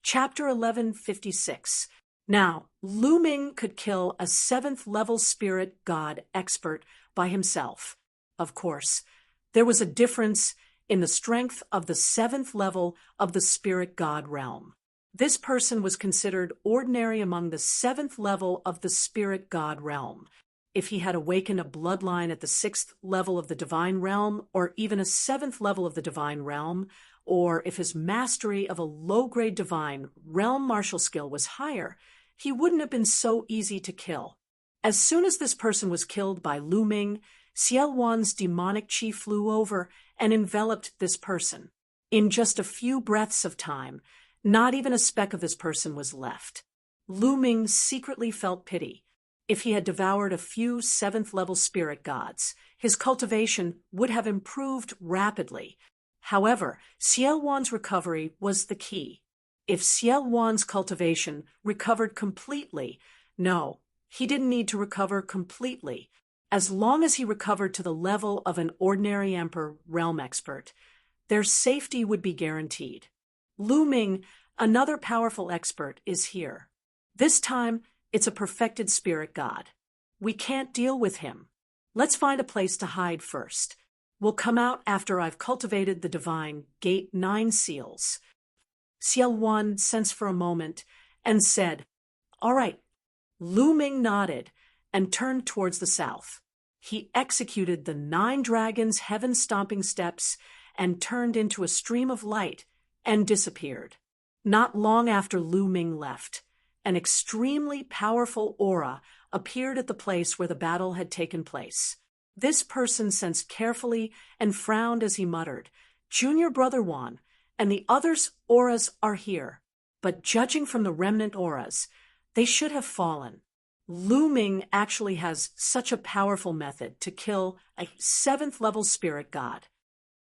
Chapter 1156. Now, Lu Ming could kill a 7th-level spirit god expert by himself. Of course, there was a difference in the strength of the 7th level of the spirit god realm. This person was considered ordinary among the 7th level of the spirit god realm. If he had awakened a bloodline at the 6th level of the divine realm, or even a 7th level of the divine realm, or if his mastery of a low-grade divine realm martial skill was higher, he wouldn't have been so easy to kill. As soon as this person was killed by Lu Ming, Xiao Wan's demonic chi flew over and enveloped this person. In just a few breaths of time, not even a speck of this person was left. Lu Ming secretly felt pity. If he had devoured a few 7th-level spirit gods, his cultivation would have improved rapidly. However, Xiao Wan's recovery was the key. If Xiao Wan's cultivation recovered completely, no, he didn't need to recover completely. As long as he recovered to the level of an ordinary emperor realm expert, their safety would be guaranteed. Lu Ming, another powerful expert, is here. This time, it's a perfected spirit god. We can't deal with him. Let's find a place to hide first. We'll come out after I've cultivated the divine Gate 9 seals. Xiao Wan sensed for a moment and said, "All right." Lu Ming nodded and turned towards the south. He executed the 9 dragons' heaven-stomping steps and turned into a stream of light and disappeared. Not long after Lu Ming left, an extremely powerful aura appeared at the place where the battle had taken place. This person sensed carefully and frowned as he muttered, "Junior Brother Wan, and the others' auras are here, but judging from the remnant auras, they should have fallen." Lu Ming actually has such a powerful method to kill a 7th-level spirit god.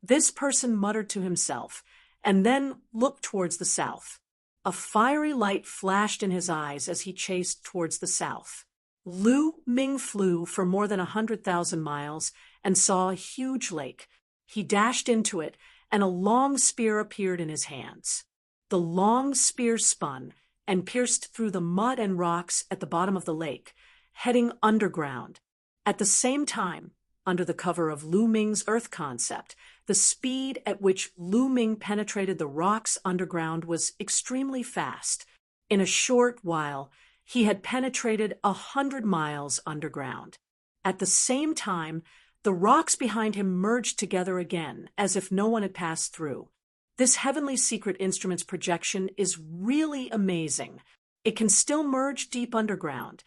This person muttered to himself, and then looked towards the south. A fiery light flashed in his eyes as he chased towards the south. Lu Ming flew for more than 100,000 miles and saw a huge lake. He dashed into it, and a long spear appeared in his hands. The long spear spun and pierced through the mud and rocks at the bottom of the lake, heading underground. At the same time, under the cover of Lu Ming's Earth concept, the speed at which Lu Ming penetrated the rocks underground was extremely fast. In a short while, he had penetrated 100 miles underground. At the same time, the rocks behind him merged together again, as if no one had passed through. This Heavenly Secret Instruments projection is really amazing. It can still merge deep underground.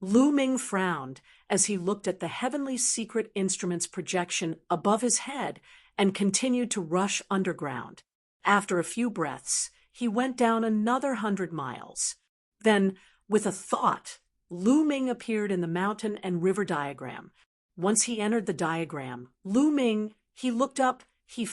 Lu Ming frowned as he looked at the Heavenly Secret Instruments projection above his head and continued to rush underground. After a few breaths, he went down another 100 miles. Then, with a thought, Lu Ming appeared in the mountain and river diagram. Once he entered the diagram, Lu Ming, he looked up, he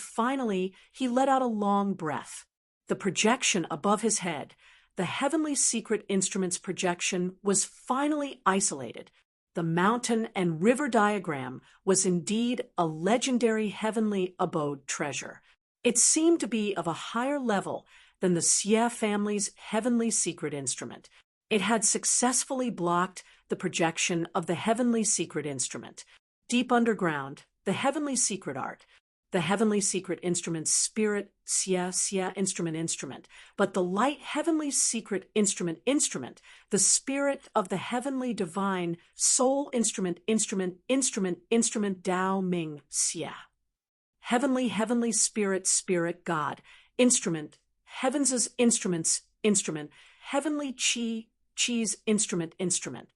let out a long breath. The projection above his head, the Heavenly Secret Instruments projection, was finally isolated. The mountain and river diagram was indeed a legendary heavenly abode treasure. It seemed to be of a higher level than the Xie family's Heavenly Secret Instrument. It had successfully blocked the projection of the Heavenly Secret Instrument. Deep underground, the Heavenly Secret Art, the Heavenly Secret Instrument Spirit Xie Instrument, but the light Heavenly Secret Instrument, the Spirit of the Heavenly Divine Soul Instrument Dao Ming Xie. Heavenly Spirit God, Instrument, Heaven's Instruments, Heavenly Chi's Instrument.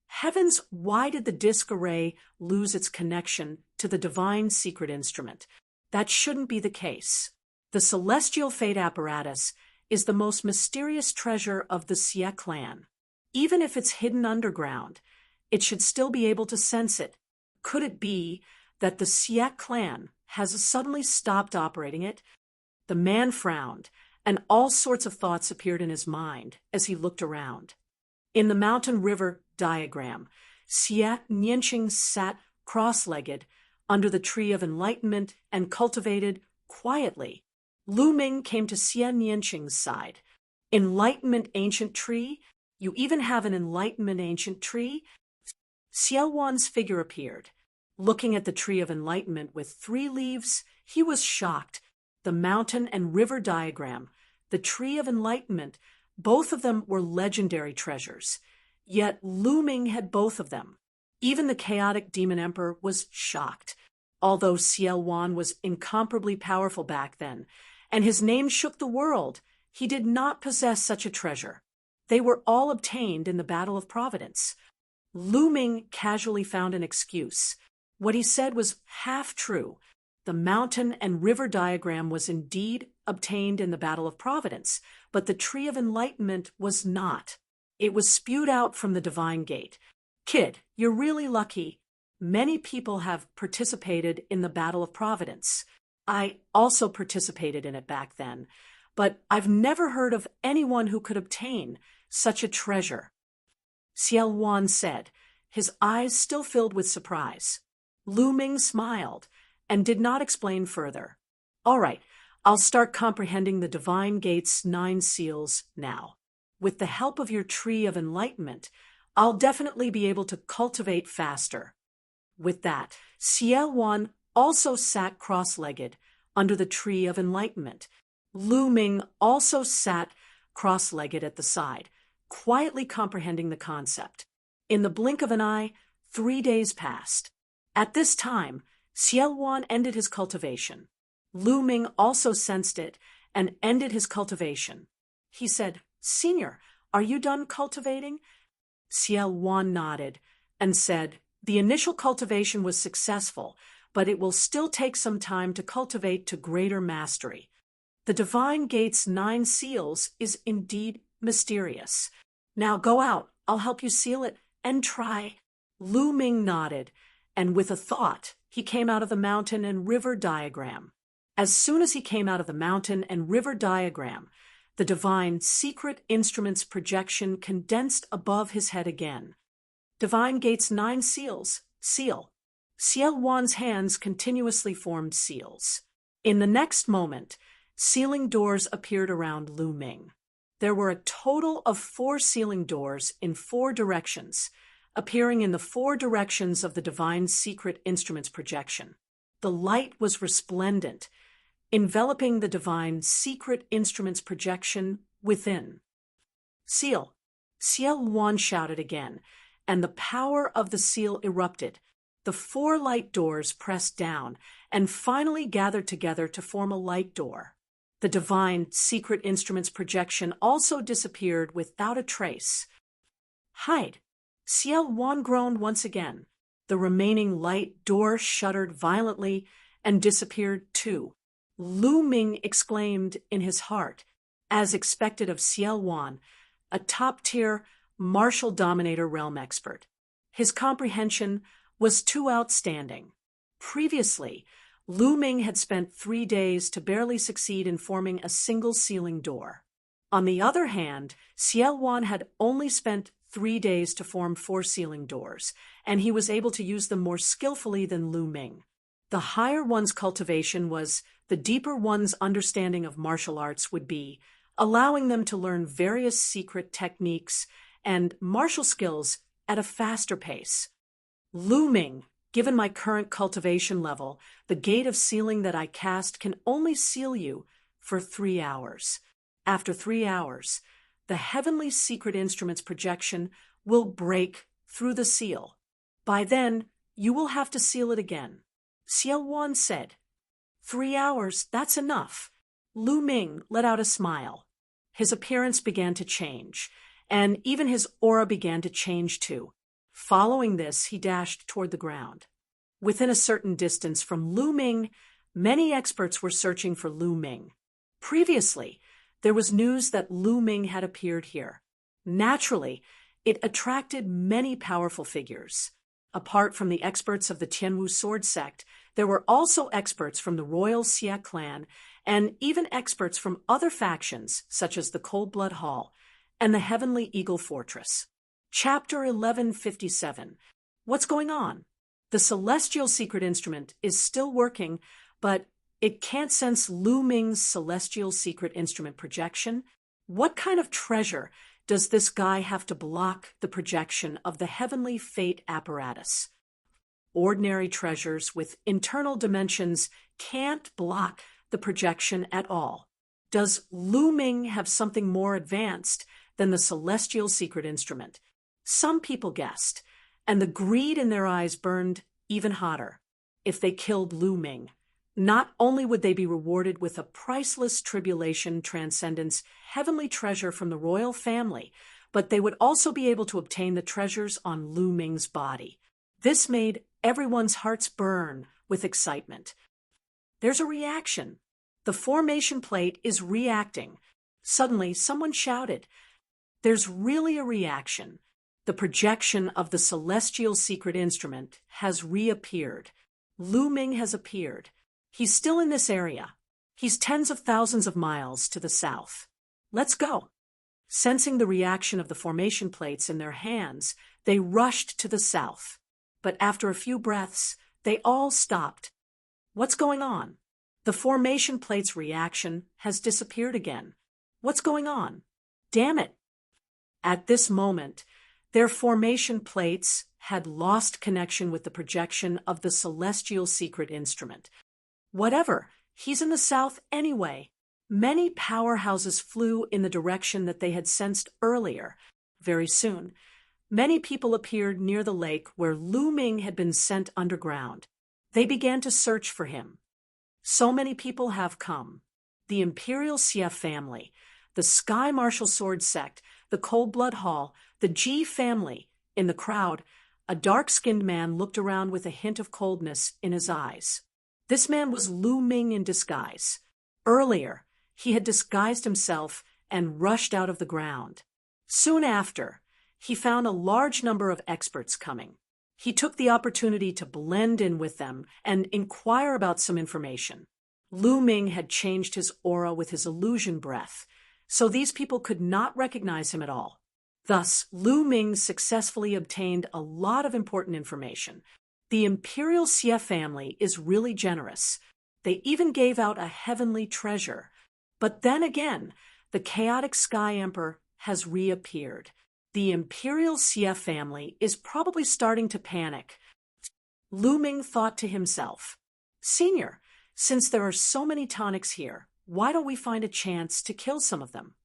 Heavens, why did the disk array lose its connection to the divine secret instrument? That shouldn't be the case. The celestial fate apparatus is the most mysterious treasure of the Xie clan. Even if it's hidden underground, it should still be able to sense it. Could it be that the Xie clan has suddenly stopped operating it? The man frowned, and all sorts of thoughts appeared in his mind as he looked around. In the mountain river diagram, Xie Nianqing sat cross-legged under the tree of enlightenment and cultivated quietly. Lu Ming came to Xie Nianqing's side. Enlightenment ancient tree? You even have an enlightenment ancient tree? Xiao Wan's figure appeared. Looking at the tree of enlightenment with 3 leaves, he was shocked. The mountain and river diagram, the tree of enlightenment, both of them were legendary treasures. Yet Lu Ming had both of them. Even the chaotic demon emperor was shocked. Although Xiao Wan was incomparably powerful back then, and his name shook the world, he did not possess such a treasure. They were all obtained in the Battle of Providence. Lu Ming casually found an excuse. What he said was half true. The mountain and river diagram was indeed obtained in the Battle of Providence, but the Tree of Enlightenment was not. It was spewed out from the Divine Gate. Kid, you're really lucky. Many people have participated in the Battle of Providence. I also participated in it back then, but I've never heard of anyone who could obtain such a treasure. Xiao Wan said, his eyes still filled with surprise. Lu Ming smiled and did not explain further. All right, I'll start comprehending the Divine Gate's 9 seals now. With the help of your Tree of Enlightenment, I'll definitely be able to cultivate faster. With that, Xiao Wan also sat cross-legged under the Tree of Enlightenment. Lu Ming also sat cross-legged at the side, quietly comprehending the concept. In the blink of an eye, 3 days passed. At this time, Xiao Wan ended his cultivation. Lu Ming also sensed it and ended his cultivation. He said, "Senior, are you done cultivating?" Xiao Wan nodded and said, "The initial cultivation was successful, but it will still take some time to cultivate to greater mastery. The Divine Gate's 9 seals is indeed mysterious. Now go out, I'll help you seal it, and try." Lu Ming nodded, and with a thought, he came out of the mountain and river diagram. As soon as he came out of the mountain and river diagram, the divine secret instrument's projection condensed above his head again. Divine Gate's 9 seals, seal. Xiao Wan's hands continuously formed seals. In the next moment, sealing doors appeared around Lu Ming. There were a total of 4 sealing doors in 4 directions, appearing in the 4 directions of the divine secret instrument's projection. The light was resplendent, enveloping the divine secret instrument's projection within. Seal! Xiao Wan shouted again, and the power of the seal erupted. The 4 light doors pressed down and finally gathered together to form a light door. The divine secret instrument's projection also disappeared without a trace. Hide! Xiao Wan groaned once again. The remaining light door shuddered violently and disappeared too. Lu Ming exclaimed in his heart, as expected of Xiao Wan, a top-tier martial dominator realm expert. His comprehension was too outstanding. Previously, Lu Ming had spent 3 days to barely succeed in forming a single sealing door. On the other hand, Xiao Wan had only spent 3 days to form 4 sealing doors, and he was able to use them more skillfully than Lu Ming. The higher one's cultivation was, the deeper one's understanding of martial arts would be, allowing them to learn various secret techniques and martial skills at a faster pace. Lu Ming, given my current cultivation level, the gate of sealing that I cast can only seal you for 3 hours. After 3 hours, the heavenly secret instrument's projection will break through the seal. By then, you will have to seal it again. Xiao Wan said, 3 hours, that's enough. Lu Ming let out a smile. His appearance began to change, and even his aura began to change too. Following this, he dashed toward the ground. Within a certain distance from Lu Ming, many experts were searching for Lu Ming. Previously, there was news that Lu Ming had appeared here. Naturally, it attracted many powerful figures. Apart from the experts of the Tianwu sword sect, there were also experts from the royal Xia clan and even experts from other factions such as the Cold Blood Hall and the Heavenly Eagle Fortress. Chapter 1157. What's going on? The celestial secret instrument is still working, but it can't sense Lu Ming's celestial secret instrument projection. What kind of treasure does this guy have to block the projection of the heavenly fate apparatus? Ordinary treasures with internal dimensions can't block the projection at all. Does Lu Ming have something more advanced than the celestial secret instrument? Some people guessed, and the greed in their eyes burned even hotter. If they killed Lu Ming, not only would they be rewarded with a priceless tribulation transcendence heavenly treasure from the royal family, but they would also be able to obtain the treasures on Lu Ming's body. This made everyone's hearts burn with excitement. There's a reaction. The formation plate is reacting. Suddenly, someone shouted, "There's really a reaction. The projection of the celestial secret instrument has reappeared. Lu Ming has appeared. He's still in this area. He's tens of thousands of miles to the south. Let's go." Sensing the reaction of the formation plates in their hands, they rushed to the south. But after a few breaths, they all stopped. What's going on? The formation plate's reaction has disappeared again. What's going on? Damn it! At this moment, their formation plates had lost connection with the projection of the celestial secret instrument. Whatever, he's in the south anyway. Many powerhouses flew in the direction that they had sensed earlier. Very soon, many people appeared near the lake where Lu Ming had been sent underground. They began to search for him. So many people have come. The Imperial Xie family, the Sky Martial Sword sect, the Cold Blood Hall, the Ji family. In the crowd, a dark-skinned man looked around with a hint of coldness in his eyes. This man was Lu Ming in disguise. Earlier, he had disguised himself and rushed out of the ground. Soon after, he found a large number of experts coming. He took the opportunity to blend in with them and inquire about some information. Lu Ming had changed his aura with his illusion breath, so these people could not recognize him at all. Thus, Lu Ming successfully obtained a lot of important information. The Imperial Xie family is really generous. They even gave out a heavenly treasure. But then again, the chaotic Sky Emperor has reappeared. The Imperial Xie family is probably starting to panic. Lu Ming thought to himself, "Senior, since there are so many tonics here, why don't we find a chance to kill some of them?"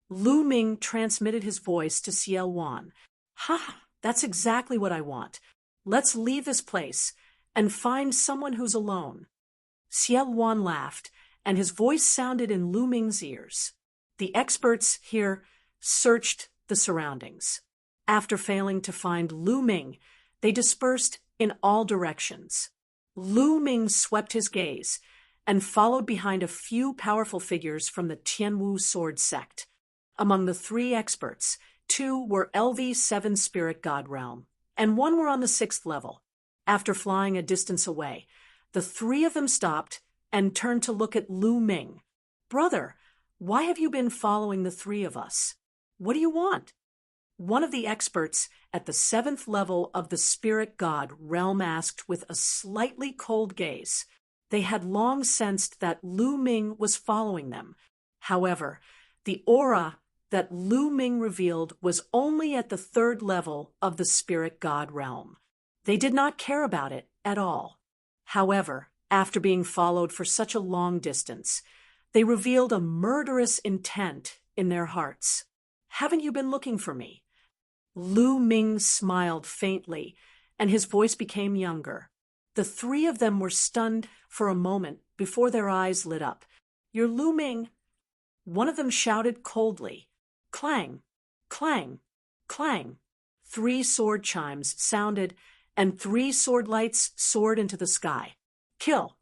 Lu Ming transmitted his voice to Ciel Wan. "Ha! That's exactly what I want. Let's leave this place and find someone who's alone." Ciel Wan laughed, and his voice sounded in Lu Ming's ears. The experts here searched the surroundings. After failing to find Lu Ming, they dispersed in all directions. Lu Ming swept his gaze and followed behind a few powerful figures from the Tianwu sword sect. Among the 3 experts, 2 were LV7 Spirit God Realm, and 1 were on the 6th level. After flying a distance away, the 3 of them stopped and turned to look at Lu Ming. "Brother, why have you been following the 3 of us? What do you want?" One of the experts at the 7th level of the Spirit God Realm asked with a slightly cold gaze. They had long sensed that Lu Ming was following them. However, the aura that Lu Ming revealed was only at the 3rd level of the Spirit God Realm. They did not care about it at all. However, after being followed for such a long distance, they revealed a murderous intent in their hearts. "Haven't you been looking for me?" Lu Ming smiled faintly, and his voice became younger. The 3 of them were stunned for a moment before their eyes lit up. "You're Lu Ming." One of them shouted coldly. Clang, clang, clang. 3 sword chimes sounded, and 3 sword lights soared into the sky. "Kill."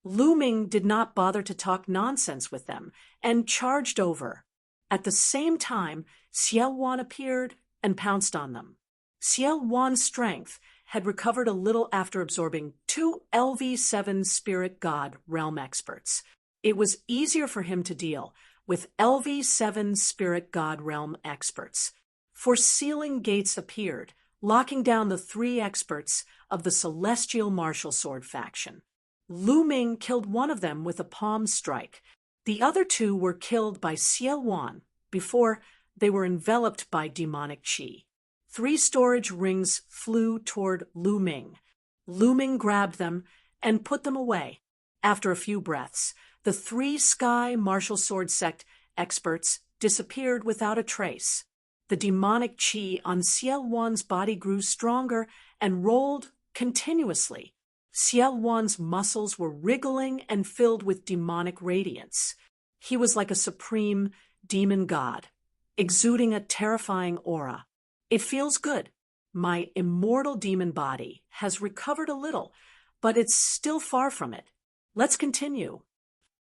Lu Ming did not bother to talk nonsense with them and charged over. At the same time, Ciel Wan appeared and pounced on them. Ciel Wan's strength had recovered a little after absorbing 2 LV7 Spirit God Realm experts. It was easier for him to deal with LV7 Spirit God Realm experts. For sealing gates appeared, locking down the 3 experts of the Celestial Martial Sword faction. Lu Ming killed one of them with a palm strike. The other 2 were killed by Ciel Wan Before, they were enveloped by demonic qi. 3 storage rings flew toward Lu Ming. Lu Ming grabbed them and put them away. After a few breaths, the 3 Sky Martial Sword Sect experts disappeared without a trace. The demonic qi on Ciel Wan's body grew stronger and rolled continuously. Ciel Wan's muscles were wriggling and filled with demonic radiance. He was like a supreme demon god, exuding a terrifying aura. It feels good. My immortal demon body has recovered a little, but it's still far from it. Let's continue.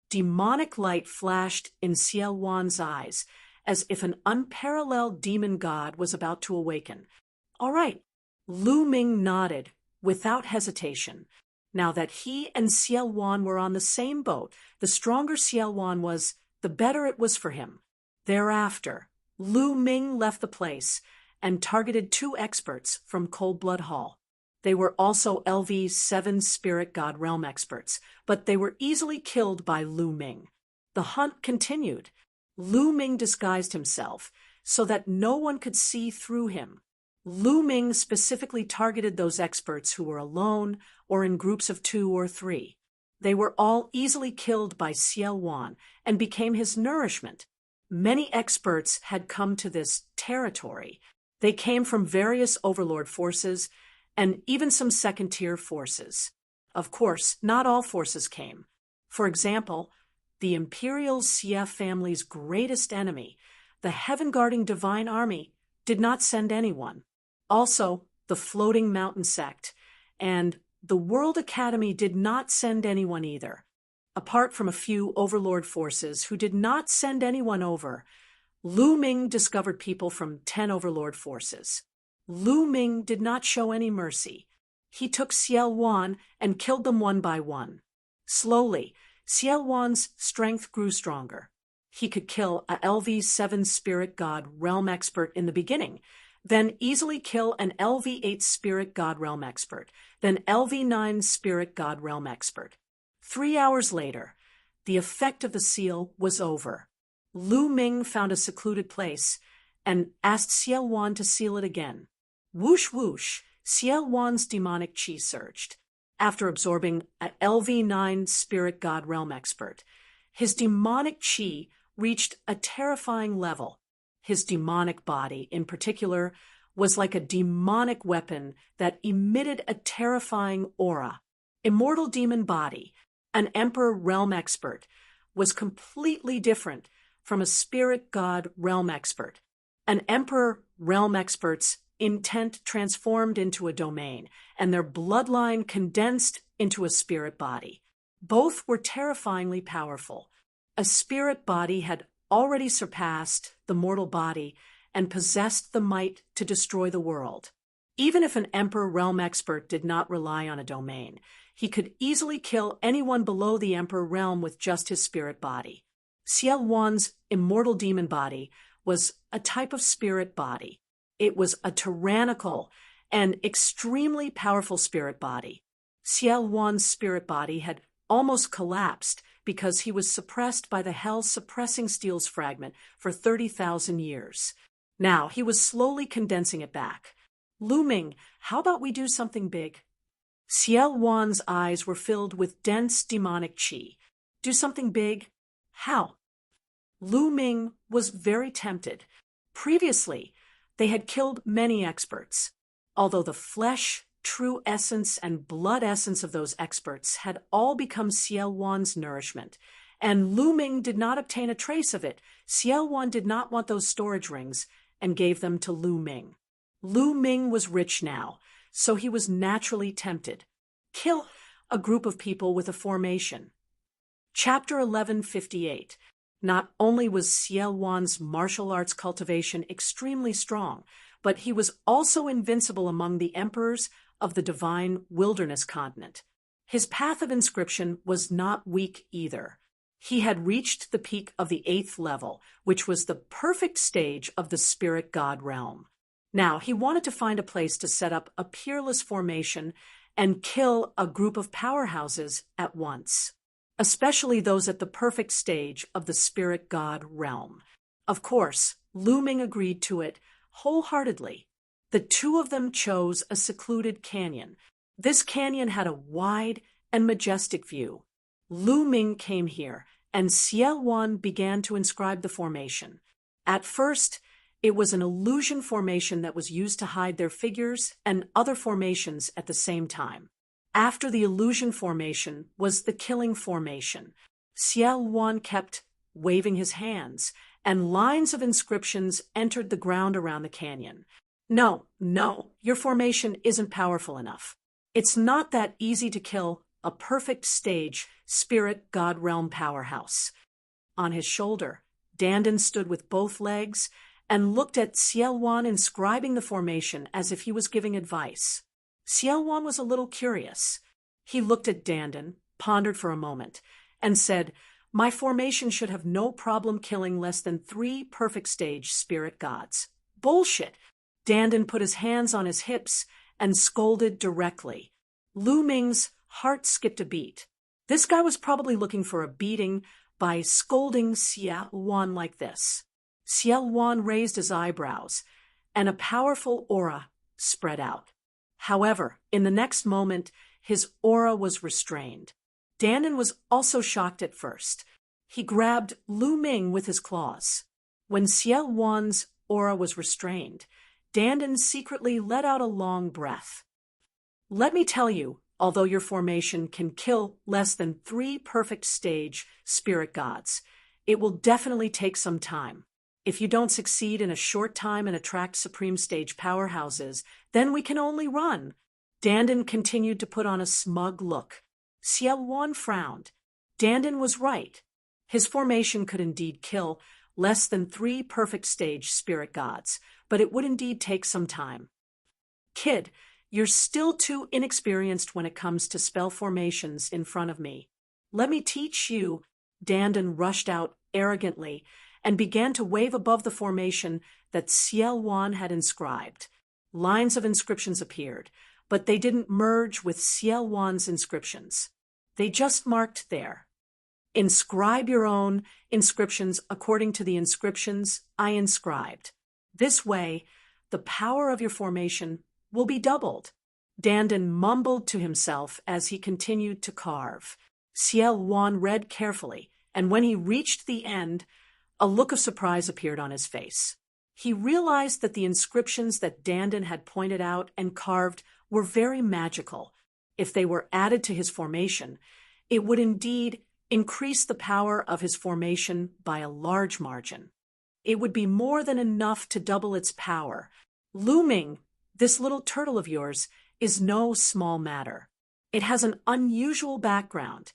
Demonic light flashed in Ciel Wan's eyes, as if an unparalleled demon god was about to awaken. All right. Lu Ming nodded without hesitation. Now that he and Ciel Wan were on the same boat, the stronger Ciel Wan was, the better it was for him. Thereafter, Lu Ming left the place and targeted 2 experts from Cold Blood Hall. They were also LV-7 Spirit God Realm experts, but they were easily killed by Lu Ming. The hunt continued. Lu Ming disguised himself so that no one could see through him. Lu Ming specifically targeted those experts who were alone or in groups of 2 or 3. They were all easily killed by Ciel Wan and became his nourishment. Many experts had come to this territory. They came from various overlord forces and even some second-tier forces. Of course, not all forces came. For example, the Imperial Xie family's greatest enemy, the heaven-guarding Divine Army, did not send anyone. Also, the Floating Mountain Sect and the World Academy did not send anyone either. Apart from a few overlord forces who did not send anyone over, Lu Ming discovered people from 10 overlord forces. Lu Ming did not show any mercy. He took Ciel Wan and killed them one by one. Slowly, Ciel Wan's strength grew stronger. He could kill a LV-7 Spirit God Realm expert in the beginning, then easily kill an LV-8 Spirit God Realm expert, then LV-9 Spirit God Realm expert. 3 hours later, the effect of the seal was over. Lu Ming found a secluded place and asked Ciel Wan to seal it again. Whoosh whoosh, Ciel Wan's demonic qi surged. After absorbing an LV-9 Spirit God Realm expert, his demonic qi reached a terrifying level. His demonic body, in particular, was like a demonic weapon that emitted a terrifying aura. Immortal demon body, an Emperor Realm expert, was completely different from a Spirit God Realm expert. An Emperor Realm expert's intent transformed into a domain, and their bloodline condensed into a spirit body. Both were terrifyingly powerful. A spirit body had already surpassed the mortal body and possessed the might to destroy the world. Even if an Emperor Realm expert did not rely on a domain, he could easily kill anyone below the Emperor Realm with just his spirit body. Ciel Wan's immortal demon body was a type of spirit body. It was a tyrannical and extremely powerful spirit body. Ciel Wan's spirit body had almost collapsed because he was suppressed by the hell-suppressing steel's fragment for 30,000 years. Now he was slowly condensing it back. Lu Ming, how about we do something big? Ciel Wan's eyes were filled with dense demonic qi. Do something big? How? Lu Ming was very tempted. Previously, they had killed many experts, although the flesh, true essence, and blood essence of those experts had all become Ciel Wan's nourishment, and Lu Ming did not obtain a trace of it. Ciel Wan did not want those storage rings and gave them to Lu Ming. Lu Ming was rich now, so he was naturally tempted. Kill a group of people with a formation. Chapter 1158. Not only was Ciel Wan's martial arts cultivation extremely strong, but he was also invincible among the emperors of the divine wilderness continent. His path of inscription was not weak either. He had reached the peak of the 8th level, which was the perfect stage of the spirit god realm. Now, he wanted to find a place to set up a peerless formation and kill a group of powerhouses at once, especially those at the perfect stage of the spirit god realm. Of course, Lu Ming agreed to it wholeheartedly. The two of them chose a secluded canyon. This canyon had a wide and majestic view. Lu Ming came here, and Ciel Wan began to inscribe the formation. At first, it was an illusion formation that was used to hide their figures and other formations at the same time. After the illusion formation was the killing formation. Ciel Wan kept waving his hands, and lines of inscriptions entered the ground around the canyon. No, your formation isn't powerful enough. It's not that easy to kill a perfect stage, spirit, god realm powerhouse. On his shoulder, Dandan stood with both legs and looked at Ciel Wan inscribing the formation as if he was giving advice. Ciel Wan was a little curious. He looked at Dandan, pondered for a moment, and said, "My formation should have no problem killing less than 3 perfect stage spirit gods." Bullshit! Dandan put his hands on his hips and scolded directly. Lu Ming's heart skipped a beat. This guy was probably looking for a beating by scolding Ciel Wan like this. Ciel Wan raised his eyebrows, and a powerful aura spread out. However, in the next moment, his aura was restrained. Dandan was also shocked at first. He grabbed Lu Ming with his claws. When Ciel Wan's aura was restrained, Dandan secretly let out a long breath. "Let me tell you, although your formation can kill less than 3 perfect stage spirit gods, it will definitely take some time. If you don't succeed in a short time and attract supreme stage powerhouses, then we can only run." Dandan continued to put on a smug look. Ciel Wan frowned. Dandan was right. His formation could indeed kill less than 3 perfect stage spirit gods, but it would indeed take some time. "Kid, you're still too inexperienced when it comes to spell formations in front of me. Let me teach you." Dandan rushed out arrogantly and began to wave above the formation that Ciel Wan had inscribed. Lines of inscriptions appeared, but they didn't merge with Ciel Wan's inscriptions. They just marked there. "Inscribe your own inscriptions according to the inscriptions I inscribed. This way, the power of your formation will be doubled." Dandan mumbled to himself as he continued to carve. Ciel Wan read carefully, and when he reached the end, a look of surprise appeared on his face. He realized that the inscriptions that Dandan had pointed out and carved were very magical. If they were added to his formation, it would indeed increase the power of his formation by a large margin. It would be more than enough to double its power. "Lu Ming, this little turtle of yours is no small matter. It has an unusual background."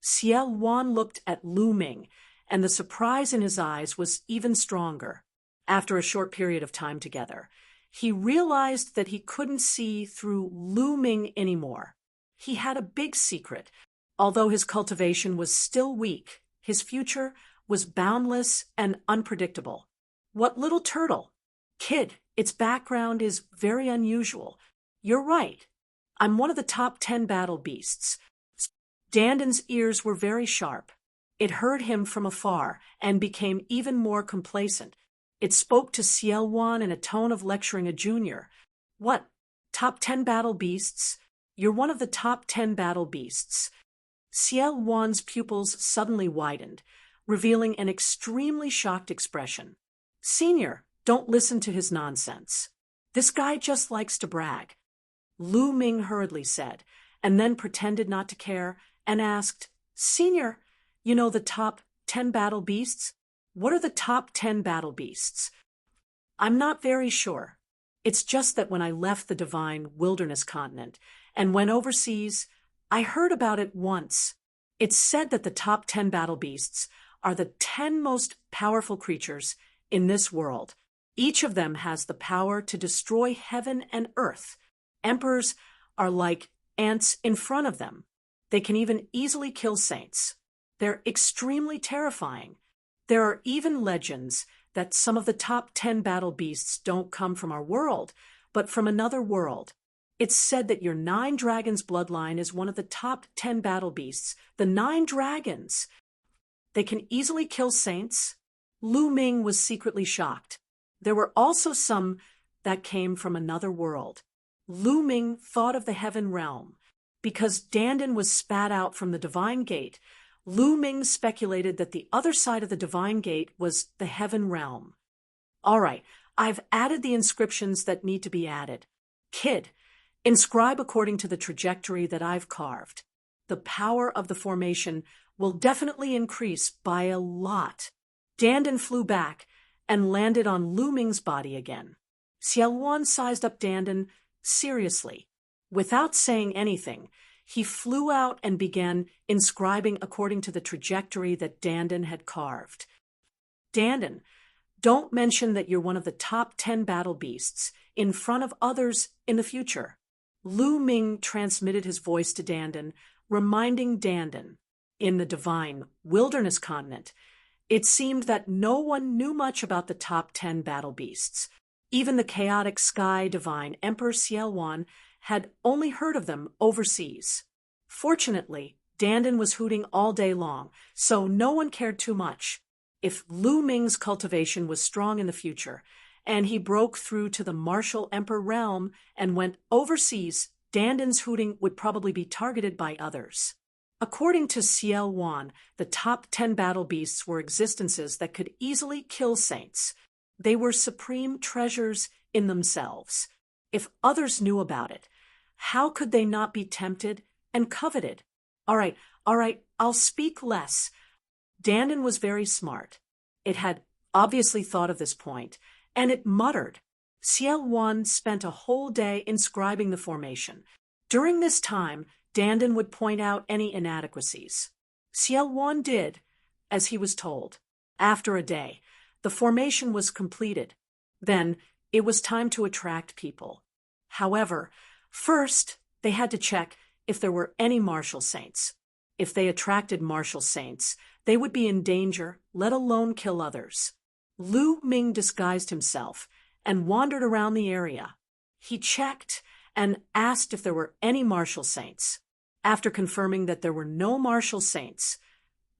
Ciel Wan looked at Lu Ming, and the surprise in his eyes was even stronger. After a short period of time together, he realized that he couldn't see through Lu Ming anymore. He had a big secret. Although his cultivation was still weak, his future was boundless and unpredictable. "What little turtle?" "Kid, its background is very unusual. You're right. I'm one of the top 10 battle beasts." Dandan's ears were very sharp. It heard him from afar and became even more complacent. It spoke to Ciel Wan in a tone of lecturing a junior. "What? Top 10 battle beasts? You're one of the top 10 battle beasts." Ciel Wan's pupils suddenly widened, revealing an extremely shocked expression. "Senior, don't listen to his nonsense. This guy just likes to brag," Lu Ming hurriedly said, and then pretended not to care and asked, "Senior, you know the top 10 battle beasts? What are the top 10 battle beasts?" "I'm not very sure. It's just that when I left the divine wilderness continent and went overseas, I heard about it once. It's said that the top 10 battle beasts are the 10 most powerful creatures in this world. Each of them has the power to destroy heaven and earth. Emperors are like ants in front of them. They can even easily kill saints. They're extremely terrifying. There are even legends that some of the top 10 battle beasts don't come from our world, but from another world. It's said that your 9 dragons bloodline is one of the top 10 battle beasts. The 9 dragons. They can easily kill saints." Lu Ming was secretly shocked. There were also some that came from another world. Lu Ming thought of the heaven realm. Because Dandan was spat out from the divine gate, Lu Ming speculated that the other side of the divine gate was the heaven realm. All right, I've added the inscriptions that need to be added. Kid, inscribe according to the trajectory that I've carved. The power of the formation will definitely increase by a lot. Dandan flew back and landed on Lu Ming's body again. Xiaowan sized up Dandan seriously. Without saying anything, he flew out and began inscribing according to the trajectory that Dandan had carved. Dandan, don't mention that you're one of the top 10 battle beasts in front of others in the future. Lu Ming transmitted his voice to Dandan, reminding Dandan, in the divine wilderness continent, it seemed that no one knew much about the top 10 battle beasts. Even the chaotic sky divine Emperor Xiaowan had only heard of them overseas. Fortunately, Dandan was hooting all day long, so no one cared too much. If Lu Ming's cultivation was strong in the future, and he broke through to the martial emperor realm and went overseas, Dandan's hooting would probably be targeted by others. According to Xiaowan, the top 10 battle beasts were existences that could easily kill saints. They were supreme treasures in themselves. If others knew about it, how could they not be tempted and coveted? All right, I'll speak less. Dandan was very smart. It had obviously thought of this point, and it muttered. Xiaowan spent a whole day inscribing the formation. During this time, Dandan would point out any inadequacies. Xiaowan did, as he was told. After a day, the formation was completed. Then, it was time to attract people. However, first, they had to check if there were any martial saints. If they attracted martial saints, they would be in danger, let alone kill others. Lu Ming disguised himself and wandered around the area. He checked and asked if there were any martial saints. After confirming that there were no martial saints,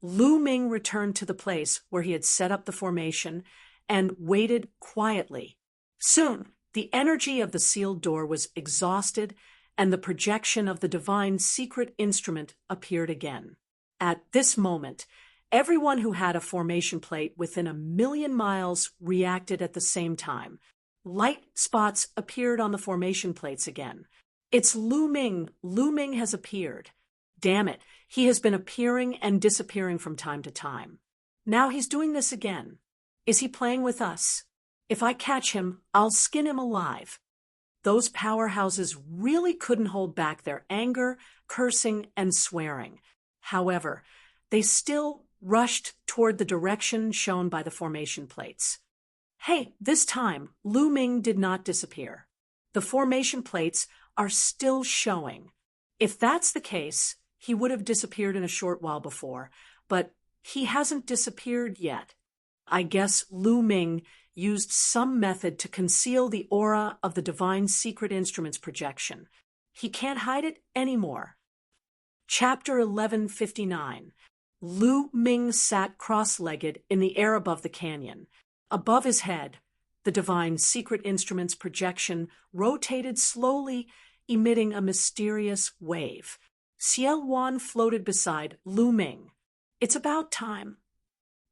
Lu Ming returned to the place where he had set up the formation and waited quietly. Soon, the energy of the sealed door was exhausted, and the projection of the divine secret instrument appeared again. At this moment, everyone who had a formation plate within 1,000,000 miles reacted at the same time. Light spots appeared on the formation plates again. It's Lu Ming. Lu Ming has appeared. Damn it, he has been appearing and disappearing from time to time. Now he's doing this again. Is he playing with us? If I catch him, I'll skin him alive. Those powerhouses really couldn't hold back their anger, cursing, and swearing. However, they still rushed toward the direction shown by the formation plates. Hey, this time, Lu Ming did not disappear. The formation plates are still showing. If that's the case, he would have disappeared in a short while before, but he hasn't disappeared yet. I guess Lu Ming used some method to conceal the aura of the divine secret instrument's projection. He can't hide it anymore. Chapter 1159. Lu Ming sat cross-legged in the air above the canyon. Above his head, the divine secret instrument's projection rotated slowly, emitting a mysterious wave. Xiaowan floated beside Lu Ming. It's about time.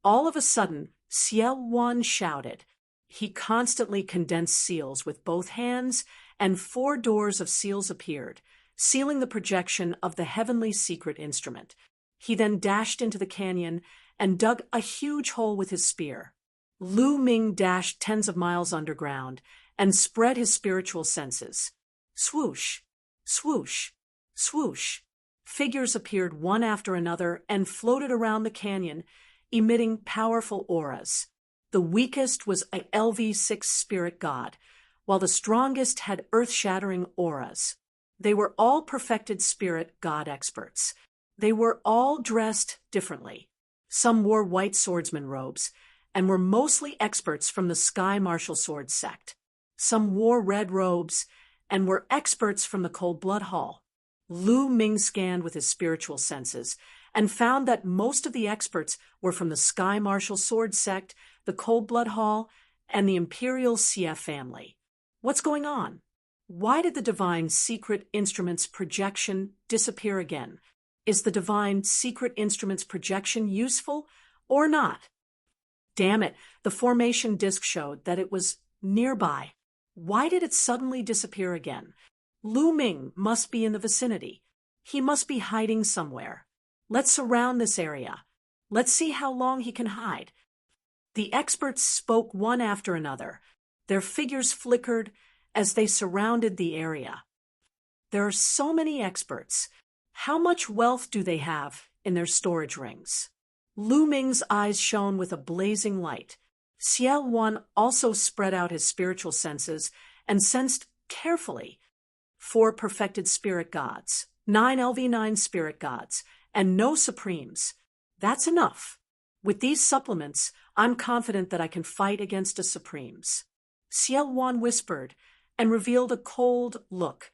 All of a sudden, Xiaowan shouted. He constantly condensed seals with both hands, and 4 doors of seals appeared, sealing the projection of the heavenly secret instrument. He then dashed into the canyon and dug a huge hole with his spear. Lu Ming dashed tens of miles underground and spread his spiritual senses. Swoosh, swoosh, swoosh. Figures appeared one after another and floated around the canyon, emitting powerful auras. The weakest was a LV6 spirit god, while the strongest had earth-shattering auras. They were all perfected spirit god experts. They were all dressed differently. Some wore white swordsman robes and were mostly experts from the Sky Martial Sword sect. Some wore red robes and were experts from the Cold Blood Hall. Lu Ming scanned with his spiritual senses and found that most of the experts were from the Sky Martial Sword Sect, the Cold Blood Hall, and the Imperial CF family. What's going on? Why did the Divine Secret Instruments projection disappear again? Is the Divine Secret Instruments projection useful or not? Damn it, the formation disk showed that it was nearby. Why did it suddenly disappear again? Lu Ming must be in the vicinity. He must be hiding somewhere. Let's surround this area. Let's see how long he can hide. The experts spoke one after another. Their figures flickered as they surrounded the area. There are so many experts. How much wealth do they have in their storage rings? Lu Ming's eyes shone with a blazing light. Ciel Wan also spread out his spiritual senses and sensed carefully 4 perfected spirit gods, 9 LV9 spirit gods, and no supremes. That's enough. With these supplements, I'm confident that I can fight against the supremes. Ciel Wan whispered and revealed a cold look.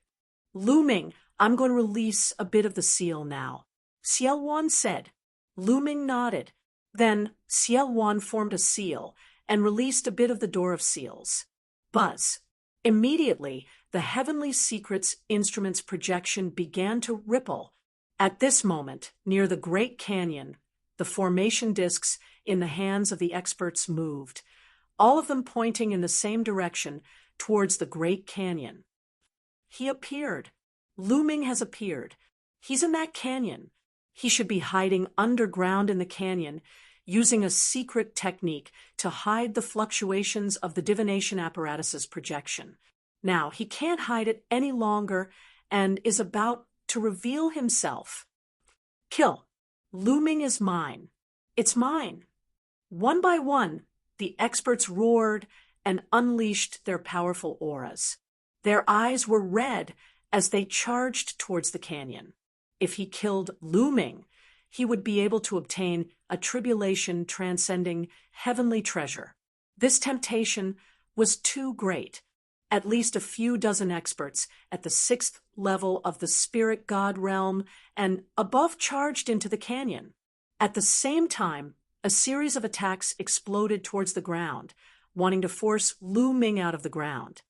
Lu Ming, I'm going to release a bit of the seal now. Ciel Wan said. Lu Ming nodded. Then Ciel Wan formed a seal and released a bit of the Door of Seals. Buzz. Immediately, the Heavenly Secrets Instruments projection began to ripple. At this moment, near the Great Canyon, the formation discs in the hands of the experts moved, all of them pointing in the same direction towards the Great Canyon. He appeared. Lu Ming has appeared. He's in that canyon. He should be hiding underground in the canyon, using a secret technique to hide the fluctuations of the divination apparatus's projection. Now, he can't hide it any longer and is about to reveal himself. Kill. Lu Ming is mine. It's mine. One by one, the experts roared and unleashed their powerful auras. Their eyes were red as they charged towards the canyon. If he killed Lu Ming, he would be able to obtain a tribulation transcending heavenly treasure. This temptation was too great. At least a few dozen experts at the 6th level of the spirit god realm and above charged into the canyon. At the same time, a series of attacks exploded towards the ground, wanting to force Lu Ming out of the ground.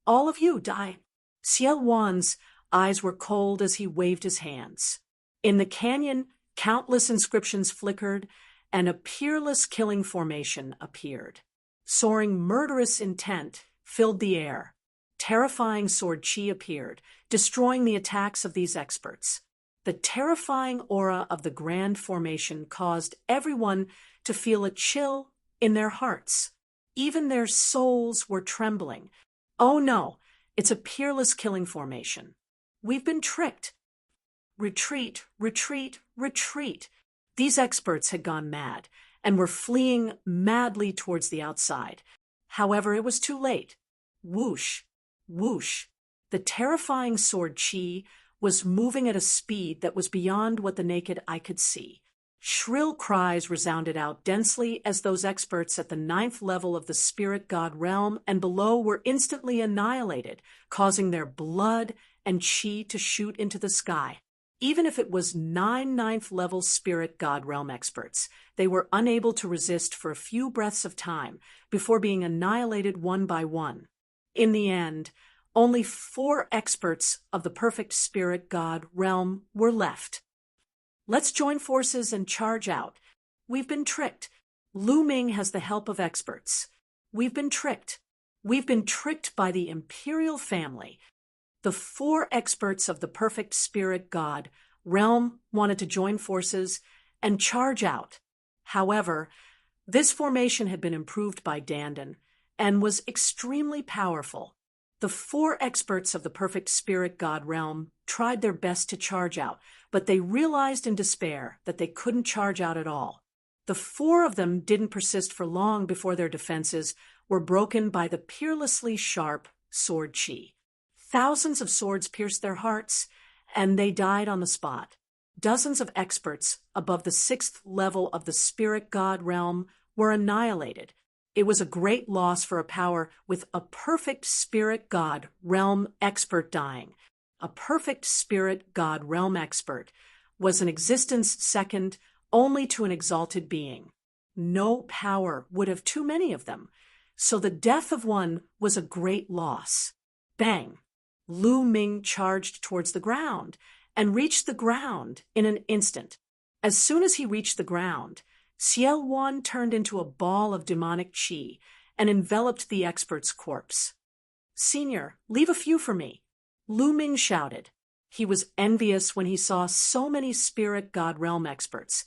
All of you die. Ciel Wan's eyes were cold as he waved his hands. In the canyon, countless inscriptions flickered, and a peerless killing formation appeared. Soaring murderous intent filled the air. Terrifying sword chi appeared, destroying the attacks of these experts. The terrifying aura of the grand formation caused everyone to feel a chill in their hearts. Even their souls were trembling. Oh no, it's a peerless killing formation. We've been tricked. Retreat, retreat, retreat. These experts had gone mad and were fleeing madly towards the outside. However, it was too late. Whoosh, whoosh. The terrifying sword chi was moving at a speed that was beyond what the naked eye could see. Shrill cries resounded out densely as those experts at the 9th level of the spirit god realm and below were instantly annihilated, causing their blood and chi to shoot into the sky. Even if it was 9 9th level spirit god realm experts, they were unable to resist for a few breaths of time before being annihilated one by one. In the end, only 4 experts of the perfect spirit god realm were left. Let's join forces and charge out. We've been tricked. Lu Ming has the help of experts. We've been tricked. We've been tricked by the imperial family. The 4 experts of the perfect spirit god realm wanted to join forces and charge out. However, this formation had been improved by Dandan and was extremely powerful. The 4 experts of the perfect spirit god realm tried their best to charge out, but they realized in despair that they couldn't charge out at all. The 4 of them didn't persist for long before their defenses were broken by the peerlessly sharp sword chi. Thousands of swords pierced their hearts, and they died on the spot. Dozens of experts above the 6th level of the spirit god realm were annihilated. It was a great loss for a power with a perfect spirit god realm expert dying. A perfect spirit god realm expert was an existence second only to an exalted being. No power would have too many of them, so the death of one was a great loss. Bang! Lu Ming charged towards the ground and reached the ground in an instant. As soon as he reached the ground, Xiao Wan turned into a ball of demonic qi and enveloped the expert's corpse. "Senior, leave a few for me," Lu Ming shouted. He was envious when he saw so many spirit god realm experts,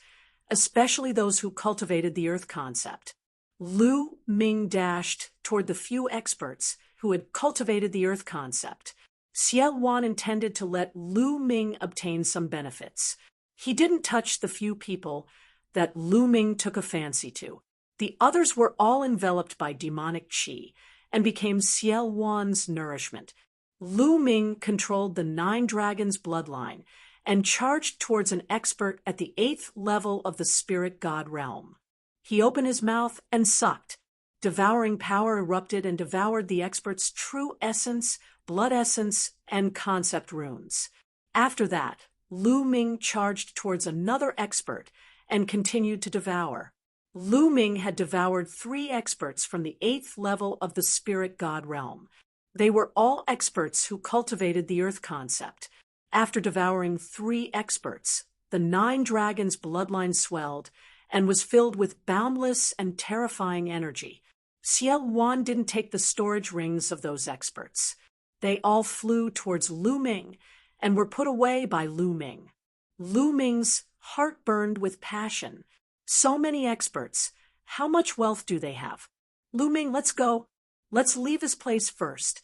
especially those who cultivated the earth concept. Lu Ming dashed toward the few experts who had cultivated the earth concept. Xiao Wan intended to let Lu Ming obtain some benefits. He didn't touch the few people that Lu Ming took a fancy to. The others were all enveloped by demonic qi and became Xiao Wan's nourishment. Lu Ming controlled the 9 dragons bloodline and charged towards an expert at the 8th level of the spirit god realm. He opened his mouth and sucked. Devouring power erupted and devoured the expert's true essence, blood essence, and concept runes. After that, Lu Ming charged towards another expert and continued to devour. Lu Ming had devoured 3 experts from the 8th level of the spirit god realm. They were all experts who cultivated the earth concept. After devouring 3 experts, the 9 dragons' bloodline swelled and was filled with boundless and terrifying energy. Xiao Wan didn't take the storage rings of those experts. They all flew towards Lu Ming and were put away by Lu Ming. Lu Ming's heart burned with passion. So many experts. How much wealth do they have? Lu Ming, let's go. Let's leave this place first.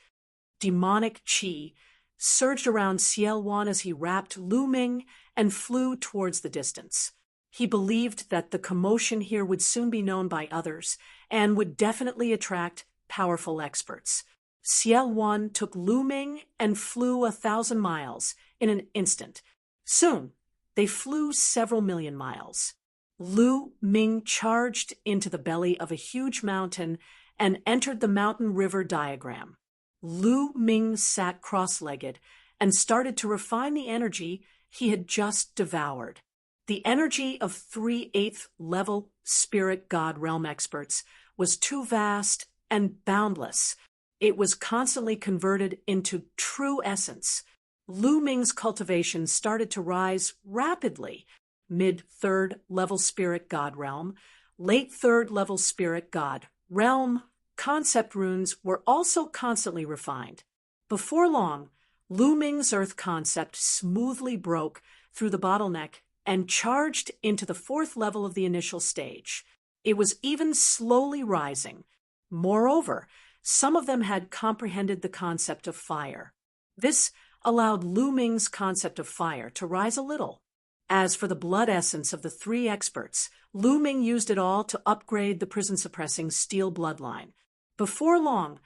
Demonic qi surged around Xiao Wan as he wrapped Lu Ming and flew towards the distance. He believed that the commotion here would soon be known by others and would definitely attract powerful experts. Xiao Wan took Lu Ming and flew 1,000 miles in an instant. Soon, they flew several million miles. Lu Ming charged into the belly of a huge mountain and entered the mountain river diagram. Lu Ming sat cross-legged and started to refine the energy he had just devoured. The energy of 3 8th level spirit god realm experts was too vast and boundless. It was constantly converted into true essence. Lu Ming's cultivation started to rise rapidly. Mid-3rd level spirit god realm, late 3rd level spirit god realm concept runes were also constantly refined. Before long, Lu Ming's earth concept smoothly broke through the bottleneck and charged into the 4th level of the initial stage. It was even slowly rising. Moreover, some of them had comprehended the concept of fire. This allowed Lu Ming's concept of fire to rise a little. As for the blood essence of the 3 experts, Lu Ming used it all to upgrade the prison-suppressing steel bloodline. Before long,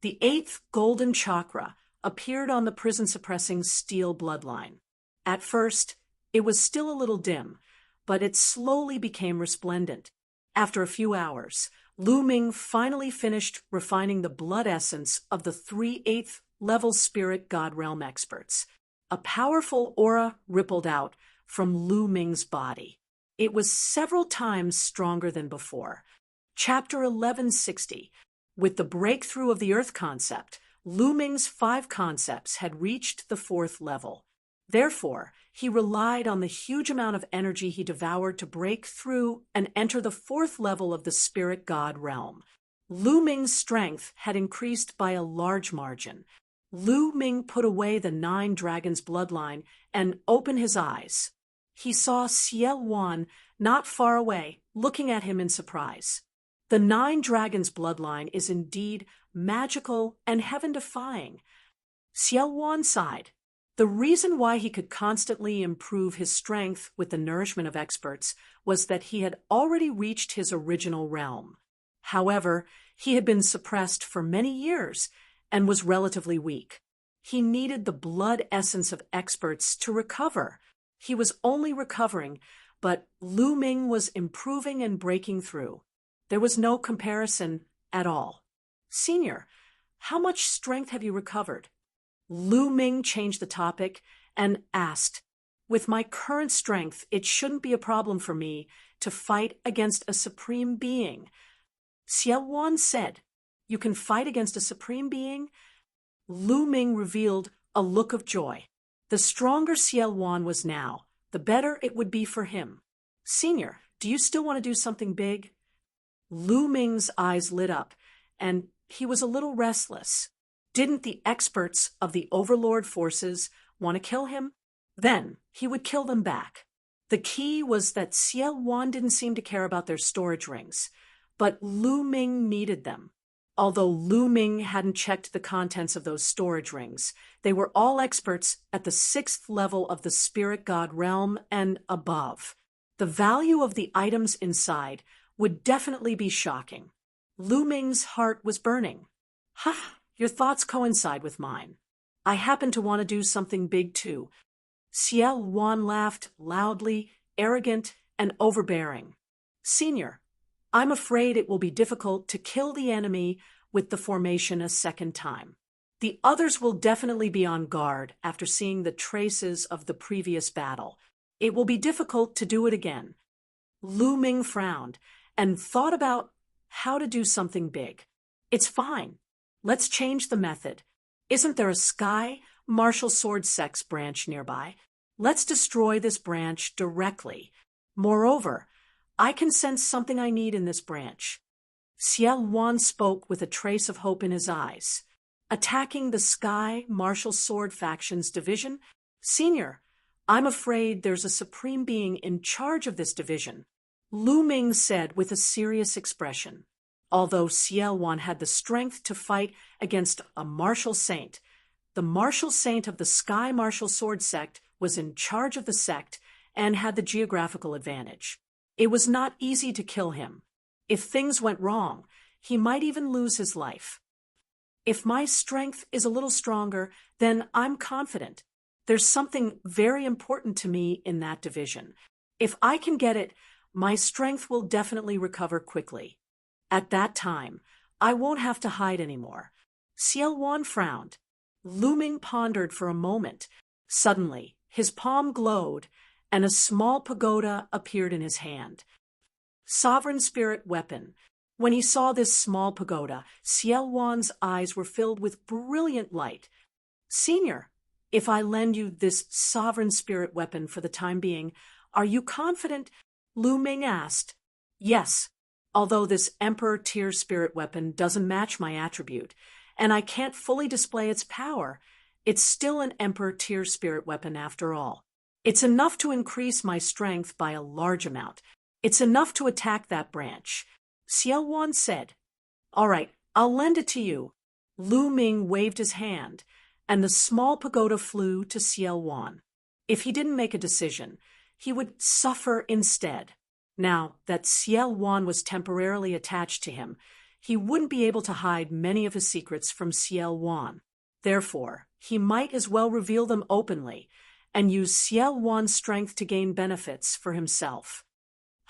the 8th golden chakra appeared on the prison-suppressing steel bloodline. At first, it was still a little dim, but it slowly became resplendent. After a few hours, Lu Ming finally finished refining the blood essence of the 3 8th level spirit god realm experts. A powerful aura rippled out from Lu Ming's body. It was several times stronger than before. Chapter 1160. With the breakthrough of the earth concept, Lu Ming's 5 concepts had reached the 4th level. Therefore, he relied on the huge amount of energy he devoured to break through and enter the 4th level of the spirit god realm. Lu Ming's strength had increased by a large margin. Lu Ming put away the 9 dragons bloodline and opened his eyes. He saw Xiao Wan not far away, looking at him in surprise. The 9 dragons bloodline is indeed magical and heaven-defying. Xiao Wan sighed. The reason why he could constantly improve his strength with the nourishment of experts was that he had already reached his original realm. However, he had been suppressed for many years and was relatively weak. He needed the blood essence of experts to recover. He was only recovering, but Lu Ming was improving and breaking through. There was no comparison at all. "Senior, how much strength have you recovered?" Lu Ming changed the topic and asked, With my current strength, it shouldn't be a problem for me to fight against a supreme being. Xiao Wan said, "You can fight against a supreme being?" Lu Ming revealed a look of joy. The stronger Xiao Wan was now, the better it would be for him. "Senior, do you still want to do something big?" Lu Ming's eyes lit up, and he was a little restless. Didn't the experts of the Overlord forces want to kill him? Then he would kill them back. The key was that Xiao Wan didn't seem to care about their storage rings, but Lu Ming needed them. Although Lu Ming hadn't checked the contents of those storage rings, they were all experts at the 6th level of the spirit god realm and above. The value of the items inside would definitely be shocking. Lu Ming's heart was burning. "Ha, your thoughts coincide with mine. I happen to want to do something big too." Xiao Wan laughed loudly, arrogant, and overbearing. "Senior, I'm afraid it will be difficult to kill the enemy with the formation a second time. The others will definitely be on guard after seeing the traces of the previous battle. It will be difficult to do it again." Lu Ming frowned and thought about how to do something big. "It's fine. Let's change the method. Isn't there a Sky Martial Sword Sects branch nearby? Let's destroy this branch directly. Moreover, I can sense something I need in this branch." Xiao Wan spoke with a trace of hope in his eyes. "Attacking the Sky Martial Sword Factions division? Senior, I'm afraid there's a supreme being in charge of this division," Lu Ming said with a serious expression. Although Xiao Wan had the strength to fight against a martial saint, the martial saint of the Sky Martial Sword Sect was in charge of the sect and had the geographical advantage. It was not easy to kill him. If things went wrong, he might even lose his life. "If my strength is a little stronger, then I'm confident. There's something very important to me in that division. If I can get it, my strength will definitely recover quickly. At that time, I won't have to hide anymore." Xiao Wan frowned. Lu Ming pondered for a moment. Suddenly, his palm glowed, and a small pagoda appeared in his hand. Sovereign Spirit Weapon. When he saw this small pagoda, Xiao Wan's eyes were filled with brilliant light. "Senior, if I lend you this Sovereign Spirit Weapon for the time being, are you confident?" Lu Ming asked. "Yes, although this Emperor-tier spirit weapon doesn't match my attribute, and I can't fully display its power, it's still an Emperor-tier spirit weapon after all. It's enough to increase my strength by a large amount. It's enough to attack that branch," Xiao Wan said. "All right, I'll lend it to you." Lu Ming waved his hand, and the small pagoda flew to Xiao Wan. If he didn't make a decision, he would suffer instead. Now that Xiao Wan was temporarily attached to him, he wouldn't be able to hide many of his secrets from Xiao Wan. Therefore, he might as well reveal them openly and use Xiao Wan's strength to gain benefits for himself.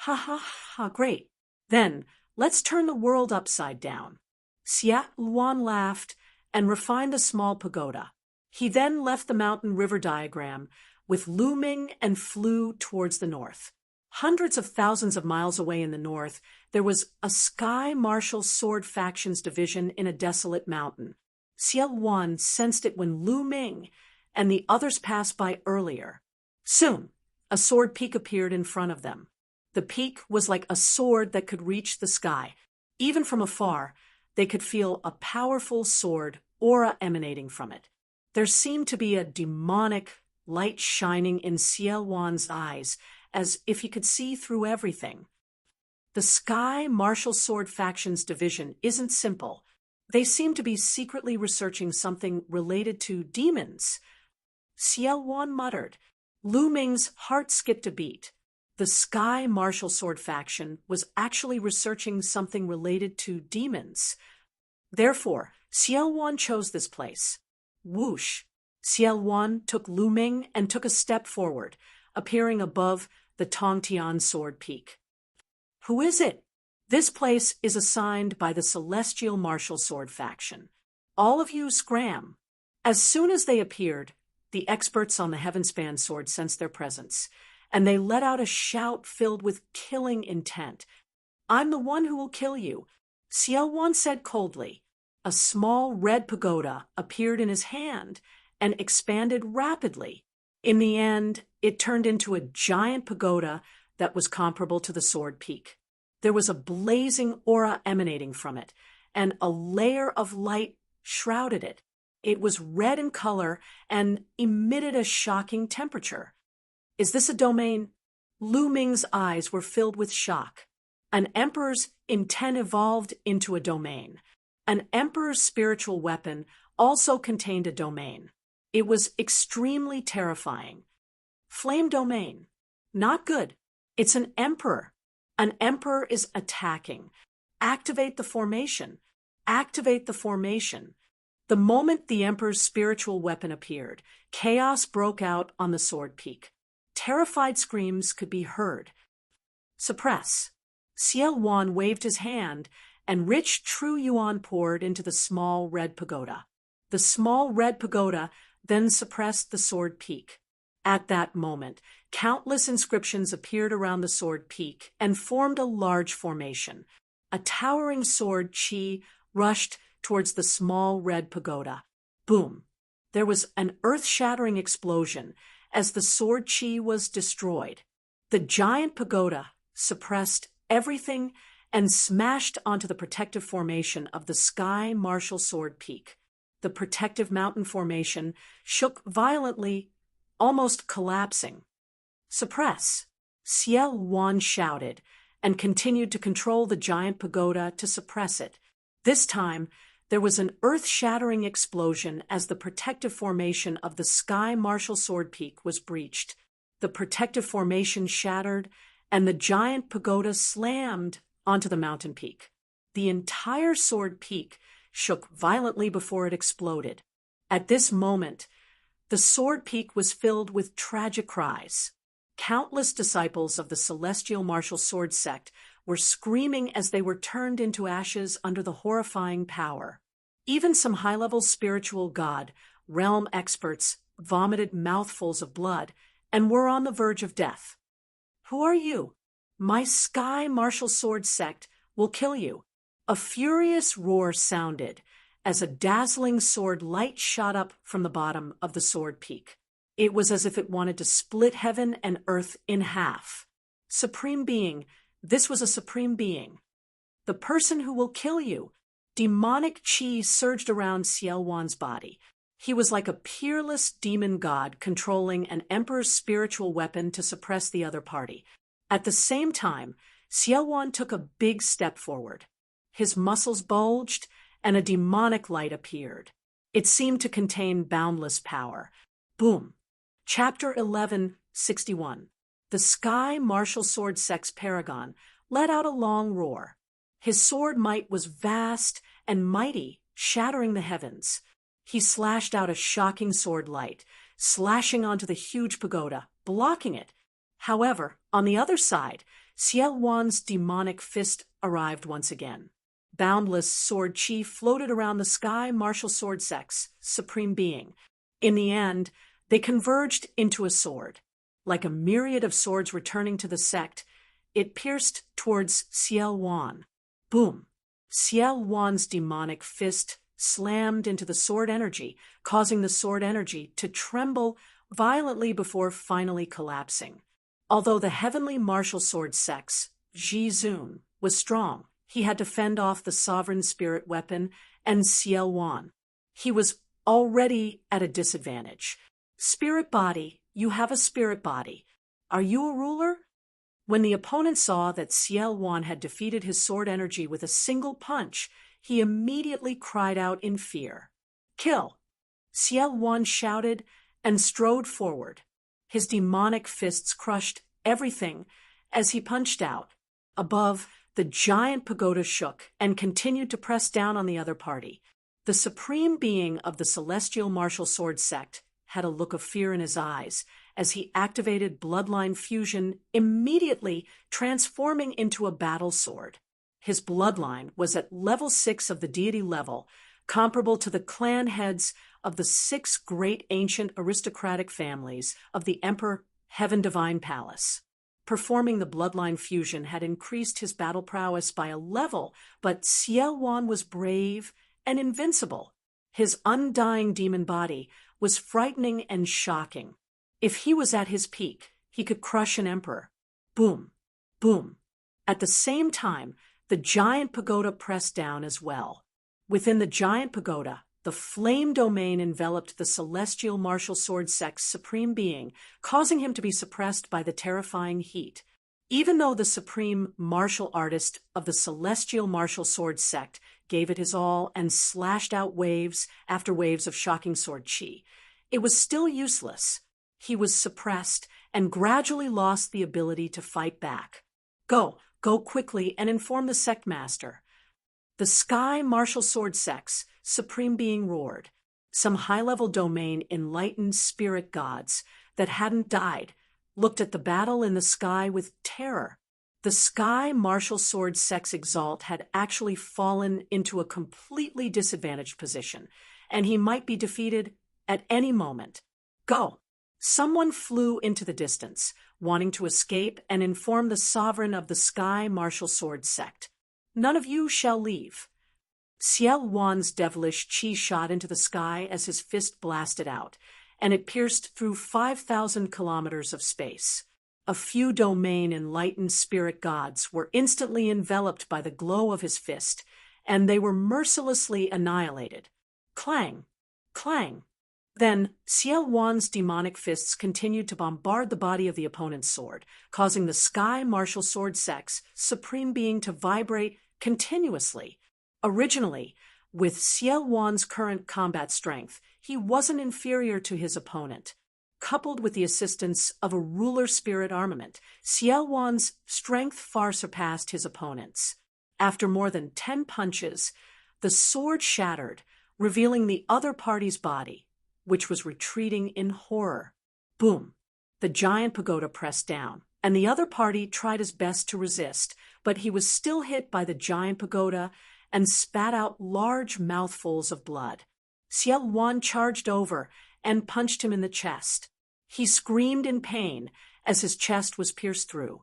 "Ha ha ha, great. Then, let's turn the world upside down." Xiao Wan laughed and refined the small pagoda. He then left the mountain river diagram with Lu Ming and flew towards the north. Hundreds of thousands of miles away in the north, there was a Sky Martial Sword Factions division in a desolate mountain. Xiao Wan sensed it when Lu Ming and the others passed by earlier. Soon, a sword peak appeared in front of them. The peak was like a sword that could reach the sky. Even from afar, they could feel a powerful sword aura emanating from it. There seemed to be a demonic light shining in Xiao Wan's eyes, as if he could see through everything. The Sky Martial Sword Factions division isn't simple. They seem to be secretly researching something related to demons. Xiao Wan muttered. Lu Ming's heart skipped a beat. The Sky Martial Sword Faction was actually researching something related to demons. Therefore, Xiao Wan chose this place. Whoosh! Xiao Wan took Lu Ming and took a step forward, appearing above the Tongtian Sword Peak. "Who is it?" "This place is assigned by the Celestial Martial Sword Faction. All of you scram." As soon as they appeared, the experts on the Heavenspan sword sensed their presence, and they let out a shout filled with killing intent. "I'm the one who will kill you," Sielwan said coldly. A small red pagoda appeared in his hand and expanded rapidly. In the end, it turned into a giant pagoda that was comparable to the sword peak. There was a blazing aura emanating from it, and a layer of light shrouded it. It was red in color and emitted a shocking temperature. "Is this a domain?" Lu Ming's eyes were filled with shock. An emperor's intent evolved into a domain. An emperor's spiritual weapon also contained a domain. It was extremely terrifying. Flame domain. Not good. It's an emperor. An emperor is attacking. Activate the formation. Activate the formation. The moment the emperor's spiritual weapon appeared, chaos broke out on the sword peak. Terrified screams could be heard. "Suppress." Sielwan waved his hand, and rich true yuan poured into the small red pagoda. The small red pagoda then suppressed the sword peak. At that moment, countless inscriptions appeared around the sword peak and formed a large formation. A towering sword chi rushed towards the small red pagoda. Boom! There was an earth-shattering explosion as the sword chi was destroyed. The giant pagoda suppressed everything and smashed onto the protective formation of the Sky Martial Sword Peak. The protective mountain formation shook violently, almost collapsing. "Suppress!" Sielwan shouted, and continued to control the giant pagoda to suppress it. This time, there was an earth-shattering explosion as the protective formation of the Sky Martial Sword Peak was breached. The protective formation shattered, and the giant pagoda slammed onto the mountain peak. The entire sword peak shook violently before it exploded. At this moment, the sword peak was filled with tragic cries. Countless disciples of the celestial martial sword sect were screaming as they were turned into ashes under the horrifying power. Even some high-level spiritual god realm experts vomited mouthfuls of blood and were on the verge of death. "Who are you?" "My Sky Martial Sword sect will kill you." A furious roar sounded as a dazzling sword light shot up from the bottom of the sword peak. It was as if it wanted to split heaven and earth in half. "Supreme Being, this was a Supreme Being." "The person who will kill you." Demonic chi surged around Sielwan's body. He was like a peerless demon god controlling an emperor's spiritual weapon to suppress the other party. At the same time, Sielwan took a big step forward. His muscles bulged, and a demonic light appeared. It seemed to contain boundless power. Boom! Chapter 1161. The Sky Martial Sword Sect's paragon let out a long roar. His sword might was vast and mighty, shattering the heavens. He slashed out a shocking sword light, slashing onto the huge pagoda, blocking it. However, on the other side, Sielwan's demonic fist arrived once again. Boundless sword chi floated around the Sky Martial Sword Sect's Supreme Being. In the end, they converged into a sword. Like a myriad of swords returning to the sect, it pierced towards Sielwan. Boom! Sielwan's demonic fist slammed into the sword energy, causing the sword energy to tremble violently before finally collapsing. Although the heavenly martial sword sect's Ji Zun was strong, he had to fend off the sovereign spirit weapon and Sielwan. He was already at a disadvantage. "Spirit body, you have a spirit body. Are you a ruler?" When the opponent saw that Sielwan had defeated his sword energy with a single punch, he immediately cried out in fear. "Kill!" Sielwan shouted and strode forward. His demonic fists crushed everything as he punched out. Above, the giant pagoda shook and continued to press down on the other party. The Supreme Being of the Celestial Martial Sword Sect had a look of fear in his eyes as he activated bloodline fusion, immediately transforming into a battle sword. His bloodline was at level 6 of the deity level, comparable to the clan heads of the 6 great ancient aristocratic families of the Emperor Heaven Divine Palace. Performing the bloodline fusion had increased his battle prowess by a level, but Ciel Wan was brave and invincible. His undying demon body was frightening and shocking. If he was at his peak, he could crush an emperor. Boom, boom. At the same time, the giant pagoda pressed down as well. Within the giant pagoda, the flame domain enveloped the celestial martial sword sect's supreme being, causing him to be suppressed by the terrifying heat. Even though the supreme martial artist of the celestial martial sword sect gave it his all and slashed out waves after waves of shocking sword chi, it was still useless. He was suppressed and gradually lost the ability to fight back. Go quickly and inform the sect master. The Sky Martial Sword Sect's supreme being roared. Some high-level domain enlightened spirit gods that hadn't died looked at the battle in the sky with terror. The Sky Martial Sword Sect's exalt had actually fallen into a completely disadvantaged position, and he might be defeated at any moment. Go! Someone flew into the distance, wanting to escape and inform the sovereign of the Sky Martial Sword Sect. None of you shall leave. Ciel Wan's devilish chi shot into the sky as his fist blasted out, and it pierced through 5,000 kilometers of space. A few domain enlightened spirit gods were instantly enveloped by the glow of his fist, and they were mercilessly annihilated. Clang! Clang! Then, Ciel Wan's demonic fists continued to bombard the body of the opponent's sword, causing the Sky Martial Sword Sect's supreme being to vibrate continuously. Originally, with Ciel Wan's current combat strength, he wasn't inferior to his opponent. Coupled with the assistance of a ruler spirit armament, Ciel Wan's strength far surpassed his opponent's. After more than 10 punches, the sword shattered, revealing the other party's body, which was retreating in horror. Boom! The giant pagoda pressed down, and the other party tried his best to resist, but he was still hit by the giant pagoda and spat out large mouthfuls of blood. Ciel Wan charged over and punched him in the chest. He screamed in pain as his chest was pierced through.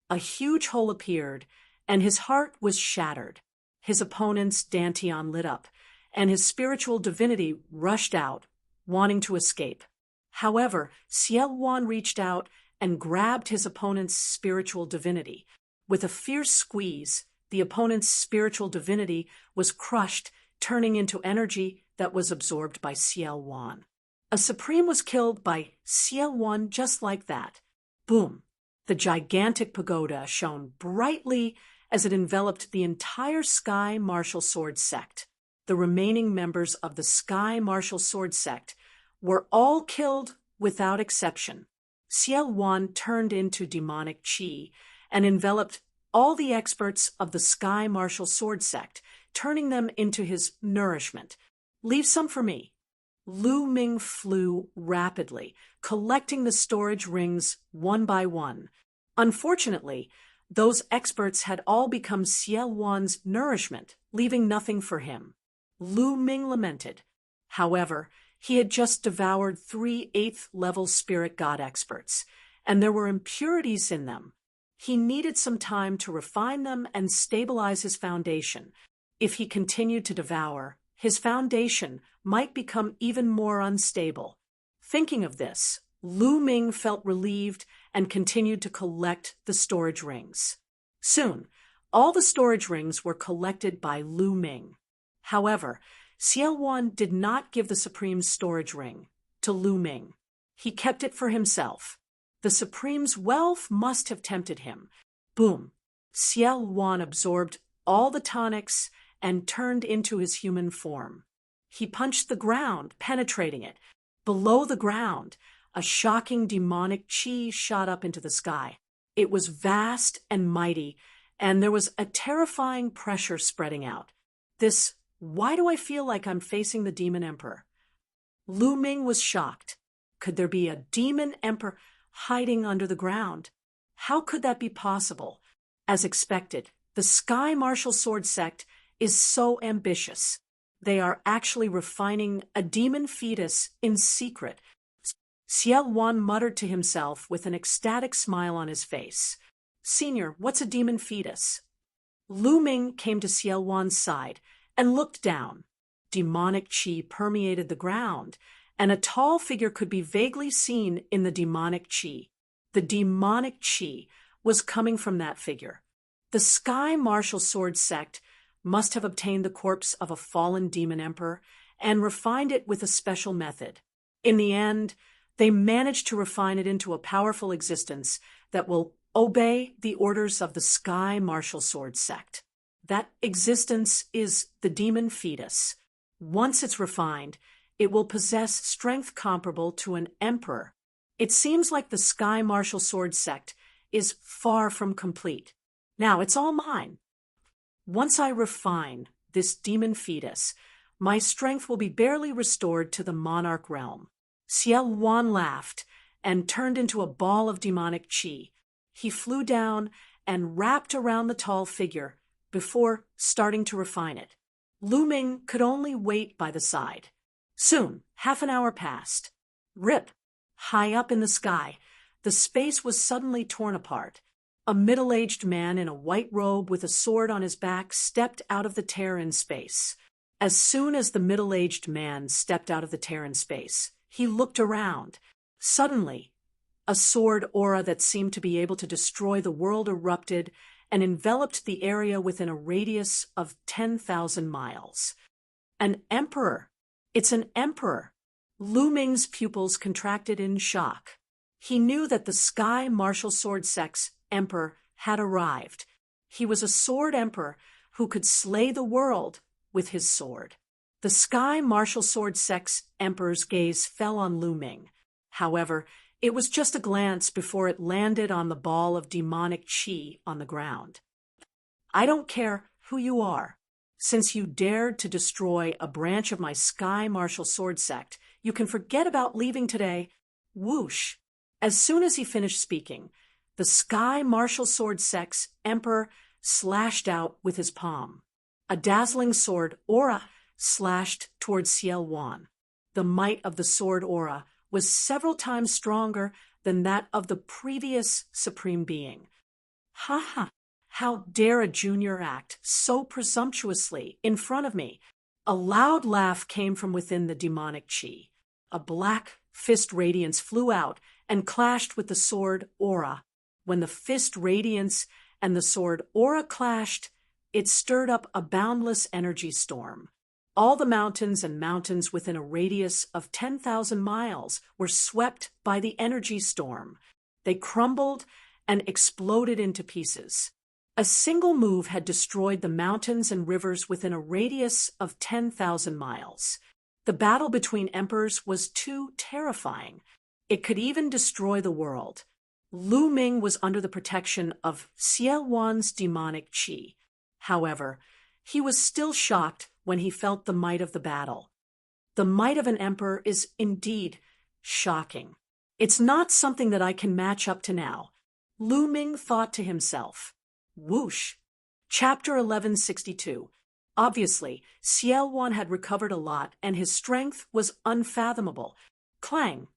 A huge hole appeared, and his heart was shattered. His opponent's dantian lit up, and his spiritual divinity rushed out, wanting to escape. However, Ciel Wan reached out and grabbed his opponent's spiritual divinity. With a fierce squeeze, the opponent's spiritual divinity was crushed, turning into energy that was absorbed by Ciel Wan. A supreme was killed by Ciel Wan just like that. Boom! The gigantic pagoda shone brightly as it enveloped the entire Sky Martial Sword Sect. The remaining members of the Sky Martial Sword Sect were all killed without exception. Ciel Wan turned into demonic chi and enveloped all the experts of the Sky Martial Sword Sect, turning them into his nourishment. Leave some for me. Lu Ming flew rapidly, collecting the storage rings one by one. Unfortunately, those experts had all become Ciel Wan's nourishment, leaving nothing for him. Lu Ming lamented. However, he had just devoured 3 8th-level spirit god experts, and there were impurities in them. He needed some time to refine them and stabilize his foundation. If he continued to devour, his foundation might become even more unstable. Thinking of this, Lu Ming felt relieved and continued to collect the storage rings. Soon, all the storage rings were collected by Lu Ming. However, Ciel Wan did not give the Supreme's storage ring to Lu Ming. He kept it for himself. The Supreme's wealth must have tempted him. Boom! Ciel Wan absorbed all the tonics and turned into his human form. He punched the ground, penetrating it. Below the ground, a shocking demonic chi shot up into the sky. It was vast and mighty, and there was a terrifying pressure spreading out. Why do I feel like I'm facing the Demon Emperor? Lu Ming was shocked. Could there be a Demon Emperor hiding under the ground? How could that be possible? As expected, the Sky Martial Sword Sect is so ambitious. they are actually refining a demon fetus in secret. Ciel Wan muttered to himself with an ecstatic smile on his face. Senior, what's a demon fetus? Lu Ming came to Ciel Wan's side and looked down. Demonic qi permeated the ground, and a tall figure could be vaguely seen in the demonic qi. The demonic qi was coming from that figure. The Sky Martial Sword sect must have obtained the corpse of a fallen demon emperor and refined it with a special method. In the end, they managed to refine it into a powerful existence that will obey the orders of the Sky Martial Sword sect. That existence is the demon fetus. Once it's refined, it will possess strength comparable to an emperor. It seems like the Sky Martial Sword sect is far from complete. Now it's all mine. Once I refine this demon fetus, my strength will be barely restored to the monarch realm. Ciel Wan laughed and turned into a ball of demonic qi. He flew down and wrapped around the tall figure before starting to refine it. Lu Ming could only wait by the side. Soon, half an hour passed. Rip! High up in the sky, the space was suddenly torn apart. A middle-aged man in a white robe with a sword on his back stepped out of the tear in space. As soon as the middle-aged man stepped out of the tear in space, he looked around. Suddenly, a sword aura that seemed to be able to destroy the world erupted and enveloped the area within a radius of 10,000 miles. An emperor! It's an emperor! Lu Ming's pupils contracted in shock. He knew that the Sky Martial Sword sect's emperor had arrived. He was a sword emperor who could slay the world with his sword. The Sky Martial Sword sect's emperor's gaze fell on Lu Ming. However, it was just a glance before it landed on the ball of demonic qi on the ground. I don't care who you are. Since you dared to destroy a branch of my Sky Martial Sword sect, you can forget about leaving today. Whoosh! As soon as he finished speaking, the Sky Martial Sword sect's emperor slashed out with his palm. A dazzling sword aura slashed towards Ciel Wan. The might of the sword aura was several times stronger than that of the previous Supreme Being. Ha ha! How dare a junior act so presumptuously in front of me? A loud laugh came from within the demonic qi. A black fist radiance flew out and clashed with the sword aura. When the fist radiance and the sword aura clashed, it stirred up a boundless energy storm. All the mountains and mountains within a radius of 10,000 miles were swept by the energy storm. They crumbled and exploded into pieces. A single move had destroyed the mountains and rivers within a radius of 10,000 miles. The battle between emperors was too terrifying. It could even destroy the world. Lu Ming was under the protection of Ciel Wan's demonic qi. However, he was still shocked when he felt the might of the battle. The might of an emperor is indeed shocking. It's not something that I can match up to now. Lu Ming thought to himself. Whoosh! Chapter 1162. Obviously, Ciel Wan had recovered a lot, and his strength was unfathomable. Clang!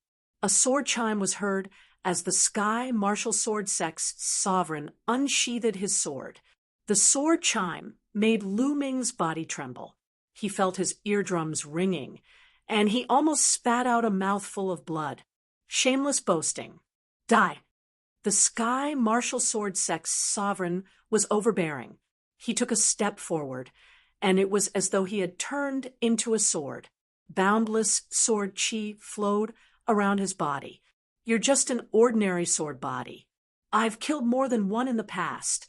A sword chime was heard as the Sky Martial Sword sect's sovereign unsheathed his sword. The sword chime made Lu Ming's body tremble. He felt his eardrums ringing, and he almost spat out a mouthful of blood. Shameless boasting. Die! The Sky Martial Sword sect's sovereign was overbearing. He took a step forward, and it was as though he had turned into a sword. Boundless sword qi flowed around his body. You're just an ordinary sword body. I've killed more than one in the past.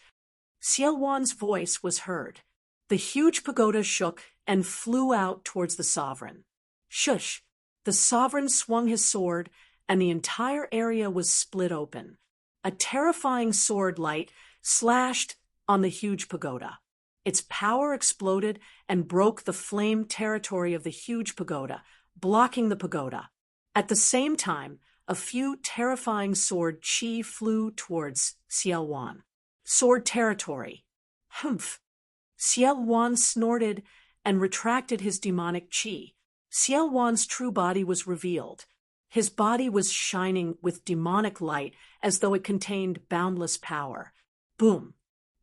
Ciel Wan's voice was heard. The huge pagoda shook and flew out towards the sovereign. Shush! The sovereign swung his sword, and the entire area was split open. A terrifying sword light slashed on the huge pagoda. Its power exploded and broke the flame territory of the huge pagoda, blocking the pagoda. At the same time, a few terrifying sword qi flew towards Ciel Wan. Sword territory. Humph! Ciel Wan snorted and retracted his demonic qi. Xiao Wan's true body was revealed. His body was shining with demonic light as though it contained boundless power. Boom,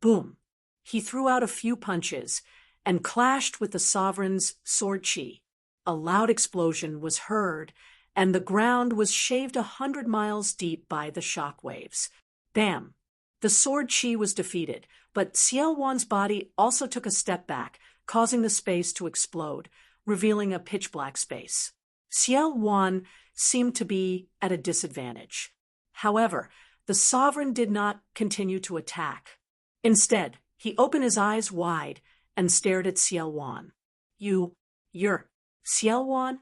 boom. He threw out a few punches and clashed with the sovereign's sword qi. A loud explosion was heard, and the ground was shaved 100 miles deep by the shock waves. Bam! The sword qi was defeated, but Xiao Wan's body also took a step back, causing the space to explode, revealing a pitch-black space. Xiao Wan seemed to be at a disadvantage. However, the sovereign did not continue to attack. Instead, he opened his eyes wide and stared at Xiao Wan. You're Xiao Wan?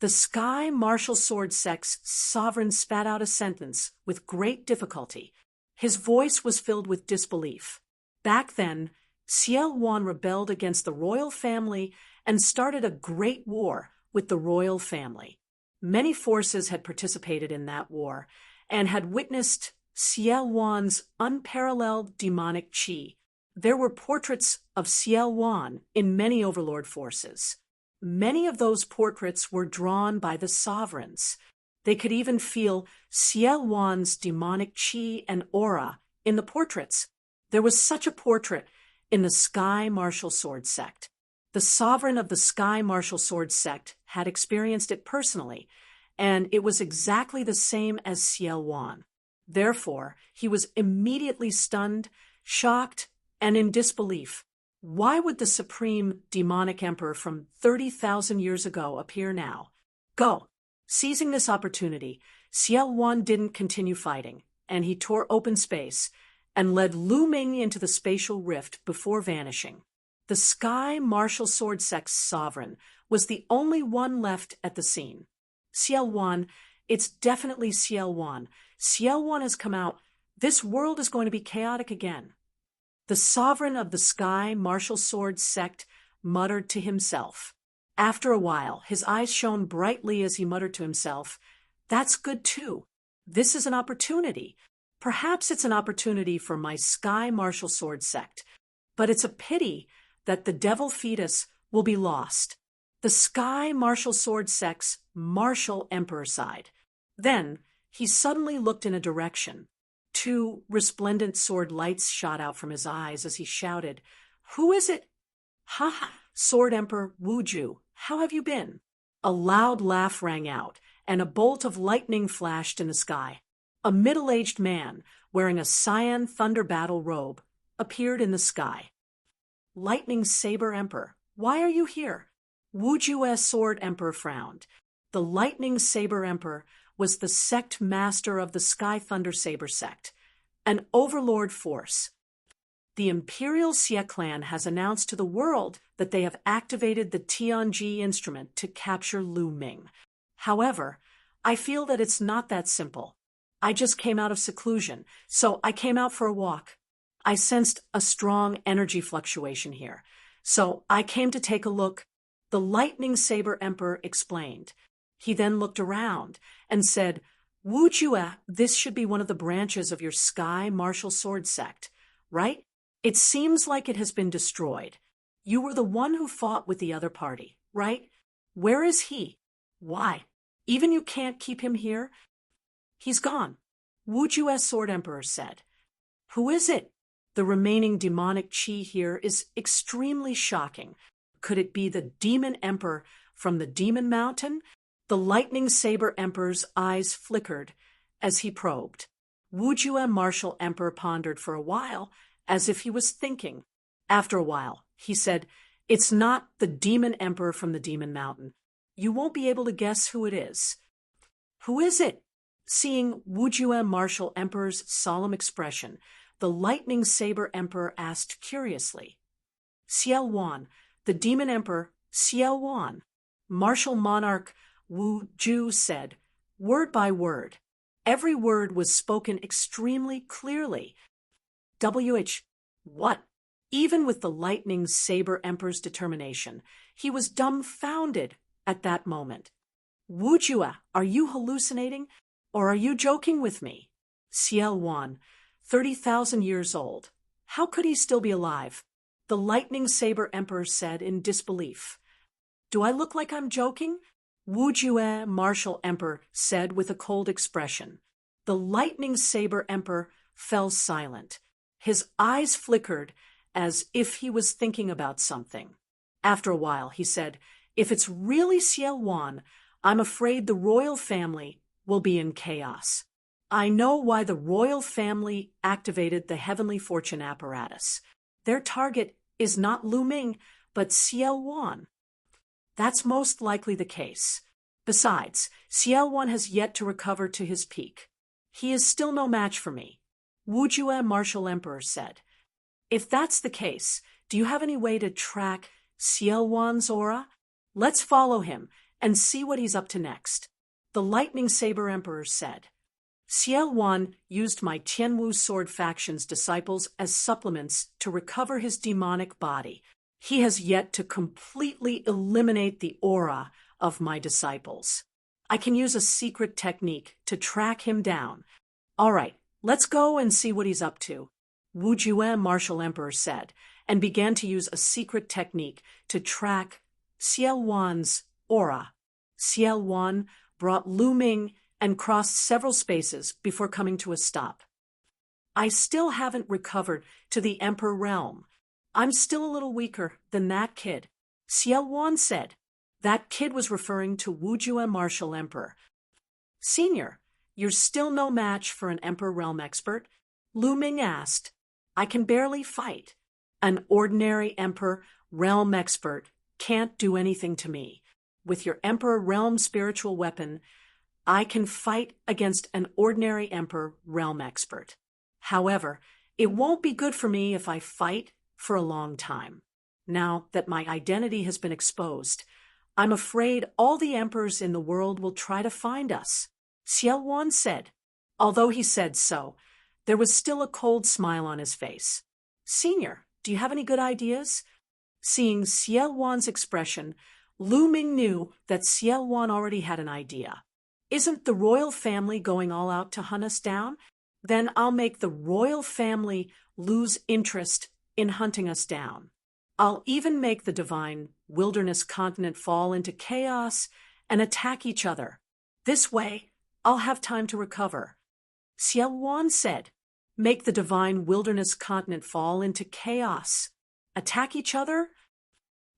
The Sky Martial Sword Sect's sovereign spat out a sentence with great difficulty. His voice was filled with disbelief. Back then, Xiao Wan rebelled against the royal family and started a great war with the royal family. Many forces had participated in that war and had witnessed Xiao Wan's unparalleled demonic qi. There were portraits of Xiao Wan in many overlord forces. Many of those portraits were drawn by the sovereigns. They could even feel Xiao Wan's demonic qi and aura in the portraits. There was such a portrait in the Sky Martial Sword Sect. The sovereign of the Sky Martial Sword Sect had experienced it personally, and it was exactly the same as Xiao Wan. Therefore, he was immediately stunned, shocked, and in disbelief. Why would the supreme demonic emperor from 30,000 years ago appear now? Go! Seizing this opportunity, Xiao Wan didn't continue fighting, and he tore open space and led Lu Ming into the spatial rift before vanishing. The Sky Martial Sword Sect's sovereign was the only one left at the scene. Xiao Wan, it's definitely Xiao Wan. Xiao Wan has come out. This world is going to be chaotic again. The sovereign of the Sky Martial Sword Sect muttered to himself. After a while, his eyes shone brightly as he muttered to himself, "That's good too. This is an opportunity. Perhaps it's an opportunity for my Sky Martial Sword Sect. But it's a pity that the Devil Fetus will be lost." The Sky Martial Sword Sect's martial emperor sighed. Then he suddenly looked in a direction. 2 resplendent sword lights shot out from his eyes as he shouted, "Who is it?" "Ha ha, Sword Emperor Wuju, how have you been?" A loud laugh rang out, and a bolt of lightning flashed in the sky. A middle-aged man, wearing a cyan thunder battle robe, appeared in the sky. "Lightning Saber Emperor, why are you here?" Wuju's Sword Emperor frowned. The Lightning Saber Emperor was the sect master of the Sky Thunder Saber sect, an overlord force. The Imperial Xie clan has announced to the world that they have activated the Tianji instrument to capture Lu Ming. However, I feel that it's not that simple. I just came out of seclusion, so I came out for a walk. I sensed a strong energy fluctuation here, so I came to take a look. The Lightning Saber Emperor explained. He then looked around and said, "Wujue, this should be one of the branches of your Sky Martial Sword Sect, right? It seems like it has been destroyed. You were the one who fought with the other party, right? Where is he? Why? Even you can't keep him here?" "He's gone," Wuju's Sword Emperor said. "Who is it?" "The remaining demonic qi here is extremely shocking. Could it be the Demon Emperor from the Demon Mountain?" The Lightning Saber Emperor's eyes flickered as he probed. Wuju Martial Emperor pondered for a while, as if he was thinking. After a while, he said, "It's not the Demon Emperor from the Demon Mountain. You won't be able to guess who it is." "Who is it?" Seeing Wuju Martial Emperor's solemn expression, the Lightning Saber Emperor asked curiously. "Xiao Wan, the Demon Emperor, Xiao Wan." Martial Monarch Wuju said, word by word. Every word was spoken extremely clearly. What? Even with the Lightning Saber Emperor's determination, he was dumbfounded at that moment. "Wuju, are you hallucinating, or are you joking with me?" Xiao Wan, 30,000 years old. How could he still be alive? The lightning saber emperor said in disbelief. Do I look like I'm joking? Wu Jue, martial emperor, said with a cold expression. The lightning saber emperor fell silent. His eyes flickered as if he was thinking about something. After a while, he said, if it's really Xiao Wan, I'm afraid the royal family will be in chaos. I know why the royal family activated the heavenly fortune apparatus. Their target is not Lu Ming, but Xiao Wan. That's most likely the case. Besides, Xiao Wan has yet to recover to his peak. He is still no match for me, Wu Jue, martial emperor, said. If that's the case, do you have any way to track Xiao Wan's aura? Let's follow him and see what he's up to next. The lightning saber emperor said. Xiao Wan used my Tianwu sword faction's disciples as supplements to recover his demonic body. He has yet to completely eliminate the aura of my disciples. I can use a secret technique to track him down. All right, let's go and see what he's up to, Wu Jue, martial emperor, said, and began to use a secret technique to track Xiao Wan's aura. Xiao Wan brought Lu Ming and crossed several spaces before coming to a stop. I still haven't recovered to the Emperor realm. I'm still a little weaker than that kid, Xiao Wan said. That kid was referring to Wu Jue, martial emperor. Senior, you're still no match for an Emperor realm expert? Lu Ming asked. I can barely fight. An ordinary Emperor realm expert can't do anything to me. With your Emperor realm spiritual weapon, I can fight against an ordinary Emperor realm expert. However, it won't be good for me if I fight for a long time. Now that my identity has been exposed, I'm afraid all the emperors in the world will try to find us, Xiao Wan said. Although he said so, there was still a cold smile on his face. Senior, do you have any good ideas? Seeing Xiao Wan's expression, Lu Ming knew that Xiao Wan already had an idea. Isn't the royal family going all out to hunt us down? Then I'll make the royal family lose interest in hunting us down. I'll even make the divine wilderness continent fall into chaos and attack each other. This way, I'll have time to recover. Xiao Wan said, make the divine wilderness continent fall into chaos. Attack each other?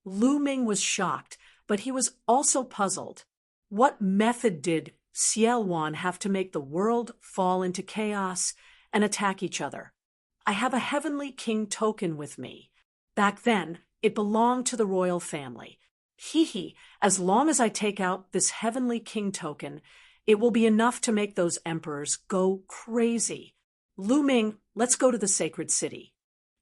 Lu Ming was shocked, but he was also puzzled. What method did Xiao Wan have to make the world fall into chaos and attack each other? I have a Heavenly King token with me. Back then, it belonged to the royal family. As long as I take out this Heavenly King token, it will be enough to make those emperors go crazy. Lu Ming, let's go to the sacred city.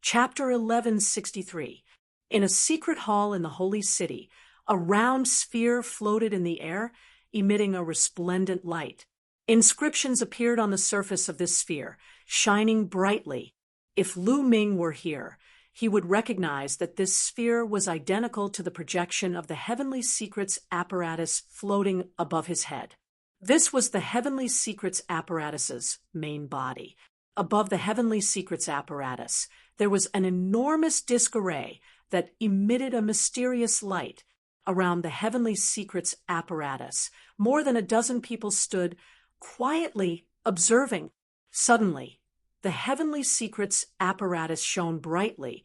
Chapter 1163. In a secret hall in the holy city, a round sphere floated in the air, emitting a resplendent light. Inscriptions appeared on the surface of this sphere, shining brightly. If Lu Ming were here, he would recognize that this sphere was identical to the projection of the Heavenly Secrets apparatus floating above his head. This was the Heavenly Secrets apparatus's main body. Above the Heavenly Secrets apparatus, there was an enormous disk array that emitted a mysterious light. Around the Heavenly Secrets apparatus, more than a dozen people stood quietly observing. Suddenly, the Heavenly Secrets apparatus shone brightly,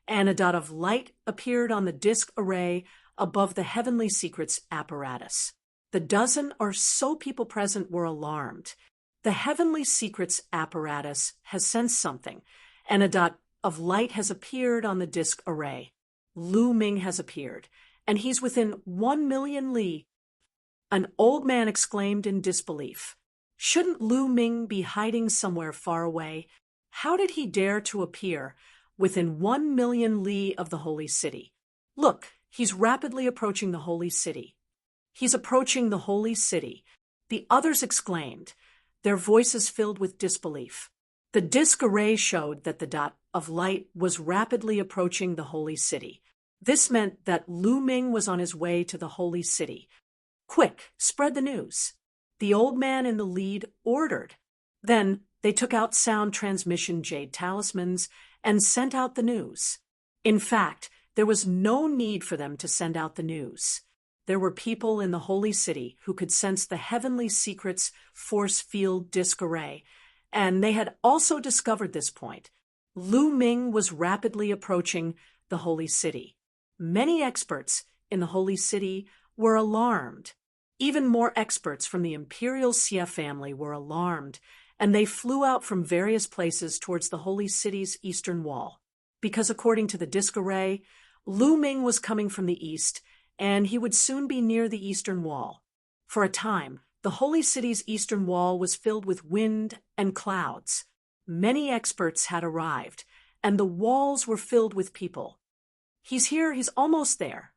and a dot of light appeared on the disk array above the Heavenly Secrets apparatus. The dozen or so people present were alarmed. The Heavenly Secrets apparatus has sensed something, and a dot of light has appeared on the disk array. Lu Ming has appeared, and he's within 1,000,000 li. An old man exclaimed in disbelief. Shouldn't Lu Ming be hiding somewhere far away? How did he dare to appear within 1,000,000 li of the holy city? Look, he's rapidly approaching the holy city. He's approaching the holy city, the others exclaimed, their voices filled with disbelief. The disk array showed that the dot of light was rapidly approaching the holy city. This meant that Lu Ming was on his way to the holy city. Quick, spread the news. The old man in the lead ordered. Then they took out sound transmission jade talismans and sent out the news. In fact, there was no need for them to send out the news. There were people in the holy city who could sense the heavenly secrets force field disk array, and they had also discovered this point. Lu Ming was rapidly approaching the holy city. Many experts in the holy city were alarmed. Even more experts from the imperial Xie family were alarmed, and they flew out from various places towards the holy city's eastern wall. Because according to the disk array, Lu Ming was coming from the east, and he would soon be near the eastern wall. For a time, the holy city's eastern wall was filled with wind and clouds. Many experts had arrived, and the walls were filled with people. He's here, he's almost there.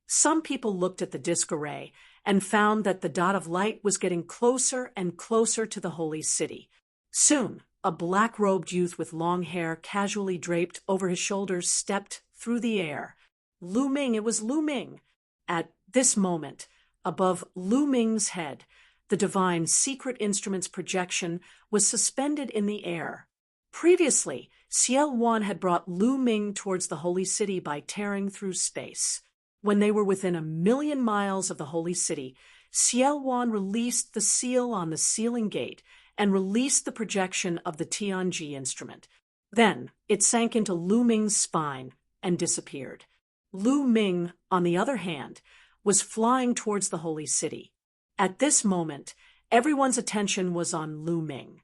Some people looked at the disk array and found that the dot of light was getting closer and closer to the holy city. Soon, a black-robed youth with long hair casually draped over his shoulders stepped through the air. Lu Ming, it was Lu Ming. At this moment, above Lu Ming's head, the divine secret instrument's projection was suspended in the air. Previously, Xie Wan had brought Lu Ming towards the holy city by tearing through space. When they were within 1,000,000 miles of the holy city, Xie Wan released the seal on the sealing gate and released the projection of the Tianji instrument. Then it sank into Lu Ming's spine and disappeared. Lu Ming, on the other hand, was flying towards the holy city. At this moment, everyone's attention was on Lu Ming.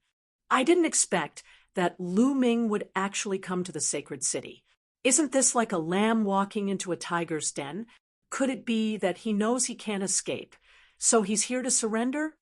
I didn't expect that Lu Ming would actually come to the sacred city. Isn't this like a lamb walking into a tiger's den? Could it be that he knows he can't escape, so he's here to surrender?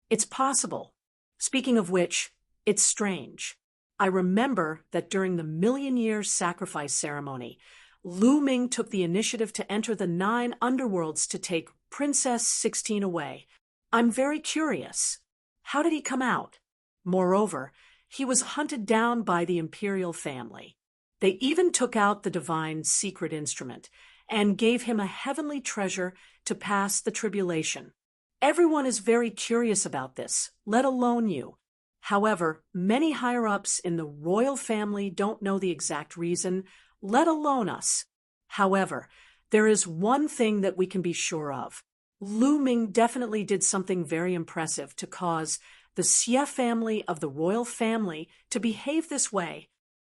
It's possible. Speaking of which, it's strange. I remember that during the 1,000,000-year sacrifice ceremony, Lu Ming took the initiative to enter the 9 underworlds to take Princess 16 away. I'm very curious. How did he come out? Moreover, he was hunted down by the imperial family. They even took out the divine secret instrument and gave him a heavenly treasure to pass the tribulation. Everyone is very curious about this, let alone you. However, many higher-ups in the royal family don't know the exact reason, let alone us. However, there is one thing that we can be sure of. Lu Ming definitely did something very impressive to cause the Xie family of the royal family to behave this way.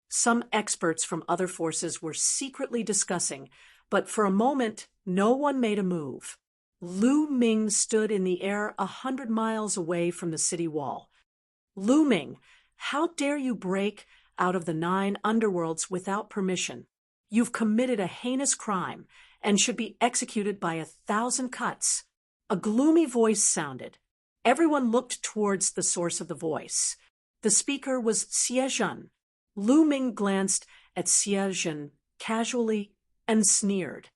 Some experts from other forces were secretly discussing, but for a moment, no one made a move. Lu Ming stood in the air 100 miles away from the city wall. Lu Ming, how dare you break out of the 9 underworlds without permission? You've committed a heinous crime and should be executed by 1,000 cuts. A gloomy voice sounded. Everyone looked towards the source of the voice. The speaker was Xie Zhen. Lu Ming glanced at Xie Zhen casually and sneered.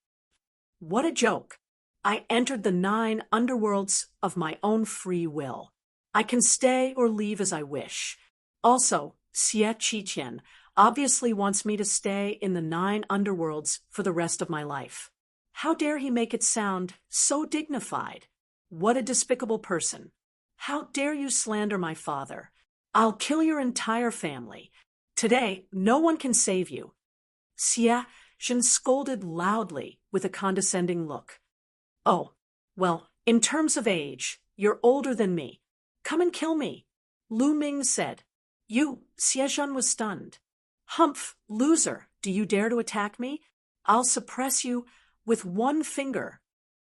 What a joke! I entered the 9 underworlds of my own free will. I can stay or leave as I wish. Also, Xie Qiqian obviously wants me to stay in the 9 underworlds for the rest of my life. How dare he make it sound so dignified? What a despicable person. How dare you slander my father? I'll kill your entire family. Today, no one can save you. Xie Zhen scolded loudly with a condescending look. Oh, well, in terms of age, you're older than me. Come and kill me, Lu Ming said. You, Xie Zhen was stunned. Humph, loser, do you dare to attack me? I'll suppress you with one finger.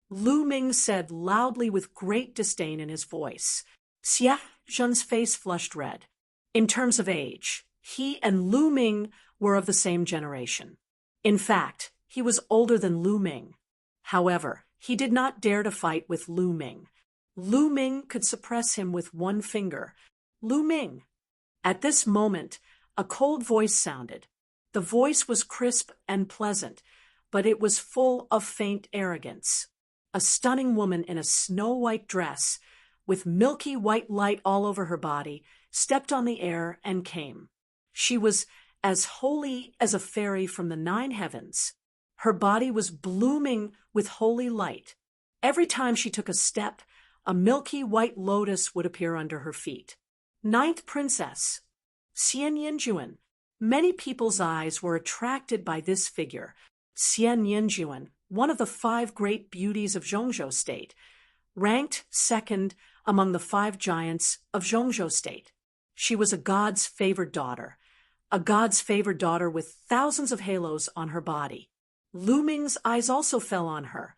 Lu Ming said loudly with great disdain in his voice. Xie Zhen's face flushed red. In terms of age, he and Lu Ming were of the same generation. In fact, he was older than Lu Ming. However, he did not dare to fight with Lu Ming. Lu Ming could suppress him with one finger. Lu Ming. At this moment, a cold voice sounded. The voice was crisp and pleasant, but it was full of faint arrogance. A stunning woman in a snow-white dress, with milky white light all over her body, stepped on the air and came. She was as holy as a fairy from the 9 heavens. Her body was blooming with holy light. Every time she took a step, a milky white lotus would appear under her feet. 9th Princess, Xian Yinjuan, Many people's eyes were attracted by this figure, Xian Yinjuan, one of the 5 great beauties of Zhongzhou State, ranked second among the 5 giants of Zhongzhou State. She was a god's favored daughter, with thousands of halos on her body. Lu Ming's eyes also fell on her.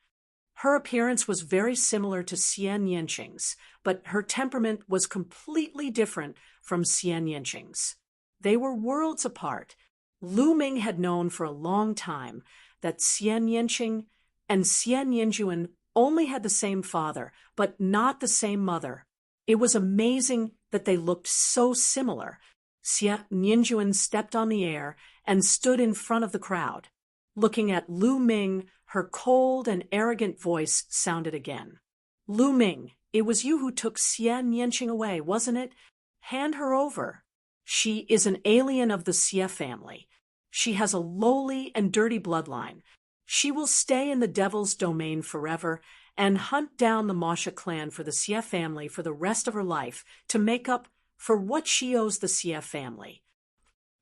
Her appearance was very similar to Xian Yanqing's, but her temperament was completely different from Xian Yanqing's. They were worlds apart. Lu Ming had known for a long time that Xian Yanqing and Xian Yinjuan only had the same father, but not the same mother. It was amazing that they looked so similar. Xian Yinjuan stepped on the air and stood in front of the crowd. Looking at Lu Ming, her cold and arrogant voice sounded again. Lu Ming, it was you who took Xian Yanqing away, wasn't it? Hand her over. She is an alien of the Xie family. She has a lowly and dirty bloodline. She will stay in the devil's domain forever and hunt down the Masha clan for the Xie family for the rest of her life to make up for what she owes the Xie family.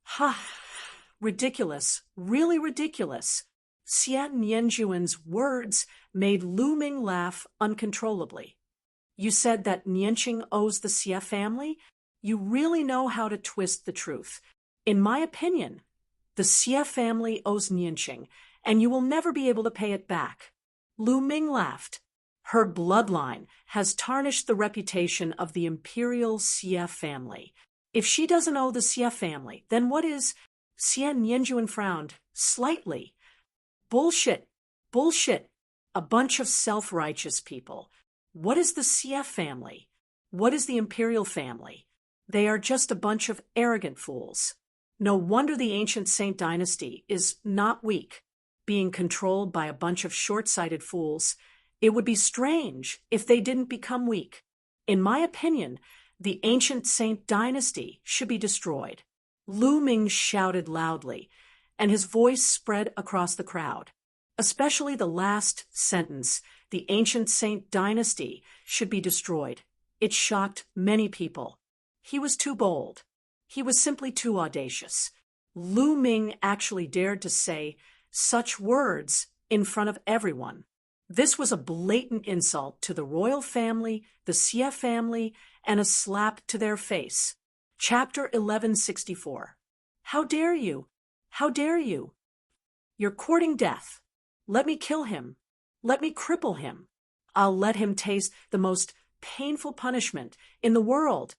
Ha! Ridiculous, really ridiculous. Xian Yanjuan's words made Lu Ming laugh uncontrollably. You said that Nianqing owes the Xie family? You really know how to twist the truth. In my opinion, the Xie family owes Nianqing, and you will never be able to pay it back. Lu Ming laughed. Her bloodline has tarnished the reputation of the imperial Xie family. If she doesn't owe the Xie family, then what is? Xian Yanjuan frowned slightly. Bullshit. Bullshit. A bunch of self-righteous people. What is the Xie family? What is the imperial family? They are just a bunch of arrogant fools. No wonder the ancient Saint dynasty is not weak, being controlled by a bunch of short-sighted fools. It would be strange if they didn't become weak. In my opinion, the ancient Saint dynasty should be destroyed. Lu Ming shouted loudly, and his voice spread across the crowd. Especially the last sentence, the ancient Saint dynasty should be destroyed. It shocked many people. He was too bold. He was simply too audacious. Lu Ming actually dared to say such words in front of everyone. This was a blatant insult to the royal family, the Xie family, and a slap to their face. Chapter 1164. How dare you? How dare you? You're courting death. Let me kill him. Let me cripple him. I'll let him taste the most painful punishment in the world.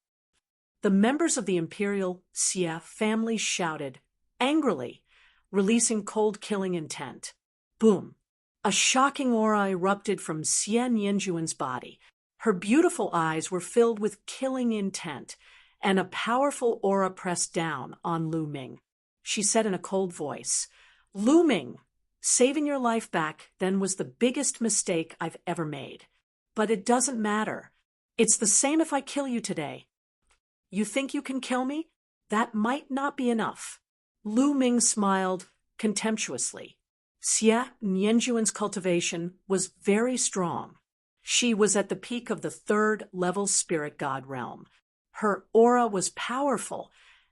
The members of the imperial Xie family shouted, angrily, releasing cold killing intent. Boom! A shocking aura erupted from Xian Yanjuan's body. Her beautiful eyes were filled with killing intent, and a powerful aura pressed down on Lu Ming. She said in a cold voice, Lu Ming, saving your life back then was the biggest mistake I've ever made. But it doesn't matter. It's the same if I kill you today. You think you can kill me? That might not be enough. Lu Ming smiled contemptuously. Xie Yanjuan's cultivation was very strong. She was at the peak of the 3rd-level spirit god realm. Her aura was powerful,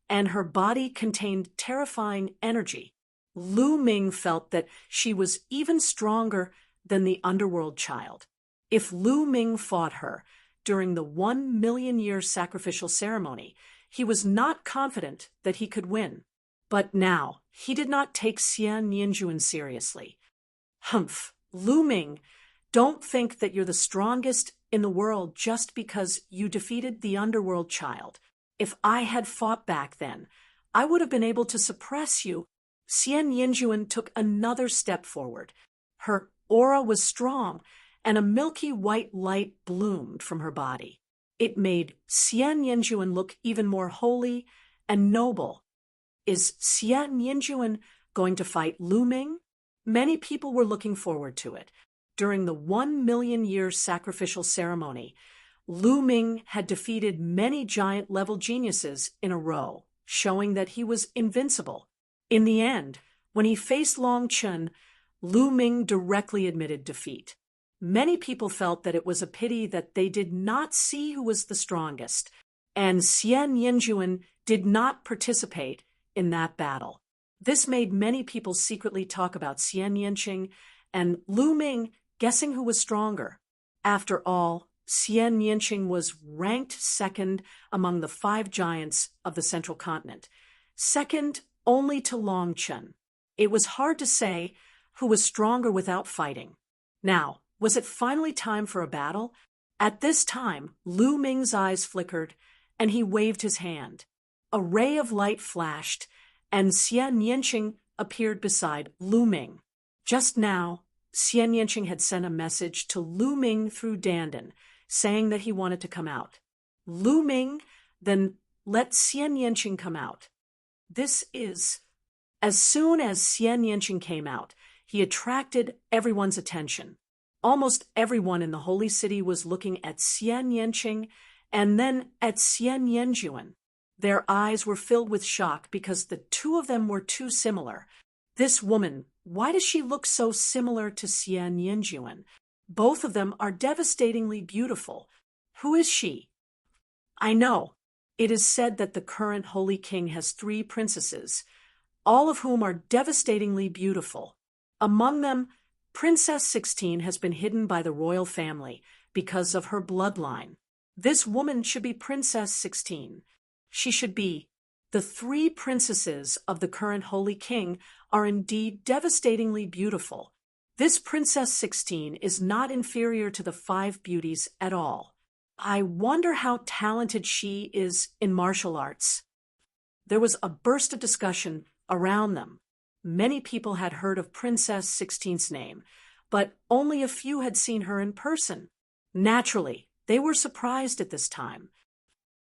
and her body contained terrifying energy. Lu Ming felt that she was even stronger than the underworld child. If Lu Ming fought her during the 1,000,000-year sacrificial ceremony, he was not confident that he could win. But now, he did not take Xian Yanjuan seriously. Humph, Lu Ming, don't think that you're the strongest in the world just because you defeated the underworld child. If I had fought back then, I would have been able to suppress you. Xian Yanjuan took another step forward. Her aura was strong, and a milky white light bloomed from her body. It made Xian Yanjuan look even more holy and noble. Is Xian Yanjuan going to fight Lu Ming? Many people were looking forward to it. During the 1,000,000-year sacrificial ceremony, Lu Ming had defeated many giant-level geniuses in a row, showing that he was invincible. In the end, when he faced Long Chun, Lu Ming directly admitted defeat. Many people felt that it was a pity that they did not see who was the strongest, and Xian Yanjuan did not participate in that battle. This made many people secretly talk about Xian Yanqing and Lu Ming guessing who was stronger. After all, Xian Yanqing was ranked second among the 5 giants of the central continent, second only to Long Chen. It was hard to say who was stronger without fighting. Now, was it finally time for a battle? At this time, Lu Ming's eyes flickered, and he waved his hand. A ray of light flashed, and Xian Yanqing appeared beside Lu Ming. Just now, Xian Yanqing had sent a message to Lu Ming through Dandan, saying that he wanted to come out. Lu Ming then let Xian Yanqing come out. As soon as Xian Yanqing came out, he attracted everyone's attention. Almost everyone in the holy city was looking at Xian Yanqing and then at Xian Yanjuan. Their eyes were filled with shock because the two of them were too similar. This woman, why does she look so similar to Xian Yanjuan? Both of them are devastatingly beautiful. Who is she? I know. It is said that the current holy king has 3 princesses, all of whom are devastatingly beautiful. Among them, Princess 16 has been hidden by the royal family because of her bloodline. This woman should be Princess 16. She should be. The 3 princesses of the current holy king are indeed devastatingly beautiful. This Princess 16 is not inferior to the 5 beauties at all. I wonder how talented she is in martial arts. There was a burst of discussion around them. Many people had heard of Princess 16's name, but only a few had seen her in person. Naturally, they were surprised at this time.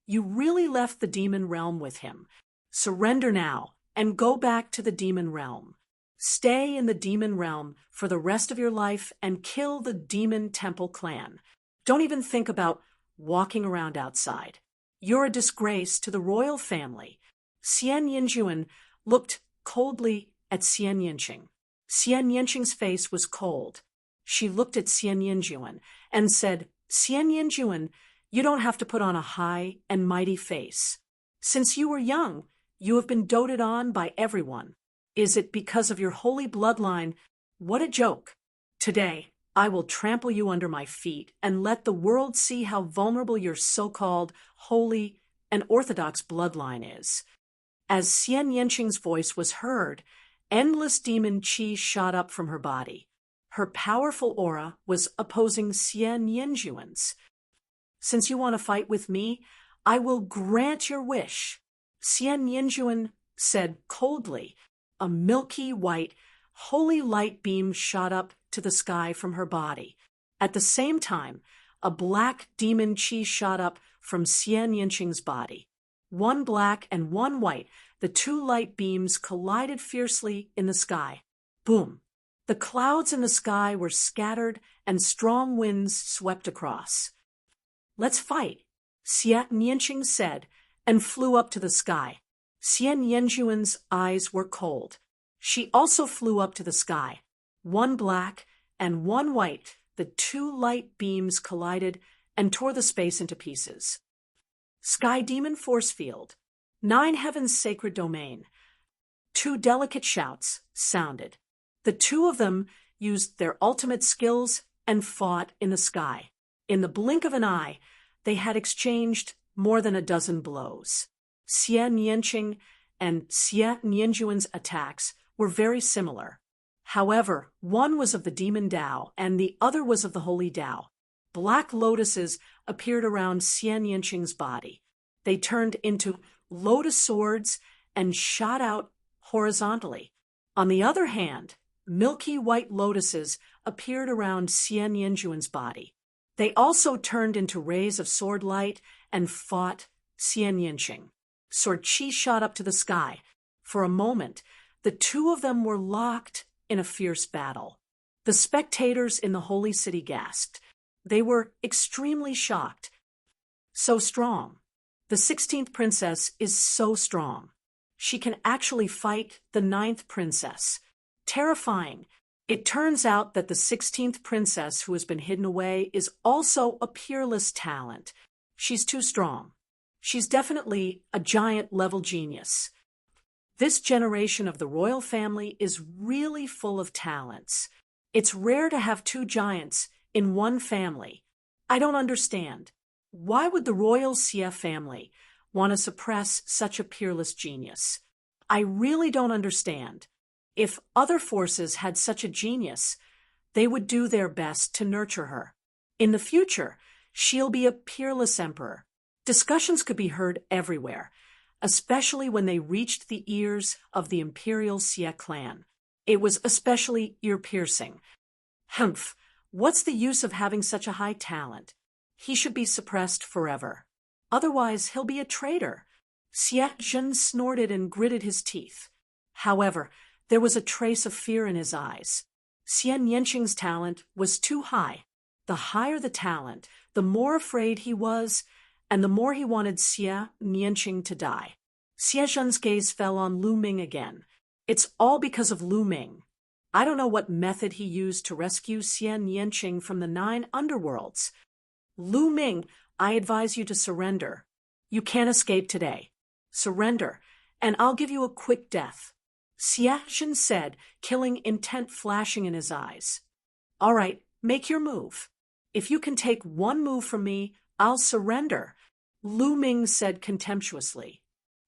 You really left the demon realm with him. Surrender now and go back to the demon realm. Stay in the demon realm for the rest of your life and kill the demon temple clan. Don't even think about walking around outside. You're a disgrace to the royal family. Xian Yanjuan looked coldly at Xian Yanqing. Xian Yanqing's face was cold. She looked at Xian Yanjuan and said, Xian Yanjuan, you don't have to put on a high and mighty face. Since you were young, you have been doted on by everyone. Is it because of your holy bloodline? What a joke. Today, I will trample you under my feet and let the world see how vulnerable your so-called holy and orthodox bloodline is. As Xian Yanqing's voice was heard, endless demon qi shot up from her body. Her powerful aura was opposing Xian Yanjuan's. Since you want to fight with me, I will grant your wish. Xian Yanjuan said coldly. A milky white, holy light beam shot up to the sky from her body. At the same time, a black demon qi shot up from Xian Yanqing's body. One black and one white, the 2 light beams collided fiercely in the sky. Boom! The clouds in the sky were scattered and strong winds swept across. Let's fight, Xian Yanqing said, and flew up to the sky. Xian Yanjuan's eyes were cold. She also flew up to the sky. One black and one white, the 2 light beams collided and tore the space into pieces. Sky Demon Force Field, 9 Heavens Sacred Domain. 2 delicate shouts sounded. The 2 of them used their ultimate skills and fought in the sky. In the blink of an eye, they had exchanged more than a dozen blows. Xian Yanqing and Xian Yanjuan's attacks were very similar. However, one was of the demon Tao and the other was of the holy Tao. Black lotuses appeared around Xian Yanqing's body. They turned into lotus swords and shot out horizontally. On the other hand, milky white lotuses appeared around Xian Yanjuan's body. They also turned into rays of sword light and fought Xian Yanqing. Sword qi shot up to the sky. For a moment, the 2 of them were locked in a fierce battle. The spectators in the holy city gasped. They were extremely shocked. So strong. The 16th princess is so strong. She can actually fight the 9th princess. Terrifying. It turns out that the 16th princess who has been hidden away is also a peerless talent. She's too strong. She's definitely a giant-level genius. This generation of the royal family is really full of talents. It's rare to have two giants in one family. I don't understand. Why would the royal Xie family want to suppress such a peerless genius? I really don't understand. If other forces had such a genius, they would do their best to nurture her. In the future, she'll be a peerless emperor. Discussions could be heard everywhere, especially when they reached the ears of the imperial Xie clan. It was especially ear-piercing. Humph, what's the use of having such a high talent? He should be suppressed forever. Otherwise, he'll be a traitor. Xie Zhen snorted and gritted his teeth. However, there was a trace of fear in his eyes. Xie Nianqing's talent was too high. The higher the talent, the more afraid he was, and the more he wanted Xie Nianqing to die. Xie Zhen's gaze fell on Lu Ming again. It's all because of Lu Ming. I don't know what method he used to rescue Xie Nianqing from the 9 underworlds. Lu Ming, I advise you to surrender. You can't escape today. Surrender, and I'll give you a quick death. Xie Zhen said, killing intent flashing in his eyes. All right, make your move. If you can take one move from me, I'll surrender, Lu Ming said contemptuously.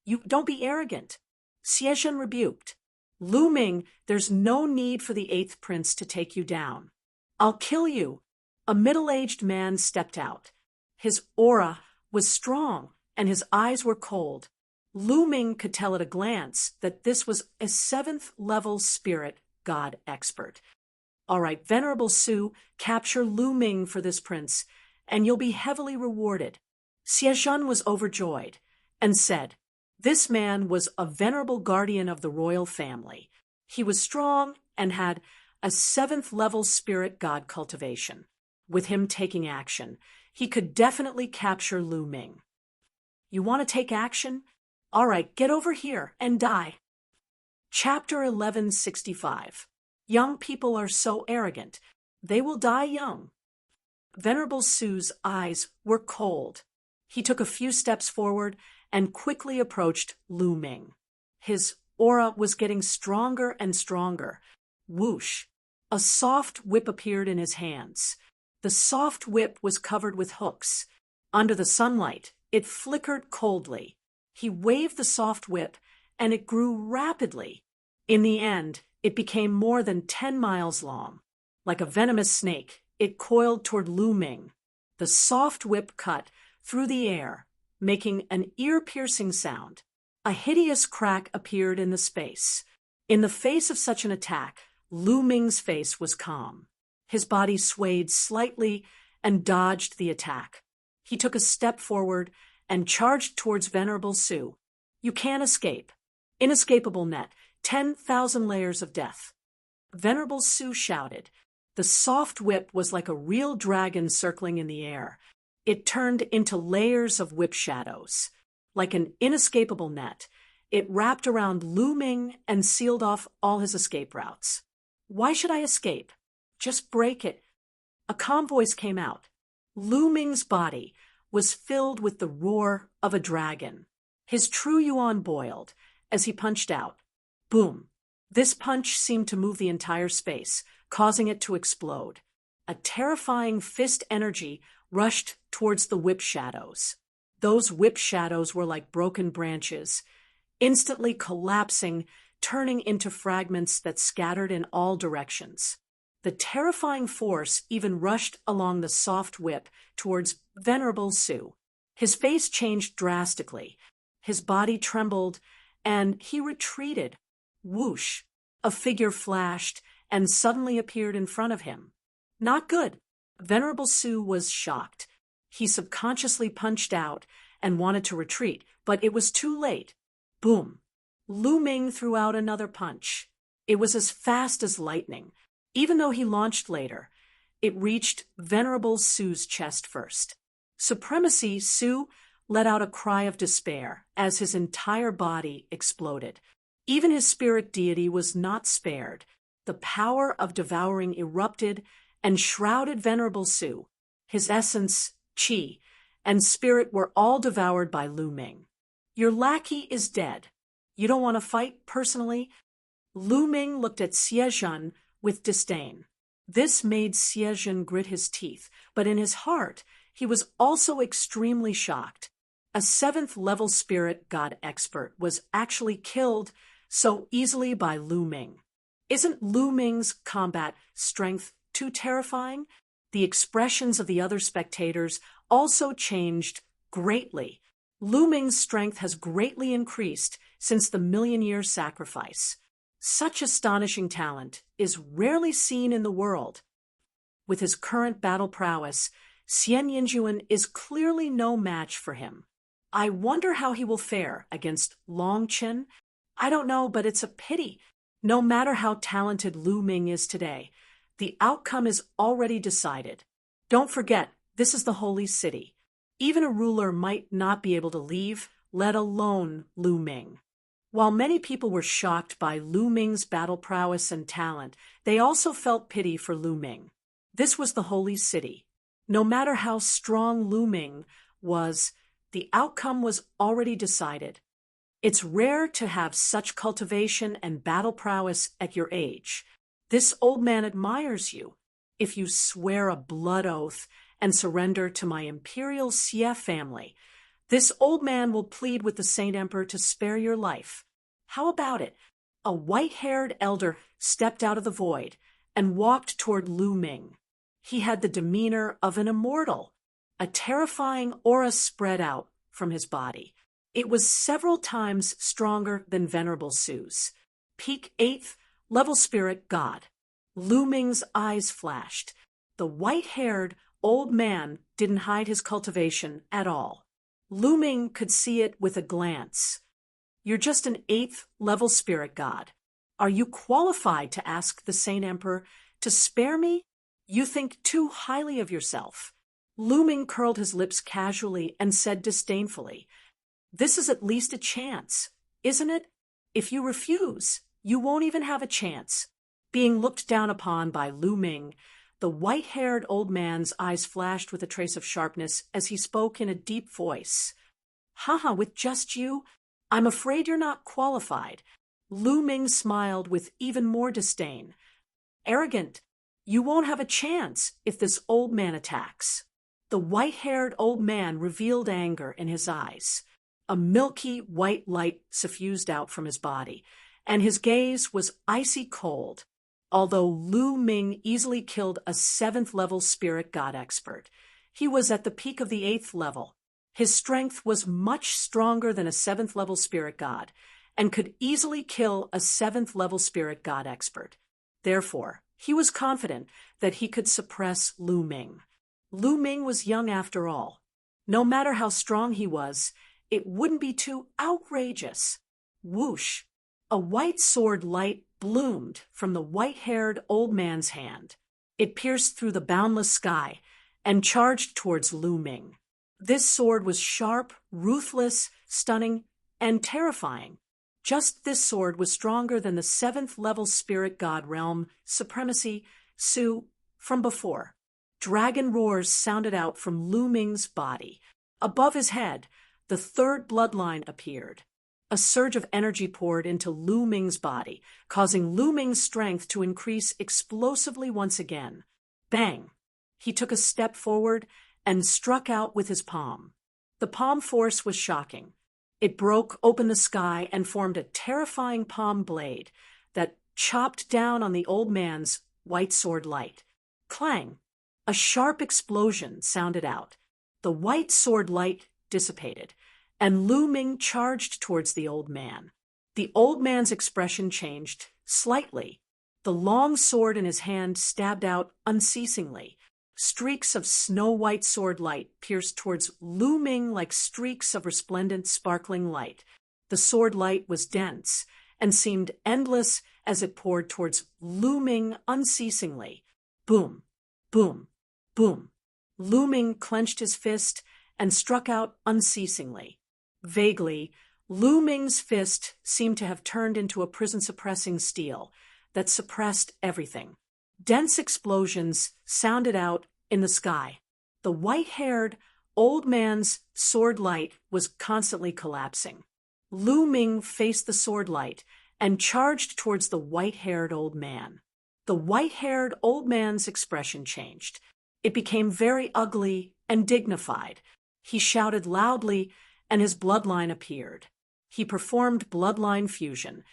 You don't be arrogant. Xie Zhen rebuked. Lu Ming, there's no need for the 8th prince to take you down. I'll kill you. A middle-aged man stepped out. His aura was strong, and his eyes were cold. Lu Ming could tell at a glance that this was a 7th-level spirit god expert. All right, Venerable Su, capture Lu Ming for this prince, and you'll be heavily rewarded. Xie Zhen was overjoyed and said, this man was a venerable guardian of the royal family. He was strong and had a 7th-level spirit god cultivation. With him taking action, he could definitely capture Lu Ming. You want to take action? All right, get over here and die. Chapter 1165. Young people are so arrogant. They will die young. Venerable Su's eyes were cold. He took a few steps forward and quickly approached Lu Ming. His aura was getting stronger and stronger. Whoosh! A soft whip appeared in his hands. The soft whip was covered with hooks. Under the sunlight, it flickered coldly. He waved the soft whip, and it grew rapidly. In the end, it became more than 10 miles long. Like a venomous snake, it coiled toward Lu Ming. The soft whip cut through the air, making an ear-piercing sound. A hideous crack appeared in the space. In the face of such an attack, Lu Ming's face was calm. His body swayed slightly and dodged the attack. He took a step forward and charged towards Venerable Su. You can't escape. Inescapable net, 10,000 layers of death. Venerable Su shouted. The soft whip was like a real dragon circling in the air. It turned into layers of whip shadows. Like an inescapable net, it wrapped around Lu Ming and sealed off all his escape routes. Why should I escape? Just break it. A calm voice came out. Lu Ming's body was filled with the roar of a dragon. His true yuan boiled as he punched out. Boom! This punch seemed to move the entire space, causing it to explode. A terrifying fist energy rushed towards the whip shadows. Those whip shadows were like broken branches, instantly collapsing, turning into fragments that scattered in all directions. The terrifying force even rushed along the soft whip towards Venerable Su. His face changed drastically. His body trembled, and he retreated. Whoosh! A figure flashed and suddenly appeared in front of him. Not good. Venerable Su was shocked. He subconsciously punched out and wanted to retreat, but it was too late. Boom! Lu Ming threw out another punch. It was as fast as lightning. Even though he launched later, it reached Venerable Su's chest first. Supremacy Su let out a cry of despair as his entire body exploded. Even his spirit deity was not spared. The power of devouring erupted and shrouded Venerable Su. His essence, qi, and spirit were all devoured by Lu Ming. Your lackey is dead. You don't want to fight personally? Lu Ming looked at Xie Zhen with disdain. This made Xie Zhen grit his teeth, but in his heart, he was also extremely shocked. A 7th-level spirit god expert was actually killed so easily by Lu Ming. Isn't Lu Ming's combat strength too terrifying? The expressions of the other spectators also changed greatly. Lu Ming's strength has greatly increased since the million-year sacrifice. Such astonishing talent is rarely seen in the world. With his current battle prowess, Xian Yinjuan is clearly no match for him. I wonder how he will fare against Long Qin. I don't know, but it's a pity. No matter how talented Lu Ming is today, the outcome is already decided. Don't forget, this is the holy city. Even a ruler might not be able to leave, let alone Lu Ming. While many people were shocked by Lu Ming's battle prowess and talent, they also felt pity for Lu Ming. This was the holy city. No matter how strong Lu Ming was, the outcome was already decided. It's rare to have such cultivation and battle prowess at your age. This old man admires you. If you swear a blood oath and surrender to my imperial Xie family, this old man will plead with the Saint Emperor to spare your life. How about it? A white-haired elder stepped out of the void and walked toward Lu Ming. He had the demeanor of an immortal. A terrifying aura spread out from his body. It was several times stronger than Venerable Su's. Peak 8th level spirit god. Lu Ming's eyes flashed. The white-haired old man didn't hide his cultivation at all. Lu Ming could see it with a glance. You're just an 8th level spirit god. Are you qualified to ask the Saint Emperor to spare me? You think too highly of yourself. Lu Ming curled his lips casually and said disdainfully, "This is at least a chance, isn't it? If you refuse, you won't even have a chance." Being looked down upon by Lu Ming, the white-haired old man's eyes flashed with a trace of sharpness as he spoke in a deep voice. "Haha, with just you? I'm afraid you're not qualified." Lu Ming smiled with even more disdain. "Arrogant, you won't have a chance if this old man attacks." The white-haired old man revealed anger in his eyes. A milky white light suffused out from his body, and his gaze was icy cold. Although Lu Ming easily killed a 7th-level spirit god expert, he was at the peak of the 8th level. His strength was much stronger than a 7th-level spirit god, and could easily kill a 7th-level spirit god expert. Therefore, he was confident that he could suppress Lu Ming. Lu Ming was young after all. No matter how strong he was, it wouldn't be too outrageous. Whoosh! A white sword light bloomed from the white-haired old man's hand. It pierced through the boundless sky and charged towards Lu Ming. This sword was sharp, ruthless, stunning, and terrifying. Just this sword was stronger than the 7th-level spirit god realm supremacy Su from before. Dragon roars sounded out from Lu Ming's body. Above his head, the 3rd bloodline appeared. A surge of energy poured into Lu Ming's body, causing Lu Ming's strength to increase explosively once again. Bang! He took a step forward and struck out with his palm. The palm force was shocking. It broke open the sky and formed a terrifying palm blade that chopped down on the old man's white sword light. Clang! A sharp explosion sounded out. The white sword light dissipated, and Lu Ming charged towards the old man. The old man's expression changed slightly. The long sword in his hand stabbed out unceasingly. Streaks of snow-white sword light pierced towards Lu Ming like streaks of resplendent, sparkling light. The sword light was dense and seemed endless as it poured towards Lu Ming unceasingly. Boom, boom, boom. Lu Ming clenched his fist and struck out unceasingly. Vaguely, Lu Ming's fist seemed to have turned into a prison-suppressing steel that suppressed everything. Dense explosions sounded out in the sky. The white-haired old man's sword light was constantly collapsing. Lu Ming faced the sword light and charged towards the white-haired old man. The white-haired old man's expression changed. It became very ugly and dignified. He shouted loudly, and his bloodline appeared. He performed bloodline fusion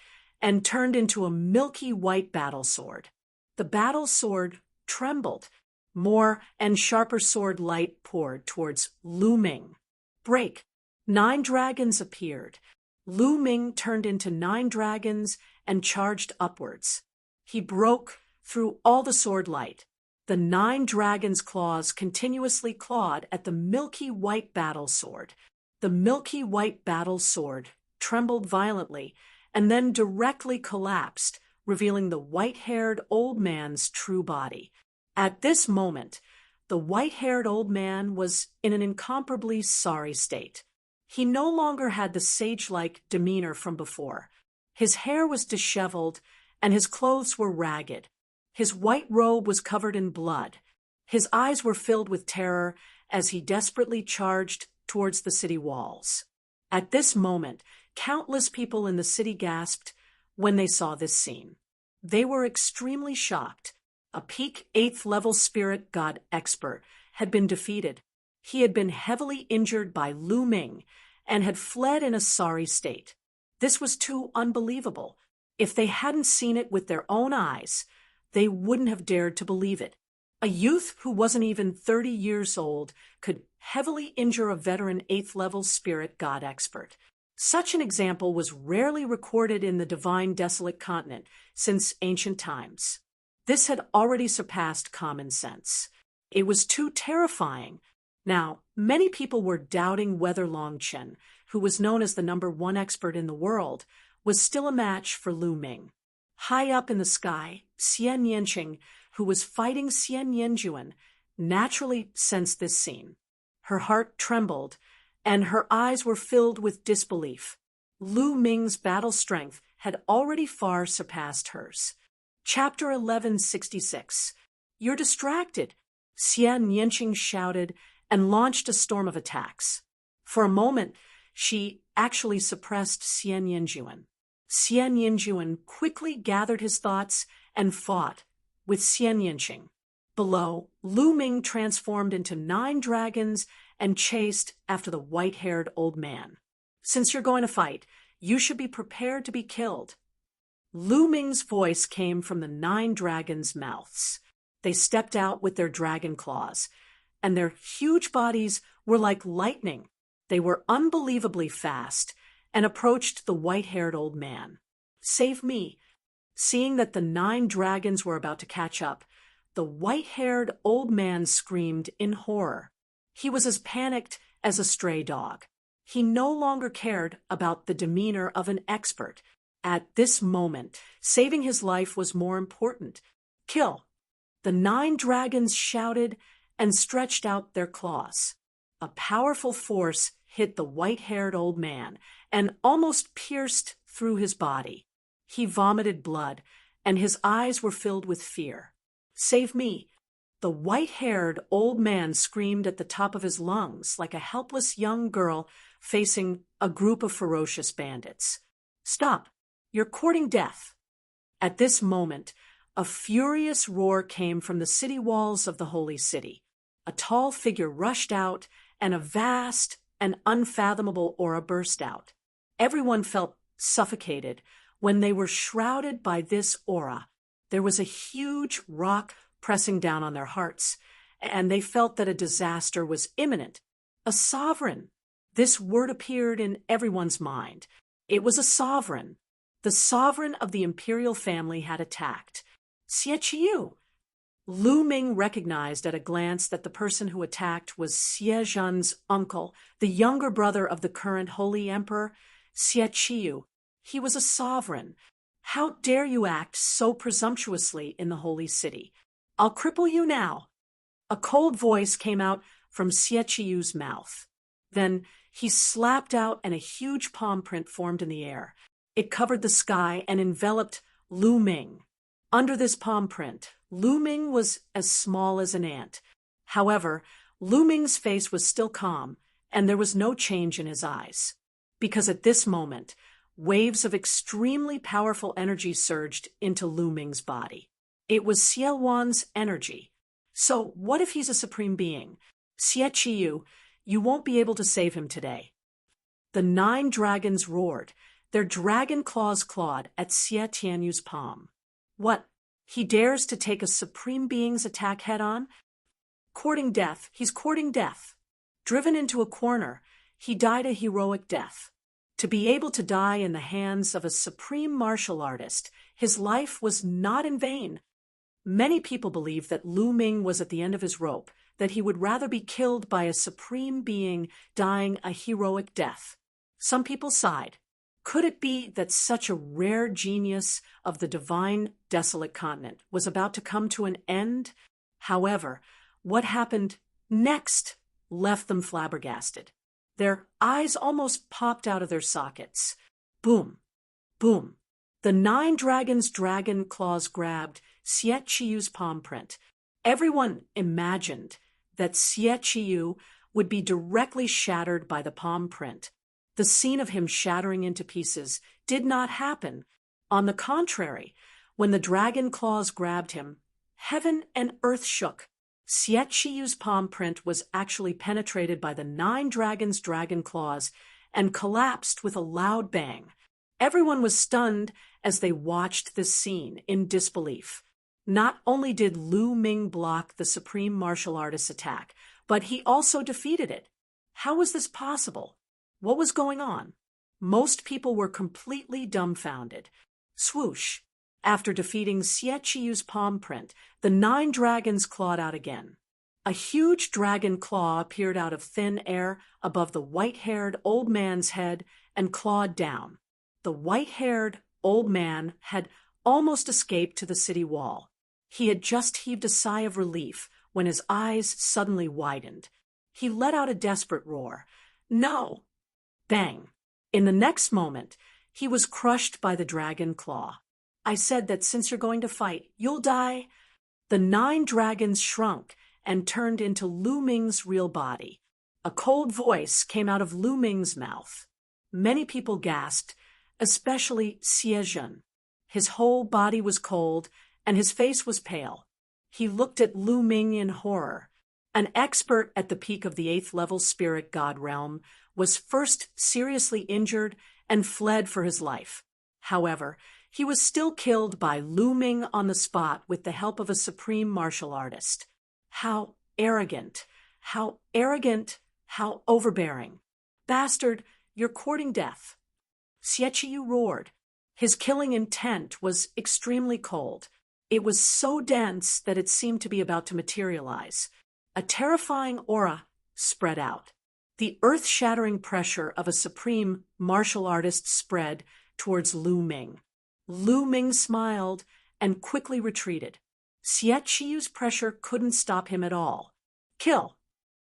and turned into a milky white battle sword. The battle sword trembled. More and sharper sword light poured towards Lu Ming. Break! 9 dragons appeared. Lu Ming turned into 9 dragons and charged upwards. He broke through all the sword light. The 9 dragons' claws continuously clawed at the milky white battle sword. The milky white battle sword trembled violently and then directly collapsed, revealing the white-haired old man's true body. At this moment, the white-haired old man was in an incomparably sorry state. He no longer had the sage-like demeanor from before. His hair was disheveled, and his clothes were ragged. His white robe was covered in blood. His eyes were filled with terror as he desperately charged towards the city walls. At this moment, countless people in the city gasped when they saw this scene. They were extremely shocked. A peak 8th level spirit god expert had been defeated. He had been heavily injured by Lu Ming and had fled in a sorry state. This was too unbelievable. If they hadn't seen it with their own eyes, they wouldn't have dared to believe it. A youth who wasn't even 30 years old could heavily injure a veteran 8th level spirit god expert. Such an example was rarely recorded in the divine desolate continent since ancient times. This had already surpassed common sense. It was too terrifying. Now, many people were doubting whether Long Chen, who was known as the #1 expert in the world, was still a match for Lu Ming. High up in the sky, Xian Yanqing, who was fighting Xian Yanjuan, naturally sensed this scene. Her heart trembled, and her eyes were filled with disbelief. Lu Ming's battle strength had already far surpassed hers. Chapter 1166. You're distracted, Xian Yanqing shouted and launched a storm of attacks. For a moment, she actually suppressed Xian Yanjuan. Xian Yanjuan quickly gathered his thoughts and fought with Xian Yanqing. Below, Lu Ming transformed into 9 dragons and chased after the white-haired old man. Since you're going to fight, you should be prepared to be killed. Lu Ming's voice came from the 9 dragons' mouths. They stepped out with their dragon claws, and their huge bodies were like lightning. They were unbelievably fast and approached the white-haired old man. Save me. Seeing that the 9 dragons were about to catch up, the white-haired old man screamed in horror. He was as panicked as a stray dog. He no longer cared about the demeanor of an expert. At this moment, saving his life was more important. Kill! The 9 dragons shouted and stretched out their claws. A powerful force hit the white-haired old man and almost pierced through his body. He vomited blood, and his eyes were filled with fear. Save me! The white-haired old man screamed at the top of his lungs like a helpless young girl facing a group of ferocious bandits. Stop! You're courting death. At this moment, a furious roar came from the city walls of the holy city. A tall figure rushed out, and a vast and unfathomable aura burst out. Everyone felt suffocated when they were shrouded by this aura. There was a huge rock pressing down on their hearts, and they felt that a disaster was imminent. A sovereign. This word appeared in everyone's mind. It was a sovereign. The sovereign of the imperial family had attacked. Xie Qiu. Lu Ming recognized at a glance that the person who attacked was Xie Zhan's uncle, the younger brother of the current holy emperor, Xie Qiu. He was a sovereign. How dare you act so presumptuously in the holy city? I'll cripple you now. A cold voice came out from Xie Qiu's mouth. Then he slapped out, and a huge palm print formed in the air. It covered the sky and enveloped Lu Ming. Under this palm print, Lu Ming was as small as an ant. However, Lu Ming's face was still calm, and there was no change in his eyes. because at this moment, waves of extremely powerful energy surged into Lu Ming's body. It was Xie Wan's energy. So what if he's a supreme being? Xie Qiyu, you won't be able to save him today. The 9 dragons roared, their dragon claws clawed at Xie Tianyu's palm. What? He dares to take a supreme being's attack head-on? Courting death, he's courting death. Driven into a corner, he died a heroic death. To be able to die in the hands of a supreme martial artist, his life was not in vain. Many people believe that Lu Ming was at the end of his rope, that he would rather be killed by a supreme being dying a heroic death. Some people sighed. Could it be that such a rare genius of the divine desolate continent was about to come to an end? However, what happened next left them flabbergasted. Their eyes almost popped out of their sockets. Boom, boom. The 9 dragons' dragon claws grabbed Xie Qiyu's palm print. Everyone imagined that Xie Qiyu would be directly shattered by the palm print. The scene of him shattering into pieces did not happen. On the contrary, when the dragon claws grabbed him, heaven and earth shook. Xie Qiyu's palm print was actually penetrated by the 9 dragons' dragon claws and collapsed with a loud bang. Everyone was stunned as they watched this scene in disbelief. Not only did Lu Ming block the supreme martial artist's attack, but he also defeated it. How was this possible? What was going on? Most people were completely dumbfounded. Swoosh! After defeating Xie Qiyu's palm print, the 9 dragons clawed out again. A huge dragon claw appeared out of thin air above the white-haired old man's head and clawed down. The white-haired old man had almost escaped to the city wall. He had just heaved a sigh of relief when his eyes suddenly widened. He let out a desperate roar. No! Bang! In the next moment, he was crushed by the dragon claw. I said that since you're going to fight, you'll die. The 9 dragons shrunk and turned into Lu Ming's real body. A cold voice came out of Lu Ming's mouth. Many people gasped, especially Xie Zhen. His whole body was cold, and his face was pale. He looked at Lu Ming in horror. An expert at the peak of the 8th level spirit god realm was first seriously injured and fled for his life. However, he was still killed by Lu Ming on the spot with the help of a supreme martial artist. How arrogant, how arrogant, how overbearing. Bastard, you're courting death. Xie Qiyu roared. His killing intent was extremely cold. It was so dense that it seemed to be about to materialize. A terrifying aura spread out. The earth-shattering pressure of a supreme martial artist spread towards Lu Ming. Lu Ming smiled and quickly retreated. Xie Qiyu's pressure couldn't stop him at all. Kill!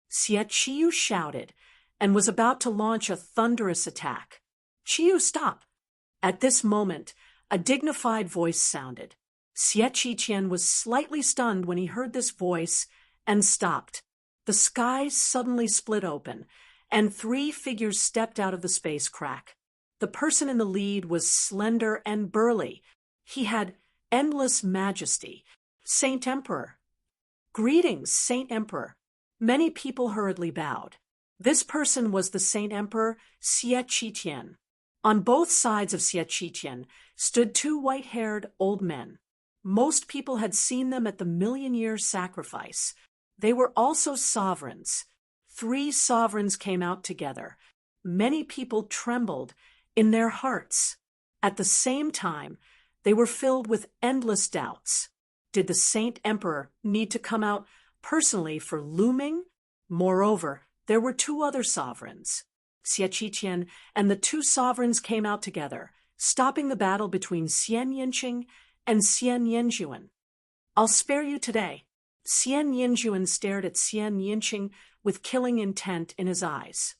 Xie Qiyu shouted and was about to launch a thunderous attack. Qiyu, stop! At this moment, a dignified voice sounded. Xie Qiqian was slightly stunned when he heard this voice and stopped. The sky suddenly split open, and 3 figures stepped out of the space crack. The person in the lead was slender and burly. He had endless majesty. Saint Emperor. Greetings, Saint Emperor. Many people hurriedly bowed. This person was the Saint Emperor Xie Qiqian. On both sides of Xie Qiqian stood 2 white-haired old men. Most people had seen them at the million-year sacrifice. They were also sovereigns. 3 sovereigns came out together. Many people trembled in their hearts. At the same time, they were filled with endless doubts. Did the Saint Emperor need to come out personally for Lu Ming? Moreover, there were 2 other sovereigns. Xie Qiqian and the 2 sovereigns came out together, stopping the battle between Xian Yinqing and Xian Yanjuan. I'll spare you today. Xian Yanjuan stared at Xian Yinqing with killing intent in his eyes.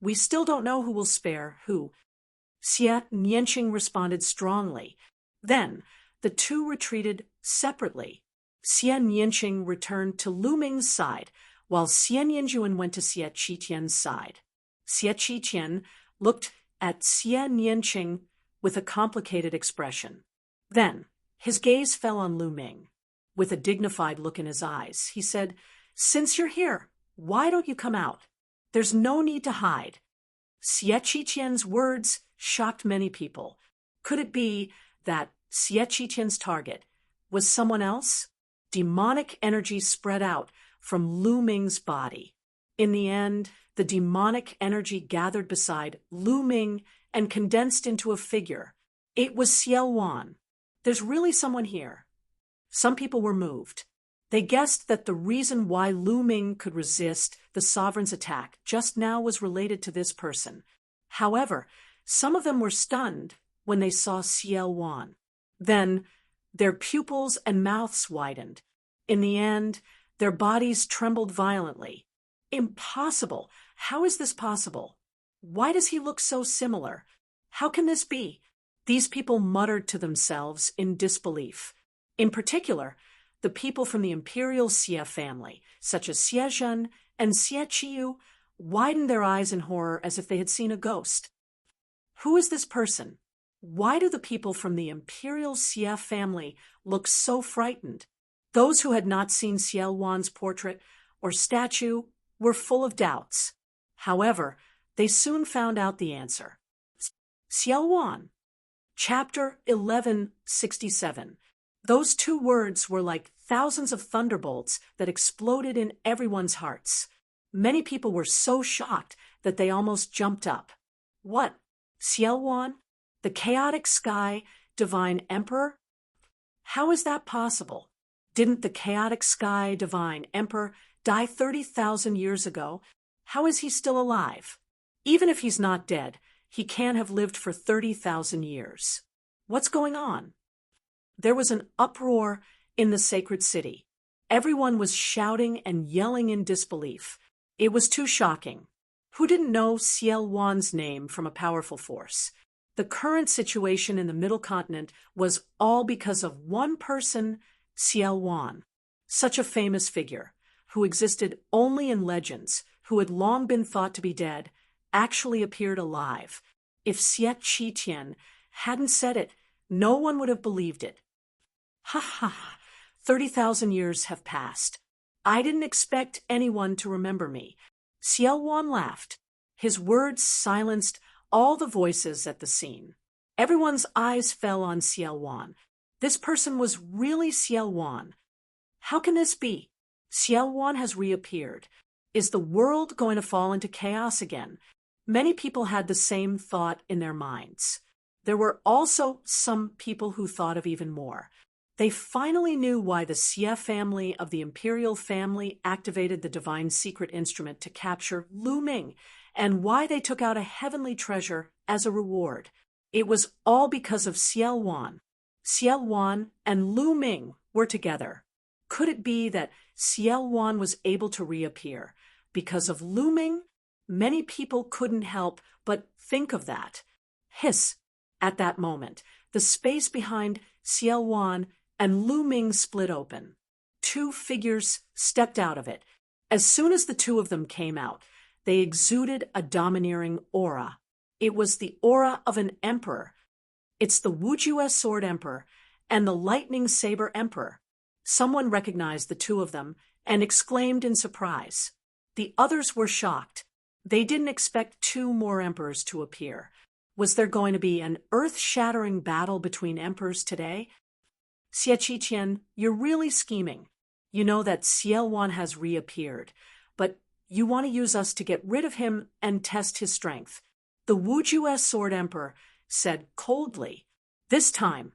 We still don't know who will spare who. Xian Yanqing responded strongly. Then, the 2 retreated separately. Xian Yinqing returned to Lu Ming's side, while Xian Yanjuan went to Xie Qiqian's side. Xie Qiqian looked at Xie Nianqing with a complicated expression. Then, his gaze fell on Lu Ming. With a dignified look in his eyes, he said, "Since you're here, why don't you come out? There's no need to hide." Xie Qiqian's words shocked many people. Could it be that Xie Qiqian's target was someone else? Demonic energy spread out from Lu Ming's body. In the end, the demonic energy gathered beside Lu Ming and condensed into a figure. It was Xiao Wan. There's really someone here. Some people were moved. They guessed that the reason why Lu Ming could resist the sovereign's attack just now was related to this person. However, some of them were stunned when they saw Xiao Wan. Then, their pupils and mouths widened. In the end, their bodies trembled violently. Impossible! How is this possible? Why does he look so similar? How can this be? These people muttered to themselves in disbelief. In particular, the people from the imperial Xie family, such as Xie Zhen and Xie Qiyu, widened their eyes in horror as if they had seen a ghost. Who is this person? Why do the people from the imperial Xie family look so frightened? Those who had not seen Xiao Wan's portrait or statue were full of doubts. However, they soon found out the answer. Xiao Wan. Chapter 1167. Those two words were like thousands of thunderbolts that exploded in everyone's hearts. Many people were so shocked that they almost jumped up. What? Xiao Wan? The chaotic sky divine emperor? How is that possible? Didn't the chaotic sky divine emperor die 30,000 years ago? How is he still alive? Even if he's not dead, he can't have lived for 30,000 years. What's going on? There was an uproar in the sacred city. Everyone was shouting and yelling in disbelief. It was too shocking. Who didn't know Xiao Wan's name from a powerful force? The current situation in the Middle Continent was all because of one person, Xiao Wan. Such a famous figure, who existed only in legends, who had long been thought to be dead, actually appeared alive. If Xie Qiqian hadn't said it, no one would have believed it. Ha ha! 30,000 years have passed. I didn't expect anyone to remember me. Xiao Wan laughed. His words silenced all the voices at the scene. Everyone's eyes fell on Xiao Wan. This person was really Xiao Wan. How can this be? Xiao Wan has reappeared. Is the world going to fall into chaos again? Many people had the same thought in their minds. There were also some people who thought of even more. They finally knew why the Xie family of the imperial family activated the divine secret instrument to capture Lu Ming, and why they took out a heavenly treasure as a reward. It was all because of Xiao Wan. Xiao Wan and Lu Ming were together. Could it be that Xiao Wan was able to reappear because of Lu Ming? Many people couldn't help but think of that. Hiss! At that moment, the space behind Xiao Wan and Lu Ming split open. Two figures stepped out of it. As soon as the two of them came out, they exuded a domineering aura. It was the aura of an emperor. It's the Wujue Sword Emperor and the Lightning Saber Emperor. Someone recognized the two of them and exclaimed in surprise. The others were shocked. They didn't expect two more emperors to appear. Was there going to be an earth-shattering battle between emperors today? Xie Qiqian, you're really scheming. You know that Xiao Wan has reappeared, but you want to use us to get rid of him and test his strength. The Wujue Sword Emperor said coldly. This time,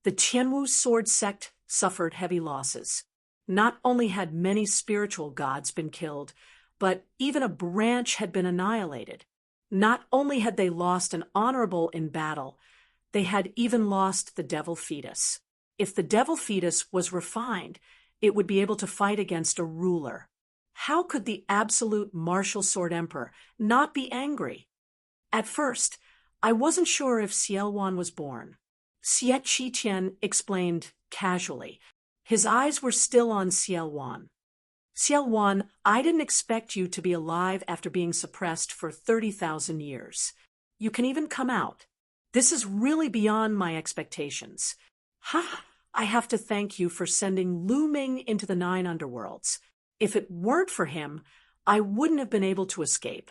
the Tianwu sword sect suffered heavy losses. Not only had many spiritual gods been killed, but even a branch had been annihilated. Not only had they lost an honorable in battle, they had even lost the devil fetus. If the devil fetus was refined, it would be able to fight against a ruler. How could the absolute martial sword emperor not be angry? At first, I wasn't sure if Xiao Wan was born. Xie Qiqian explained casually. His eyes were still on Xiao Wan. Xiao Wan, I didn't expect you to be alive after being suppressed for 30,000 years. You can even come out. This is really beyond my expectations. Ha! I have to thank you for sending Lu Ming into the 9 underworlds. If it weren't for him, I wouldn't have been able to escape.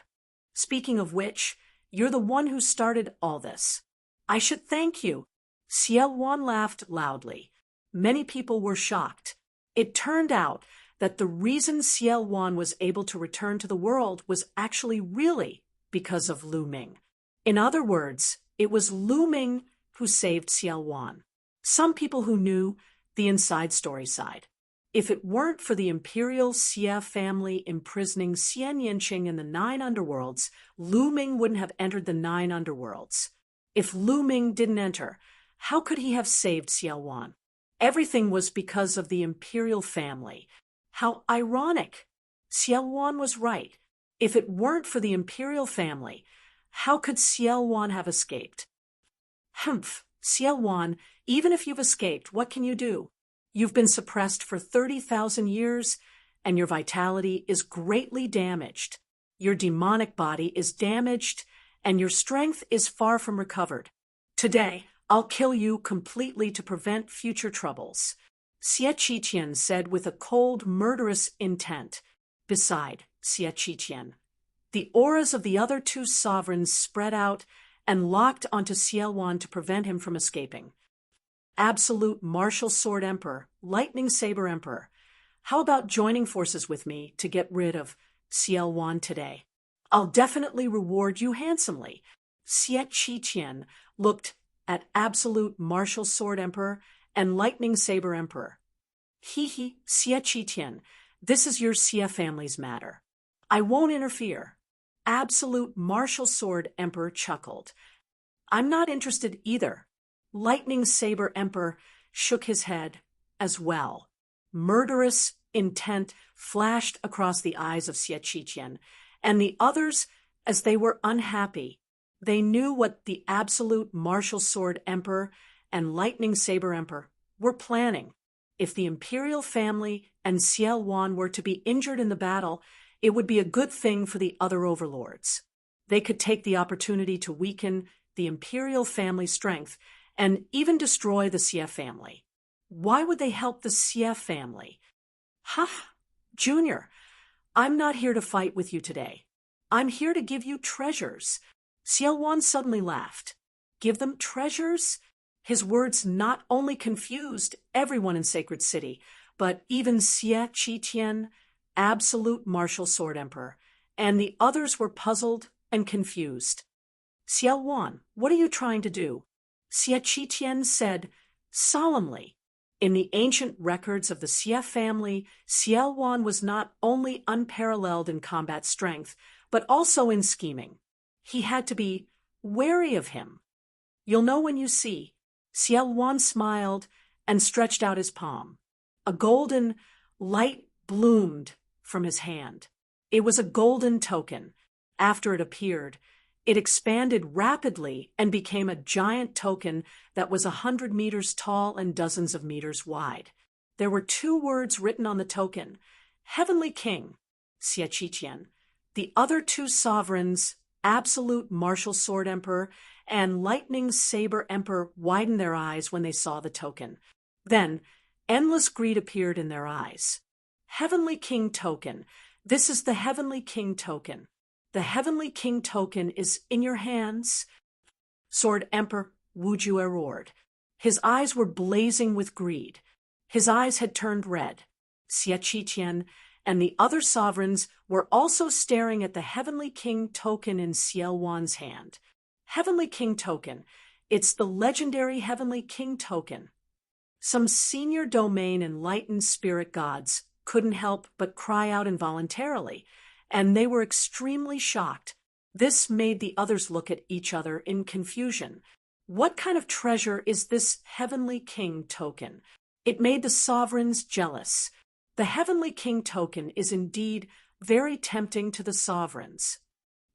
Speaking of which, you're the one who started all this. I should thank you. Ciel Wan laughed loudly. Many people were shocked. It turned out that the reason Ciel Wan was able to return to the world was actually really because of Lu Ming. In other words, it was Lu Ming who saved Ciel Wan. Some people who knew the inside story side. If it weren't for the imperial Xie family imprisoning Xian Yinqing in the 9 underworlds, Lu Ming wouldn't have entered the 9 underworlds. If Lu Ming didn't enter, how could he have saved Ciel Wan? Everything was because of the imperial family. How ironic. Ciel Wan was right. If it weren't for the imperial family, how could Ciel Wan have escaped? Humph, Ciel Wan, even if you've escaped, what can you do? You've been suppressed for 30,000 years, and your vitality is greatly damaged. Your demonic body is damaged, and your strength is far from recovered. Today, I'll kill you completely to prevent future troubles. Xie Qiqian said with a cold, murderous intent. Beside Xie Qiqian, the auras of the other 2 sovereigns spread out and locked onto Ciel Wan to prevent him from escaping. Absolute Martial Sword Emperor, Lightning Saber Emperor, how about joining forces with me to get rid of Ciel Wan today? I'll definitely reward you handsomely. Xie Qiqian looked at Absolute Martial Sword Emperor and Lightning Saber Emperor. Xie Qiqian, this is your Xie family's matter. I won't interfere. Absolute Martial Sword Emperor chuckled. I'm not interested either. Lightning Saber Emperor shook his head as well. Murderous intent flashed across the eyes of Xie Qiqian, and the others, as they were unhappy, they knew what the Absolute Martial Sword Emperor and Lightning Saber Emperor were planning. If the imperial family and Ciel Wan were to be injured in the battle, it would be a good thing for the other overlords. They could take the opportunity to weaken the imperial family's strength and even destroy the Xie family. Why would they help the Xie family? Ha! Junior, I'm not here to fight with you today. I'm here to give you treasures. Ciel Wan suddenly laughed. Give them treasures? His words not only confused everyone in Sacred City, but even Xie Qiqian, Absolute Martial Sword Emperor, and the others were puzzled and confused. Ciel Wan, what are you trying to do? Xie Qiqian said solemnly. In the ancient records of the Xie family, Ciel Wan was not only unparalleled in combat strength, but also in scheming. He had to be wary of him. You'll know when you see. Ciel Wan smiled and stretched out his palm. A golden light bloomed from his hand. It was a golden token. After it appeared, it expanded rapidly and became a giant token that was 100 meters tall and dozens of meters wide. There were 2 words written on the token, Heavenly King, Xie Qiqian. The other 2 sovereigns, Absolute Martial Sword Emperor and Lightning Saber Emperor, widened their eyes when they saw the token. Then, endless greed appeared in their eyes. Heavenly King token. This is the Heavenly King token. The Heavenly King token is in your hands. Sword Emperor Wujue roared. His eyes were blazing with greed. His eyes had turned red. Xie Qiqian and the other sovereigns were also staring at the Heavenly King token in Ciel Wan's hand. Heavenly King token. It's the legendary Heavenly King token. Some senior domain enlightened spirit gods couldn't help but cry out involuntarily, and they were extremely shocked. This made the others look at each other in confusion. What kind of treasure is this Heavenly King token? It made the sovereigns jealous. The Heavenly King token is indeed very tempting to the sovereigns.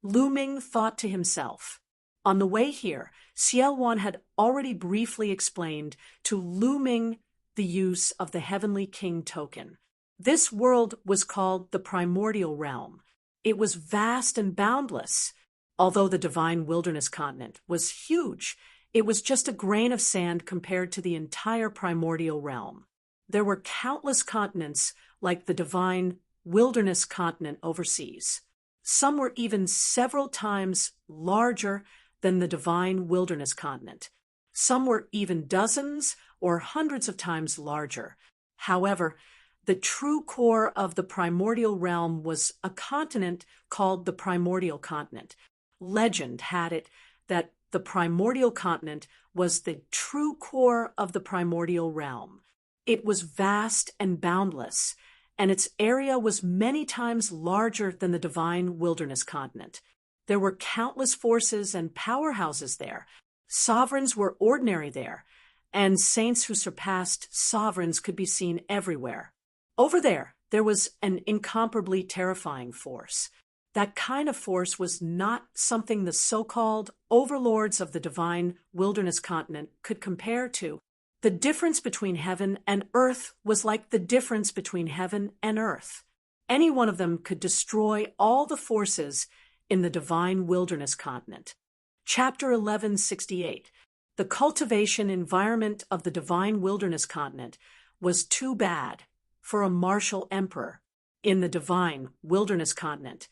Lu Ming thought to himself. On the way here, Ciel Wan had already briefly explained to Lu Ming the use of the Heavenly King token. This world was called the Primordial Realm. It was vast and boundless. Although the divine wilderness continent was huge, it was just a grain of sand compared to the entire primordial realm. There were countless continents like the divine wilderness continent overseas. Some were even several times larger than the divine wilderness continent. Some were even dozens or hundreds of times larger. However, the true core of the primordial realm was a continent called the primordial continent. Legend had it that the primordial continent was the true core of the primordial realm. It was vast and boundless, and its area was many times larger than the divine wilderness continent. There were countless forces and powerhouses there. Sovereigns were ordinary there, and saints who surpassed sovereigns could be seen everywhere. Over there was an incomparably terrifying force. That kind of force was not something the so-called overlords of the divine wilderness continent could compare to. The difference between heaven and earth was like the difference between heaven and earth. Any one of them could destroy all the forces in the divine wilderness continent. Chapter 1168. The cultivation environment of the divine wilderness continent was too bad for a martial emperor. In the divine wilderness continent,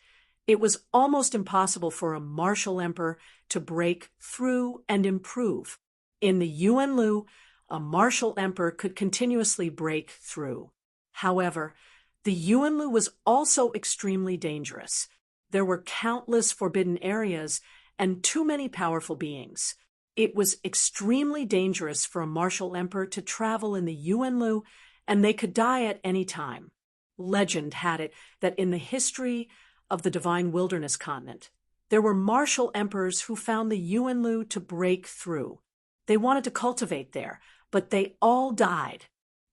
it was almost impossible for a martial emperor to break through and improve. In the Yuanlu, a martial emperor could continuously break through. However, the Yuanlu was also extremely dangerous. There were countless forbidden areas and too many powerful beings. It was extremely dangerous for a martial emperor to travel in the Yuanlu, and they could die at any time. Legend had it that in the history of the divine wilderness continent, there were martial emperors who found the Yuanlu to break through. They wanted to cultivate there, but they all died.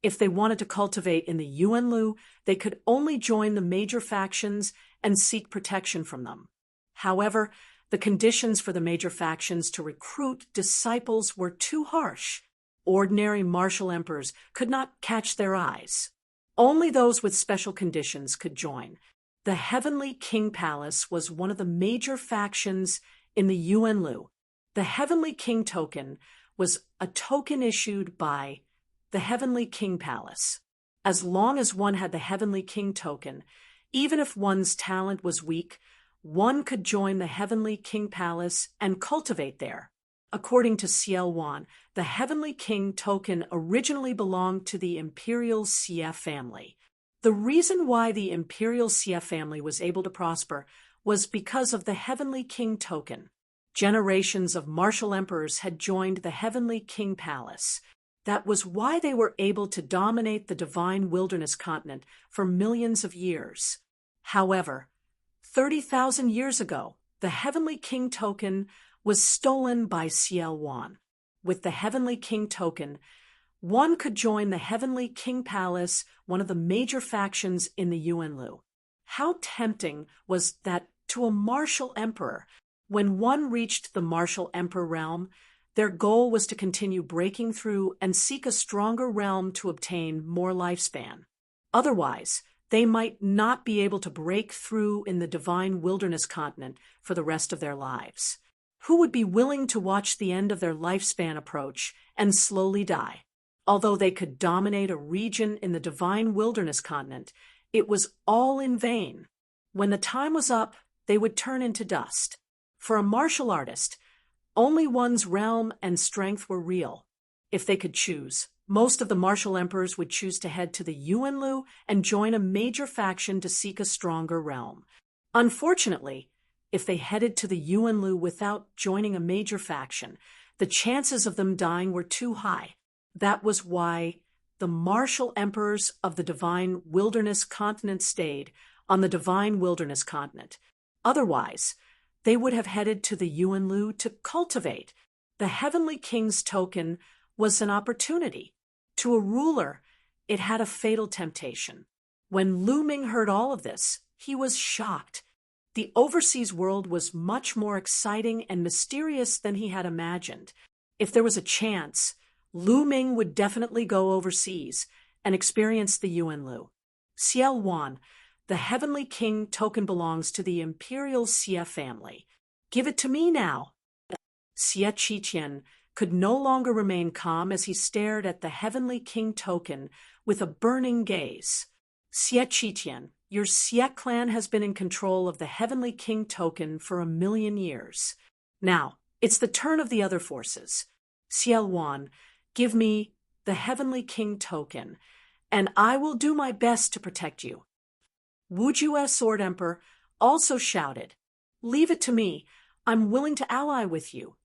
If they wanted to cultivate in the Yuanlu, they could only join the major factions and seek protection from them. However, the conditions for the major factions to recruit disciples were too harsh. Ordinary martial emperors could not catch their eyes. Only those with special conditions could join. The Heavenly King Palace was one of the major factions in the Yuanlu. The Heavenly King token was a token issued by the Heavenly King Palace. As long as one had the Heavenly King token, even if one's talent was weak, one could join the Heavenly King Palace and cultivate there. According to Ciel Wan, the Heavenly King token originally belonged to the Imperial Xie family. The reason why the Imperial Xie family was able to prosper was because of the Heavenly King token. Generations of martial emperors had joined the Heavenly King Palace. That was why they were able to dominate the divine wilderness continent for millions of years. However, 30,000 years ago, the Heavenly King token was stolen by Ciel Wan. With the Heavenly King token, one could join the Heavenly King Palace, one of the major factions in the Yuanlu. How tempting was that to a martial emperor? When one reached the martial emperor realm, their goal was to continue breaking through and seek a stronger realm to obtain more lifespan. Otherwise, they might not be able to break through in the divine wilderness continent for the rest of their lives. Who would be willing to watch the end of their lifespan approach and slowly die? Although they could dominate a region in the divine wilderness continent, it was all in vain. When the time was up, they would turn into dust. For a martial artist, only one's realm and strength were real. If they could choose, most of the martial emperors would choose to head to the Yuanlu and join a major faction to seek a stronger realm. Unfortunately, if they headed to the Yuanlu without joining a major faction, the chances of them dying were too high. That was why the martial emperors of the divine wilderness continent stayed on the divine wilderness continent. Otherwise, they would have headed to the Yuanlu to cultivate. The Heavenly King's token was an opportunity. To a ruler, it had a fatal temptation. When Lu Ming heard all of this, he was shocked. The overseas world was much more exciting and mysterious than he had imagined. If there was a chance, Lu Ming would definitely go overseas and experience the Yuanlu. Ciel Wan, the Heavenly King token belongs to the Imperial Xie family. Give it to me now. Xie Qiqian could no longer remain calm as he stared at the heavenly king token with a burning gaze. Xie Qiqian, your Xie clan has been in control of the heavenly king token for 1,000,000 years. Now, it's the turn of the other forces. Xie Wan, give me the heavenly king token, and I will do my best to protect you. Wu Jue Sword Emperor also shouted, Leave it to me. I'm willing to ally with you.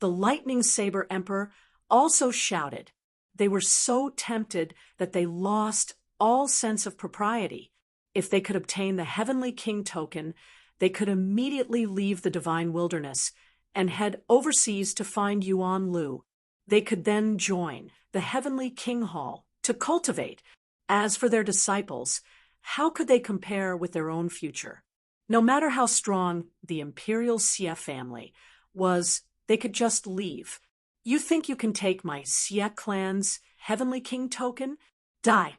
The Lightning Saber Emperor also shouted. They were so tempted that they lost all sense of propriety. If they could obtain the Heavenly King token, they could immediately leave the Divine Wilderness and head overseas to find Yuan Lu. They could then join the Heavenly King Hall to cultivate. As for their disciples, how could they compare with their own future? No matter how strong the Imperial Xie family was, they could just leave. You think you can take my Xie clan's Heavenly King token? Die!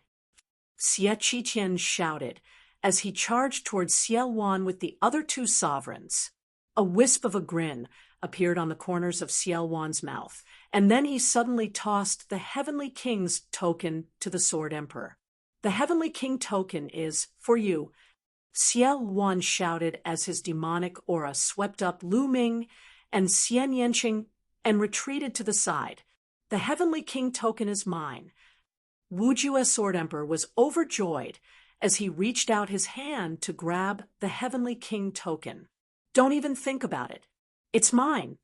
Xie Qiqian shouted as he charged towards Xie Wan with the other two sovereigns. A wisp of a grin appeared on the corners of Xie Wan's mouth, and then he suddenly tossed the Heavenly King's token to the Sword Emperor. The Heavenly King token is for you. Xie Wan shouted as his demonic aura swept up Lu Ming and Xian Yanqing and retreated to the side. The Heavenly King token is mine. Wu Jue Sword Emperor was overjoyed as he reached out his hand to grab the Heavenly King token. Don't even think about it. It's mine.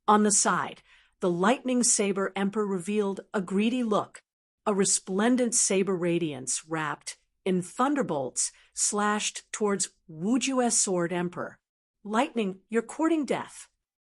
On the side, the Lightning Saber Emperor revealed a greedy look. A resplendent saber radiance wrapped in thunderbolts slashed towards Wu Jue Sword Emperor. Lightning, you're courting death.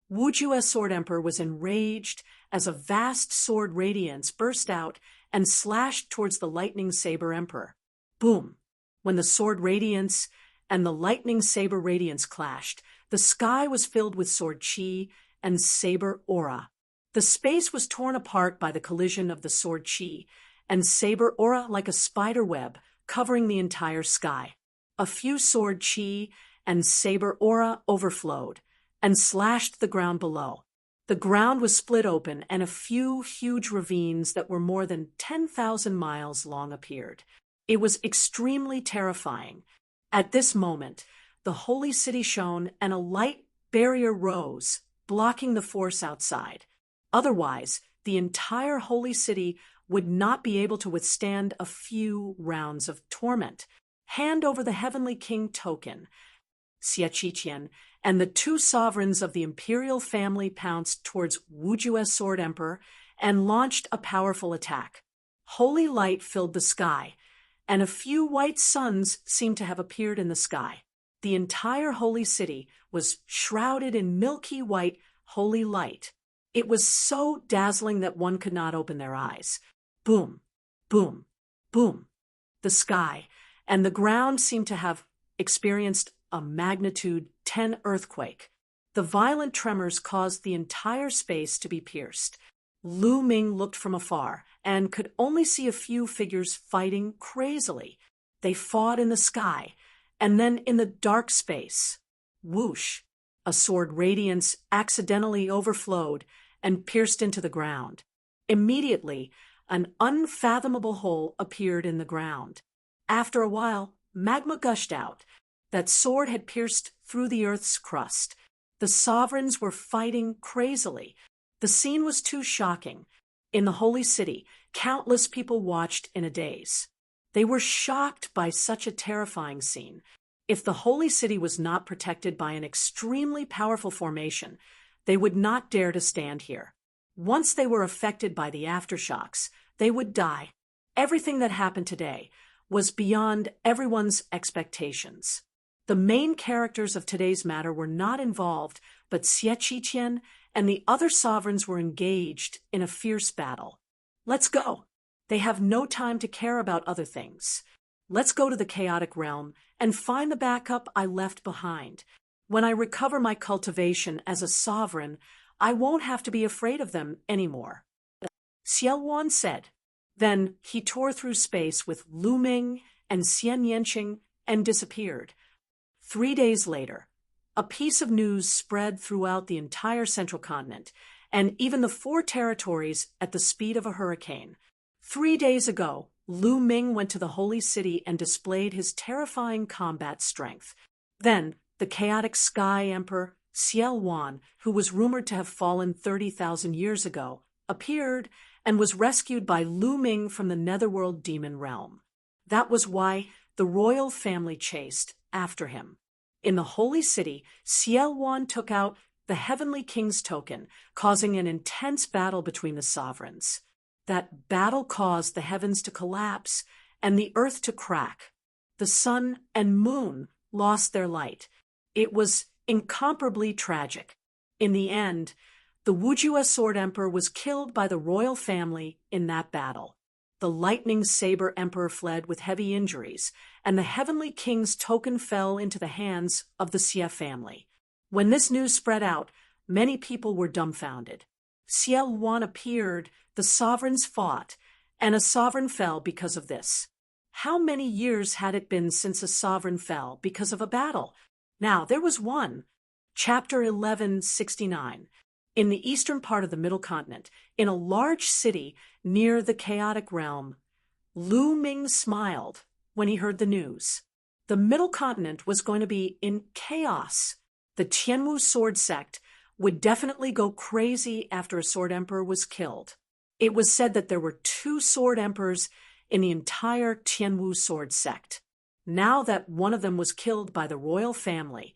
Wu Jue Sword Emperor was enraged as a vast sword radiance burst out and slashed towards the Lightning Saber Emperor. Boom! When the sword radiance and the Lightning Saber radiance clashed, the sky was filled with sword chi and saber aura. The space was torn apart by the collision of the sword chi and saber aura like a spider web covering the entire sky. A few sword chi and saber aura overflowed and slashed the ground below. The ground was split open and a few huge ravines that were more than 10,000 miles long appeared. It was extremely terrifying. At this moment, the holy city shone and a light barrier rose, blocking the force outside. Otherwise, the entire holy city would not be able to withstand a few rounds of torment. Hand over the Heavenly King token. Xie Qiqian and the two sovereigns of the imperial family pounced towards Wu Jue Sword Emperor and launched a powerful attack. Holy light filled the sky, and a few white suns seemed to have appeared in the sky. The entire holy city was shrouded in milky white holy light. It was so dazzling that one could not open their eyes. Boom, boom, boom. The sky and the ground seemed to have experienced a magnitude 10 earthquake. The violent tremors caused the entire space to be pierced. Lu Ming looked from afar and could only see a few figures fighting crazily. They fought in the sky and then in the dark space. Whoosh! A sword radiance accidentally overflowed and pierced into the ground. Immediately, an unfathomable hole appeared in the ground. After a while, magma gushed out. That sword had pierced through the earth's crust. The sovereigns were fighting crazily. The scene was too shocking. In the holy city, countless people watched in a daze. They were shocked by such a terrifying scene. If the holy city was not protected by an extremely powerful formation, they would not dare to stand here. Once they were affected by the aftershocks, they would die. Everything that happened today was beyond everyone's expectations. The main characters of today's matter were not involved, but Xie Qiqian and the other sovereigns were engaged in a fierce battle. Let's go. They have no time to care about other things. Let's go to the chaotic realm and find the backup I left behind. When I recover my cultivation as a sovereign, I won't have to be afraid of them anymore. Xie Wan said. Then he tore through space with Lu Ming and Xian Yanqing and disappeared. 3 days later, a piece of news spread throughout the entire central continent, and even the 4 territories at the speed of a hurricane. 3 days ago, Lu Ming went to the holy city and displayed his terrifying combat strength. Then, the chaotic Sky Emperor, Xiel Wan, who was rumored to have fallen 30,000 years ago, appeared and was rescued by Lu Ming from the netherworld demon realm. That was why the royal family chased after him. In the holy city, Xiel Wan took out the heavenly king's token, causing an intense battle between the sovereigns. That battle caused the heavens to collapse and the earth to crack. The sun and moon lost their light. It was incomparably tragic. In the end, the Wujua Sword Emperor was killed by the royal family in that battle. The Lightning Saber Emperor fled with heavy injuries, and the Heavenly King's token fell into the hands of the Xie family. When this news spread out, many people were dumbfounded. Xiel Wan appeared, the sovereigns fought, and a sovereign fell because of this. How many years had it been since a sovereign fell because of a battle? Now, there was one. Chapter 1169. In the eastern part of the Middle Continent, in a large city near the chaotic realm, Lu Ming smiled when he heard the news. The Middle Continent was going to be in chaos. The Tianwu sword sect would definitely go crazy after a sword emperor was killed. It was said that there were 2 sword emperors in the entire Tianwu sword sect. Now that one of them was killed by the royal family,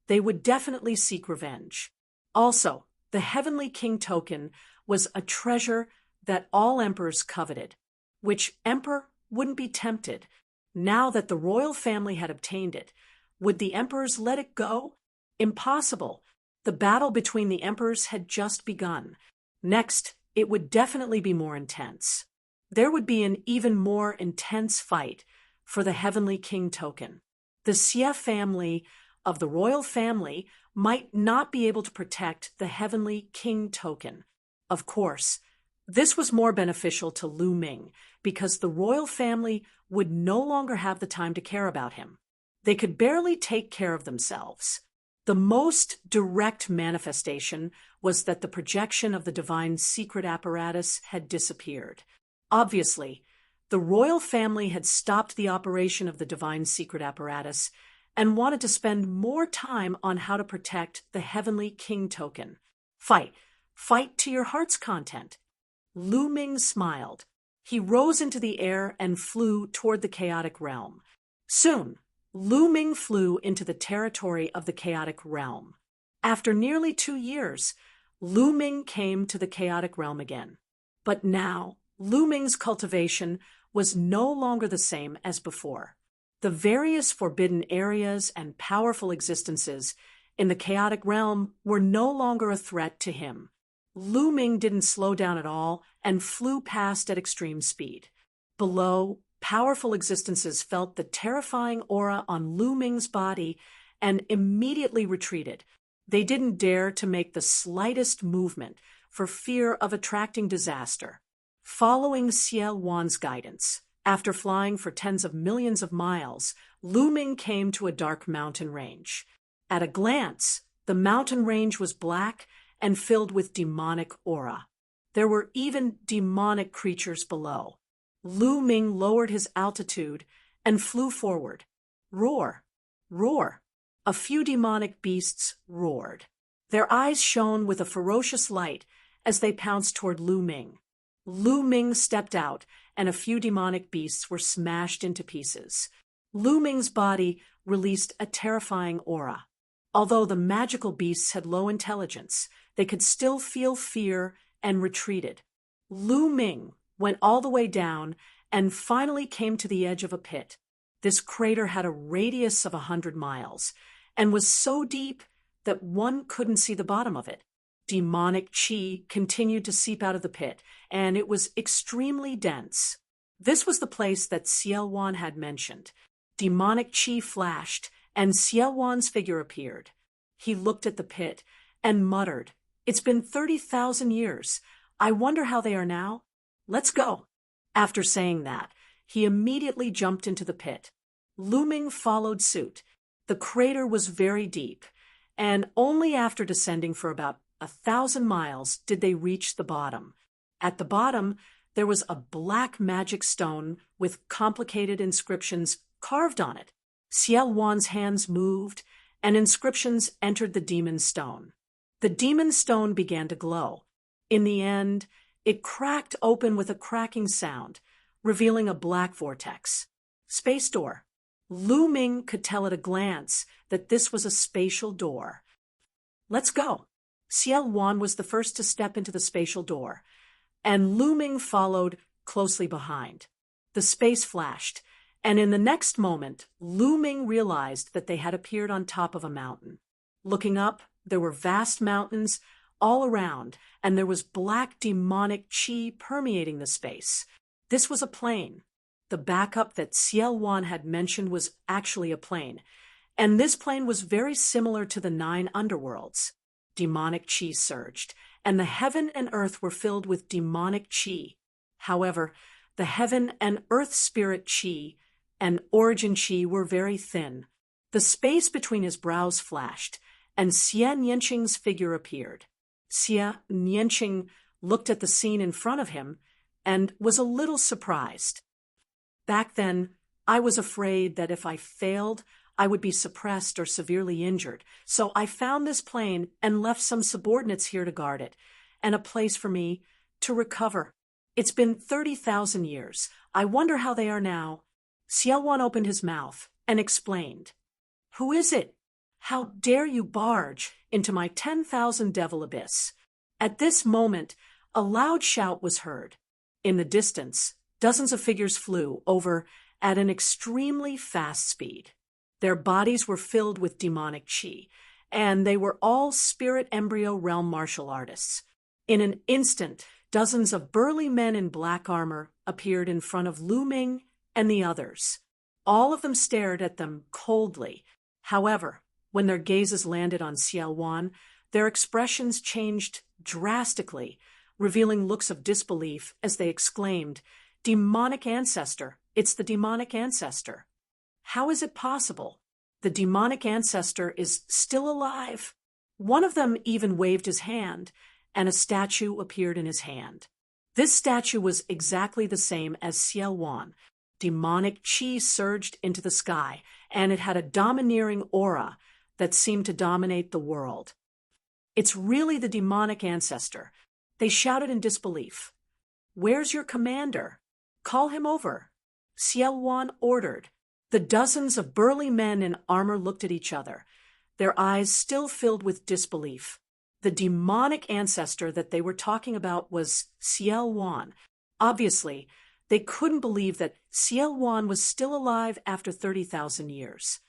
they would definitely seek revenge. Also, the Heavenly King token was a treasure that all emperors coveted. Which emperor wouldn't be tempted? Now that the royal family had obtained it, would the emperors let it go? Impossible. The battle between the emperors had just begun. Next, it would definitely be more intense. There would be an even more intense fight for the Heavenly King token. The Xie family of the royal family might not be able to protect the Heavenly King token. Of course, this was more beneficial to Lu Ming because the royal family would no longer have the time to care about him. They could barely take care of themselves. The most direct manifestation was that the projection of the divine secret apparatus had disappeared. Obviously, the royal family had stopped the operation of the divine secret apparatus and wanted to spend more time on how to protect the Heavenly King token. Fight to your heart's content. Lu Ming smiled. He rose into the air and flew toward the chaotic realm. Soon, Lu Ming flew into the territory of the chaotic realm. After nearly 2 years, Lu Ming came to the chaotic realm again. But now, Lu Ming's cultivation was no longer the same as before. The various forbidden areas and powerful existences in the chaotic realm were no longer a threat to him. Lu Ming didn't slow down at all and flew past at extreme speed. Below, powerful existences felt the terrifying aura on Lu Ming's body and immediately retreated. They didn't dare to make the slightest movement for fear of attracting disaster. Following Xiel Wan's guidance, after flying for tens of millions of miles, Lu Ming came to a dark mountain range. At a glance, the mountain range was black and filled with demonic aura. There were even demonic creatures below. Lu Ming lowered his altitude and flew forward. Roar, roar. A few demonic beasts roared. Their eyes shone with a ferocious light as they pounced toward Lu Ming. Lu Ming stepped out, and a few demonic beasts were smashed into pieces. Lu Ming's body released a terrifying aura. Although the magical beasts had low intelligence, they could still feel fear and retreated. Lu Ming went all the way down and finally came to the edge of a pit. This crater had a radius of 100 miles and was so deep that one couldn't see the bottom of it. Demonic chi continued to seep out of the pit, and it was extremely dense. This was the place that Xiel Wan had mentioned. Demonic chi flashed, and Xiel Wan's figure appeared. He looked at the pit and muttered, "It's been 30,000 years. I wonder how they are now. Let's go." After saying that, he immediately jumped into the pit. Lu Ming followed suit. The crater was very deep, and only after descending for about 1,000 miles did they reach the bottom. At the bottom, there was a black magic stone with complicated inscriptions carved on it. Ciel Wan's hands moved, and inscriptions entered the demon stone. The demon stone began to glow. In the end, it cracked open with a cracking sound, revealing a black vortex. Space door. Lu Ming could tell at a glance that this was a spatial door. Let's go. Ciel Wan was the first to step into the spatial door, and Lu Ming followed closely behind. The space flashed, and in the next moment, Lu Ming realized that they had appeared on top of a mountain. Looking up, there were vast mountains all around, and there was black demonic chi permeating the space. This was a plane. The backup that Ciel Wan had mentioned was actually a plane, and this plane was very similar to the 9 underworlds. Demonic chi surged, and the heaven and earth were filled with demonic chi. However, the heaven and earth spirit chi and origin chi were very thin. The space between his brows flashed, and Xie Nianqing's figure appeared. Xie Nianqing looked at the scene in front of him and was a little surprised. Back then, I was afraid that if I failed, I would be suppressed or severely injured, so I found this plane and left some subordinates here to guard it, and a place for me to recover. It's been 30,000 years. I wonder how they are now. Ciel Wan opened his mouth and explained. Who is it? How dare you barge into my 10,000 devil abyss? At this moment, a loud shout was heard. In the distance, dozens of figures flew over at an extremely fast speed. Their bodies were filled with demonic chi, and they were all spirit embryo realm martial artists. In an instant, dozens of burly men in black armor appeared in front of Lu Ming and the others. All of them stared at them coldly. However, when their gazes landed on Ciel Wan, their expressions changed drastically, revealing looks of disbelief as they exclaimed, "Demonic ancestor! It's the demonic ancestor! How is it possible? The demonic ancestor is still alive." One of them even waved his hand, and a statue appeared in his hand. This statue was exactly the same as Ciel Wan. Demonic chi surged into the sky, and it had a domineering aura that seemed to dominate the world. "It's really the demonic ancestor," they shouted in disbelief. "Where's your commander? Call him over," Ciel Wan ordered. The dozens of burly men in armor looked at each other, their eyes still filled with disbelief. The demonic ancestor that they were talking about was Ciel Wan. Obviously, they couldn't believe that Ciel Wan was still alive after 30,000 years.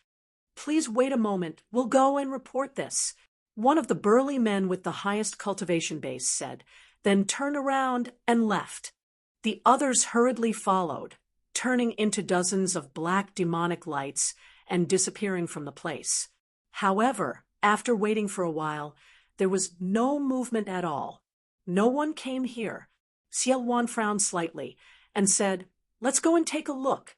"Please wait a moment. We'll go and report this," one of the burly men with the highest cultivation base said, then turned around and left. The others hurriedly followed, turning into dozens of black demonic lights and disappearing from the place. However, after waiting for a while, there was no movement at all. No one came here. Ciel Wan frowned slightly and said, "Let's go and take a look."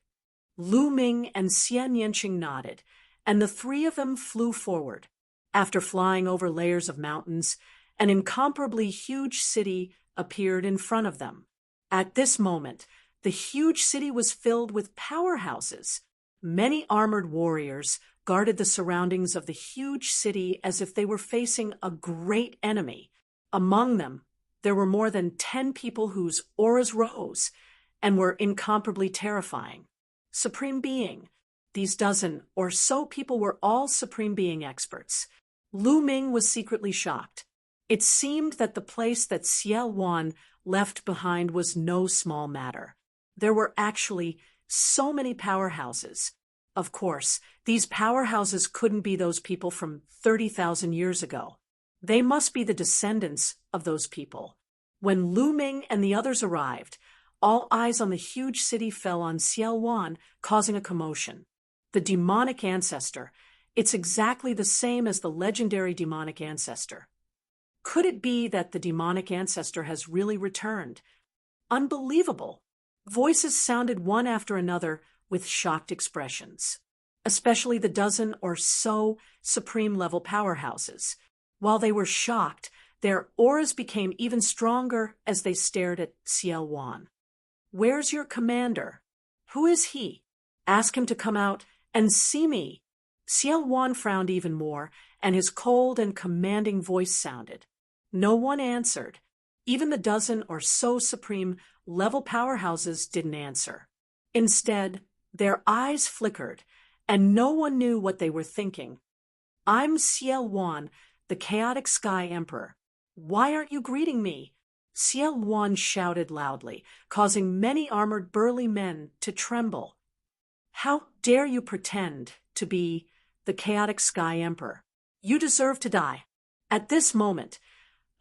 Lu Ming and Xie Nianqing nodded, and the 3 of them flew forward. After flying over layers of mountains, an incomparably huge city appeared in front of them. At this moment, the huge city was filled with powerhouses. Many armored warriors guarded the surroundings of the huge city as if they were facing a great enemy. Among them, there were more than 10 people whose auras rose and were incomparably terrifying. Supreme Being. These dozen or so people were all Supreme Being experts. Lu Ming was secretly shocked. It seemed that the place that Ciel Wan left behind was no small matter. There were actually so many powerhouses. Of course, these powerhouses couldn't be those people from 30,000 years ago. They must be the descendants of those people. When Lu Ming and the others arrived, all eyes on the huge city fell on Ciel Wan, causing a commotion. The demonic ancestor. It's exactly the same as the legendary demonic ancestor. Could it be that the demonic ancestor has really returned? Unbelievable! Voices sounded one after another with shocked expressions. especially the dozen or so supreme-level powerhouses. While they were shocked, their auras became even stronger as they stared at Ciel Wan. "Where's your commander? Who is he? Ask him to come out and see me." Ciel Wan frowned even more, and his cold and commanding voice sounded. No one answered. Even the dozen or so supreme-level powerhouses didn't answer. Instead, their eyes flickered, and no one knew what they were thinking. "I'm Ciel Wan, the Chaotic Sky Emperor. Why aren't you greeting me?" Ciel Wan shouted loudly, causing many armored burly men to tremble. "How dare you pretend to be the Chaotic Sky Emperor? You deserve to die." At this moment,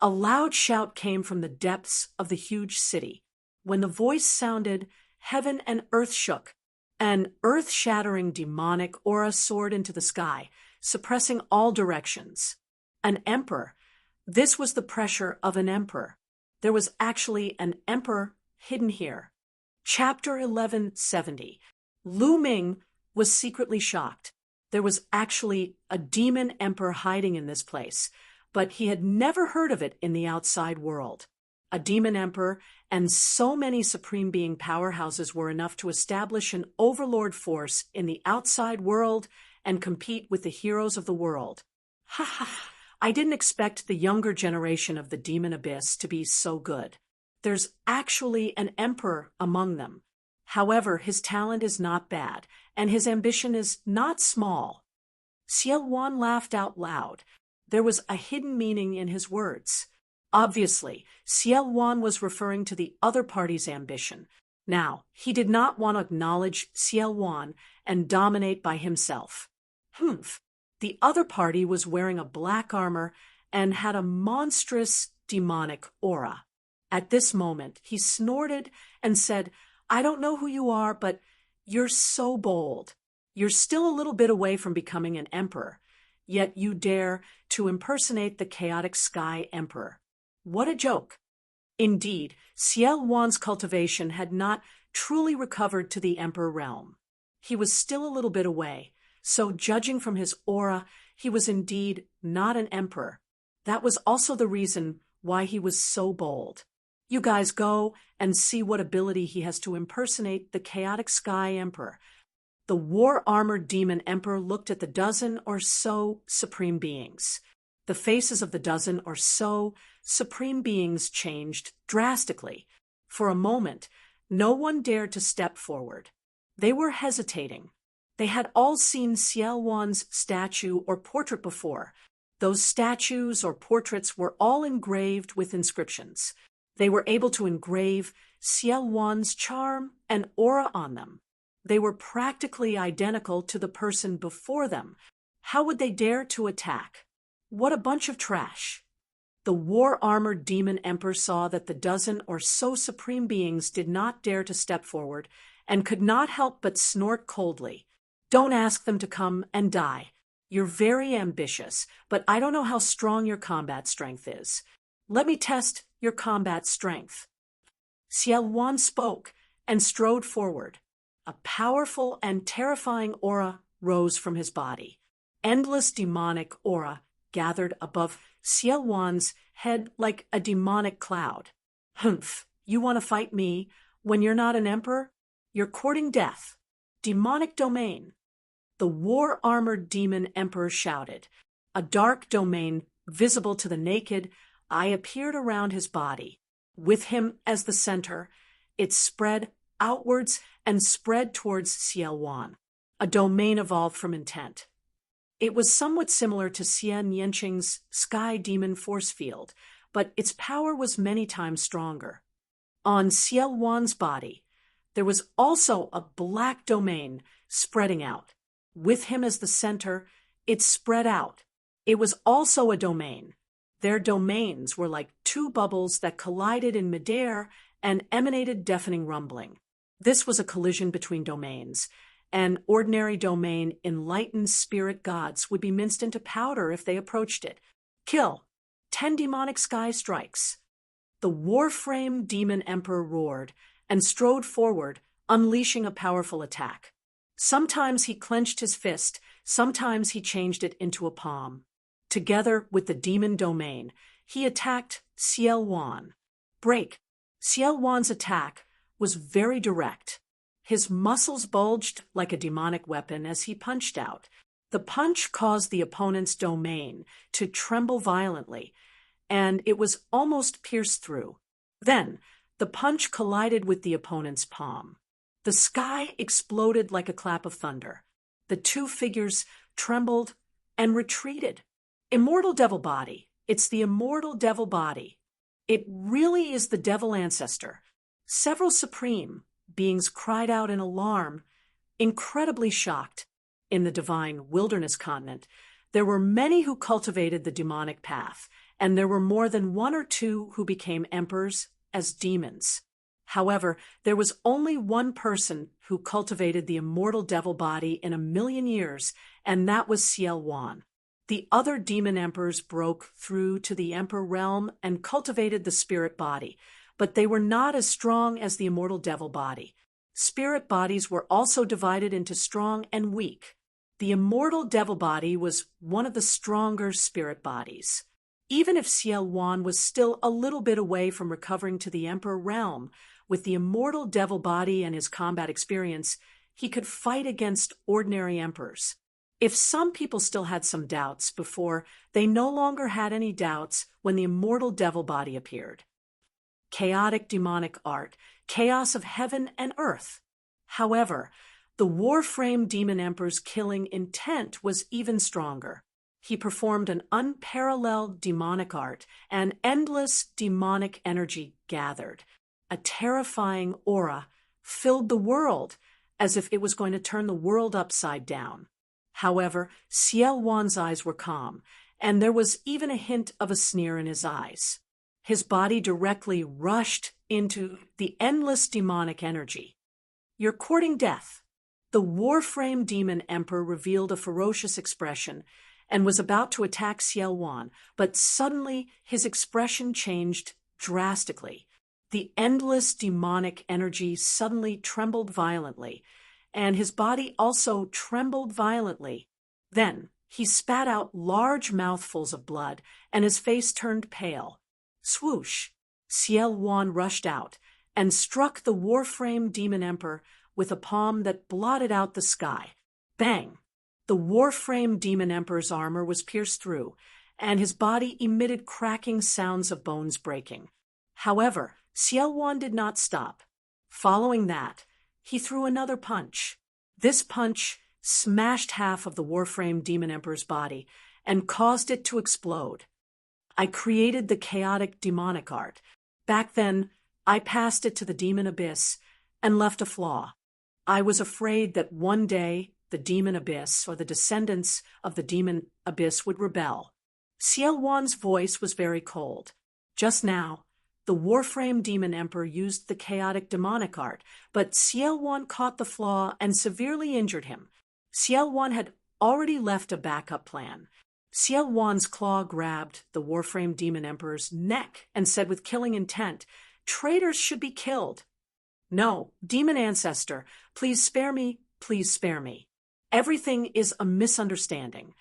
a loud shout came from the depths of the huge city. When the voice sounded, heaven and earth shook. An earth-shattering demonic aura soared into the sky, suppressing all directions. An emperor. This was the pressure of an emperor. There was actually an emperor hidden here. Chapter 1170. Lu Ming was secretly shocked. There was actually a demon emperor hiding in this place, but he had never heard of it in the outside world. A demon emperor and so many supreme being powerhouses were enough to establish an overlord force in the outside world and compete with the heroes of the world. Ha ha! I didn't expect the younger generation of the demon abyss to be so good. There's actually an emperor among them. However, his talent is not bad, and his ambition is not small. Ciel Wan laughed out loud. There was a hidden meaning in his words. Obviously, Ciel Wan was referring to the other party's ambition. Now, he did not want to acknowledge Ciel Wan and dominate by himself. The other party was wearing a black armor and had a monstrous demonic aura. At this moment, he snorted and said, "I don't know who you are, but you're so bold. You're still a little bit away from becoming an emperor, yet you dare to impersonate the Chaotic Sky Emperor. What a joke." Indeed, Ciel Wan's cultivation had not truly recovered to the emperor realm. He was still a little bit away. So, judging from his aura, he was indeed not an emperor. That was also the reason why he was so bold. You guys go and see what ability he has to impersonate the Chaotic Sky Emperor. The war-armored demon emperor looked at the dozen or so supreme beings. The faces of the dozen or so supreme beings changed drastically. For a moment, no one dared to step forward. They were hesitating. They had all seen Ciel Wan's statue or portrait before. Those statues or portraits were all engraved with inscriptions. They were able to engrave Ciel Wan's charm and aura on them. They were practically identical to the person before them. How would they dare to attack? What a bunch of trash. The war-armored demon emperor saw that the dozen or so supreme beings did not dare to step forward and could not help but snort coldly. "Don't ask them to come and die. You're very ambitious, but I don't know how strong your combat strength is. Let me test your combat strength." Ciel Wan spoke and strode forward. A powerful and terrifying aura rose from his body. Endless demonic aura gathered above Ciel Wan's head like a demonic cloud. You want to fight me when you're not an emperor? You're courting death. Demonic domain. The war-armored demon emperor shouted. A dark domain, visible to the naked eye, appeared around his body. With him as the center, it spread outwards and spread towards Ciel Wan. A domain evolved from intent. It was somewhat similar to Xian Yanqing's sky demon force field, but its power was many times stronger. On Ciel Wan's body, there was also a black domain spreading out. With him as the center, it spread out. It was also a domain. Their domains were like two bubbles that collided in midair and emanated deafening rumbling. This was a collision between domains. An ordinary domain, enlightened spirit gods would be minced into powder if they approached it. Kill. 10 demonic sky strikes. The Warframe demon emperor roared and strode forward, unleashing a powerful attack. Sometimes he clenched his fist, sometimes he changed it into a palm. Together with the demon domain, he attacked Ciel Wan. Break. Ciel Wan's attack was very direct. His muscles bulged like a demonic weapon as he punched out. The punch caused the opponent's domain to tremble violently, and it was almost pierced through. Then, the punch collided with the opponent's palm. The sky exploded like a clap of thunder. The two figures trembled and retreated. Immortal devil body. It's the immortal devil body. It really is the devil ancestor. Several supreme beings cried out in alarm, incredibly shocked. In the divine wilderness continent, there were many who cultivated the demonic path, and there were more than one or two who became emperors as demons. However, there was only one person who cultivated the immortal devil body in 1,000,000 years, and that was Ciel Wan. The other demon emperors broke through to the emperor realm and cultivated the spirit body, but they were not as strong as the immortal devil body. Spirit bodies were also divided into strong and weak. The immortal devil body was one of the stronger spirit bodies. Even if Ciel Wan was still a little bit away from recovering to the emperor realm, with the immortal devil body and his combat experience, he could fight against ordinary emperors. If some people still had some doubts before, they no longer had any doubts when the immortal devil body appeared. Chaotic demonic art, chaos of heaven and earth. However, the Warframe demon emperor's killing intent was even stronger. He performed an unparalleled demonic art, and endless demonic energy gathered. A terrifying aura filled the world, as if it was going to turn the world upside down. However, Ciel Wan's eyes were calm, and there was even a hint of a sneer in his eyes. His body directly rushed into the endless demonic energy. "You're courting death." The Warframe demon emperor revealed a ferocious expression and was about to attack Ciel Wan, but suddenly his expression changed drastically. The endless demonic energy suddenly trembled violently, and his body also trembled violently. Then he spat out large mouthfuls of blood, and his face turned pale. Swoosh! Ciel Wan rushed out and struck the Warframe demon emperor with a palm that blotted out the sky. Bang! The Warframe demon emperor's armor was pierced through, and his body emitted cracking sounds of bones breaking. However, Ciel Wan did not stop. Following that, he threw another punch. This punch smashed half of the Warframe demon emperor's body and caused it to explode. I created the chaotic demonic art. Back then, I passed it to the demon abyss and left a flaw. I was afraid that one day the demon abyss or the descendants of the demon abyss would rebel. Ciel Wan's voice was very cold. Just now, the Warframe demon emperor used the chaotic demonic art, but Ciel Wan caught the flaw and severely injured him. Ciel Wan had already left a backup plan. Ciel Wan's claw grabbed the Warframe demon emperor's neck and said with killing intent, "Traitors should be killed." "No, demon ancestor, please spare me, please spare me. Everything is a misunderstanding.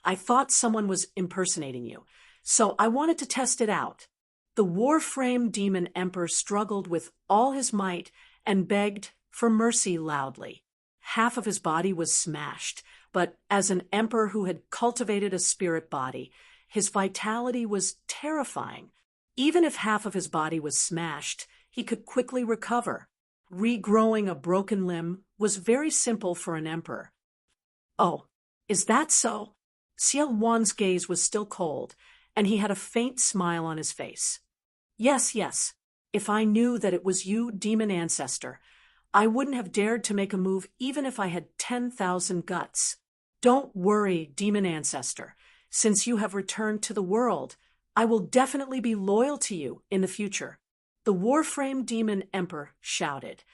I thought someone was impersonating you, so I wanted to test it out." The Warframe demon emperor struggled with all his might and begged for mercy loudly. Half of his body was smashed, but as an emperor who had cultivated a spirit body, his vitality was terrifying. Even if half of his body was smashed, he could quickly recover. Regrowing a broken limb was very simple for an emperor. "Oh, is that so?" Ciel Wan's gaze was still cold, and he had a faint smile on his face. Yes. If I knew that it was you, demon ancestor, I wouldn't have dared to make a move even if I had 10,000 guts. Don't worry, demon ancestor. Since you have returned to the world, I will definitely be loyal to you in the future." The Warframe demon emperor shouted.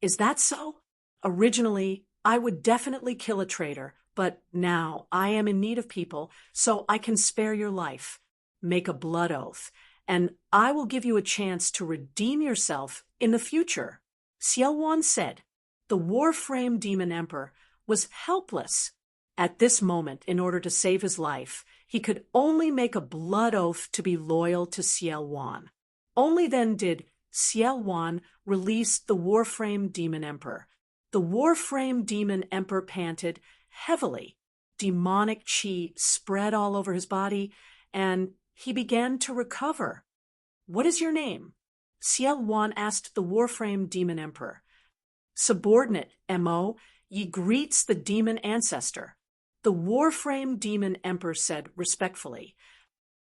"Is that so? Originally, I would definitely kill a traitor, but now I am in need of people, so I can spare your life. Make a blood oath, and I will give you a chance to redeem yourself in the future." Ciel Wan said. The the Warframe Demon Emperor was helpless. At this moment, in order to save his life, he could only make a blood oath to be loyal to Ciel Wan. Only then did Ciel Wan release the Warframe Demon Emperor. The Warframe Demon Emperor panted heavily. Demonic chi spread all over his body, and he began to recover. "What is your name?" Ciel Wan asked the Warframe Demon Emperor. "Subordinate, M.O., ye greets the demon ancestor." The Warframe Demon Emperor said respectfully.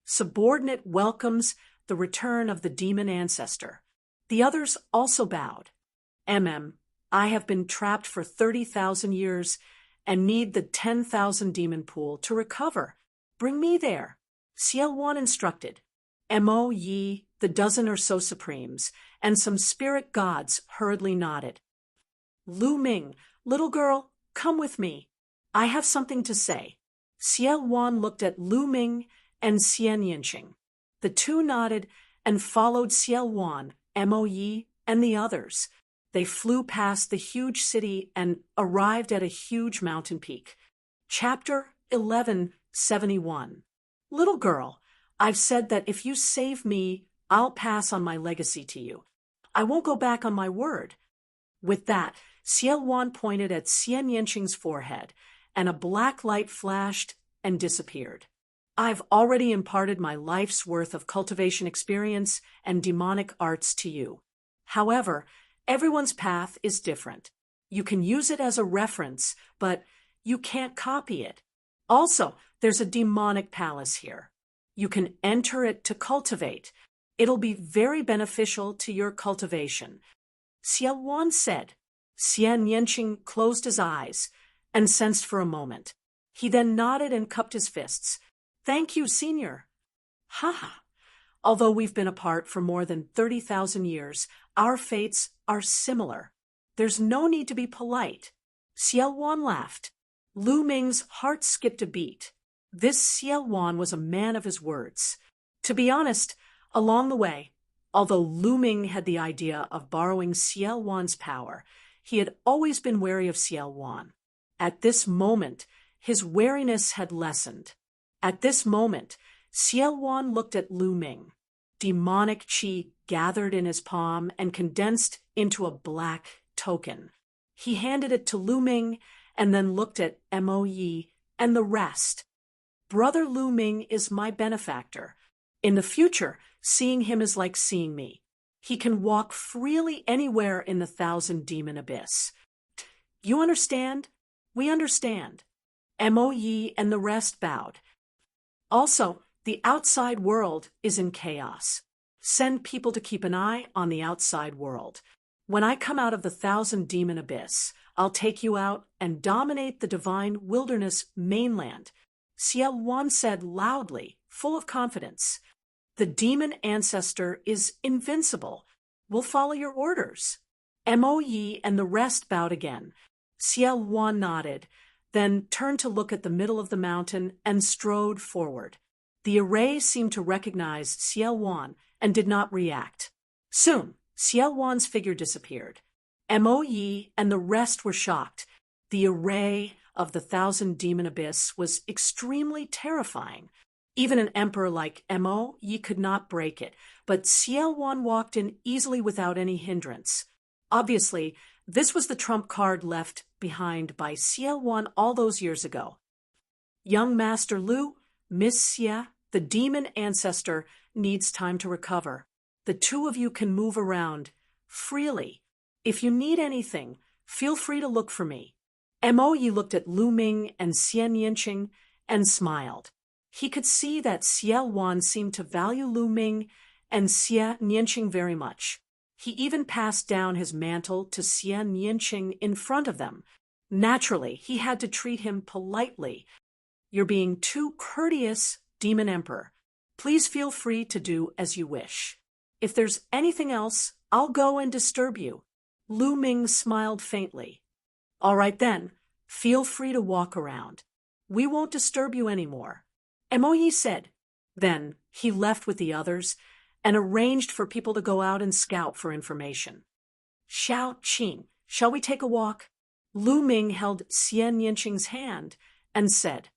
"Subordinate welcomes the return of the demon ancestor." The others also bowed. I have been trapped for 30,000 years and need the 10,000 demon pool to recover. Bring me there." Ciel Wan instructed. Ye, the dozen or so supremes, and some spirit gods hurriedly nodded. "Lu Ming, little girl, come with me. I have something to say." Ciel Wan looked at Lu Ming and Xian Yinqing. The two nodded and followed Ciel Wan, Ye, and the others. They flew past the huge city and arrived at a huge mountain peak. Chapter 1171. "Little girl, I've said that if you save me, I'll pass on my legacy to you. I won't go back on my word." With that, Ciel Wan pointed at Xian Yinqing's forehead, and a black light flashed and disappeared. "I've already imparted my life's worth of cultivation experience and demonic arts to you. However, everyone's path is different. You can use it as a reference, but you can't copy it. Also, there's a demonic palace here. You can enter it to cultivate. It'll be very beneficial to your cultivation." Ciel Wan said. Xian Yinqing closed his eyes and sensed for a moment. He then nodded and cupped his fists. "Thank you, Senior." "Ha! Although we've been apart for more than 30,000 years, our fates are similar. There's no need to be polite." Ciel Wan laughed. Lu Ming's heart skipped a beat. This Ciel Wan was a man of his words. To be honest, along the way, although Lu Ming had the idea of borrowing Ciel Wan's power, he had always been wary of Ciel Wan. At this moment, his wariness had lessened. At this moment, Ciel Wan looked at Lu Ming. Demonic chi gathered in his palm and condensed into a black token. He handed it to Lu Ming and then looked at Yi and the rest. "Brother Lu Ming is my benefactor. In the future, seeing him is like seeing me. He can walk freely anywhere in the 1,000 demon abyss. You understand? We understand." Yi and the rest bowed. "Also, the outside world is in chaos. Send people to keep an eye on the outside world. When I come out of the 1,000 demon abyss, I'll take you out and dominate the divine wilderness mainland." Ciel Wan said loudly, full of confidence. "The demon ancestor is invincible. We'll follow your orders." Yi and the rest bowed again. Ciel Wan nodded, then turned to look at the middle of the mountain and strode forward. The array seemed to recognize Ciel Wan and did not react. Soon, Ciel Wan's figure disappeared. Yi and the rest were shocked. The array of the 1,000 demon abyss was extremely terrifying. Even an emperor like Yi could not break it, but Ciel Wan walked in easily without any hindrance. Obviously, this was the trump card left behind by Ciel Wan all those years ago. "Young Master Lu, Miss Xie, the demon ancestor needs time to recover. The two of you can move around freely. If you need anything, feel free to look for me." Yi looked at Lu Ming and Xian Yinqing and smiled. He could see that Ciel Wan seemed to value Lu Ming and Xian Yinqing very much. He even passed down his mantle to Xian Yinqing in front of them. Naturally, he had to treat him politely. "You're being too courteous, Demon Emperor. Please feel free to do as you wish. If there's anything else, I'll go and disturb you." Lu Ming smiled faintly. "All right then, feel free to walk around. We won't disturb you anymore," Yi said. Then he left with the others and arranged for people to go out and scout for information. Shao Qing, shall we take a walk? Lu Ming held Xian Yanqing's hand and said,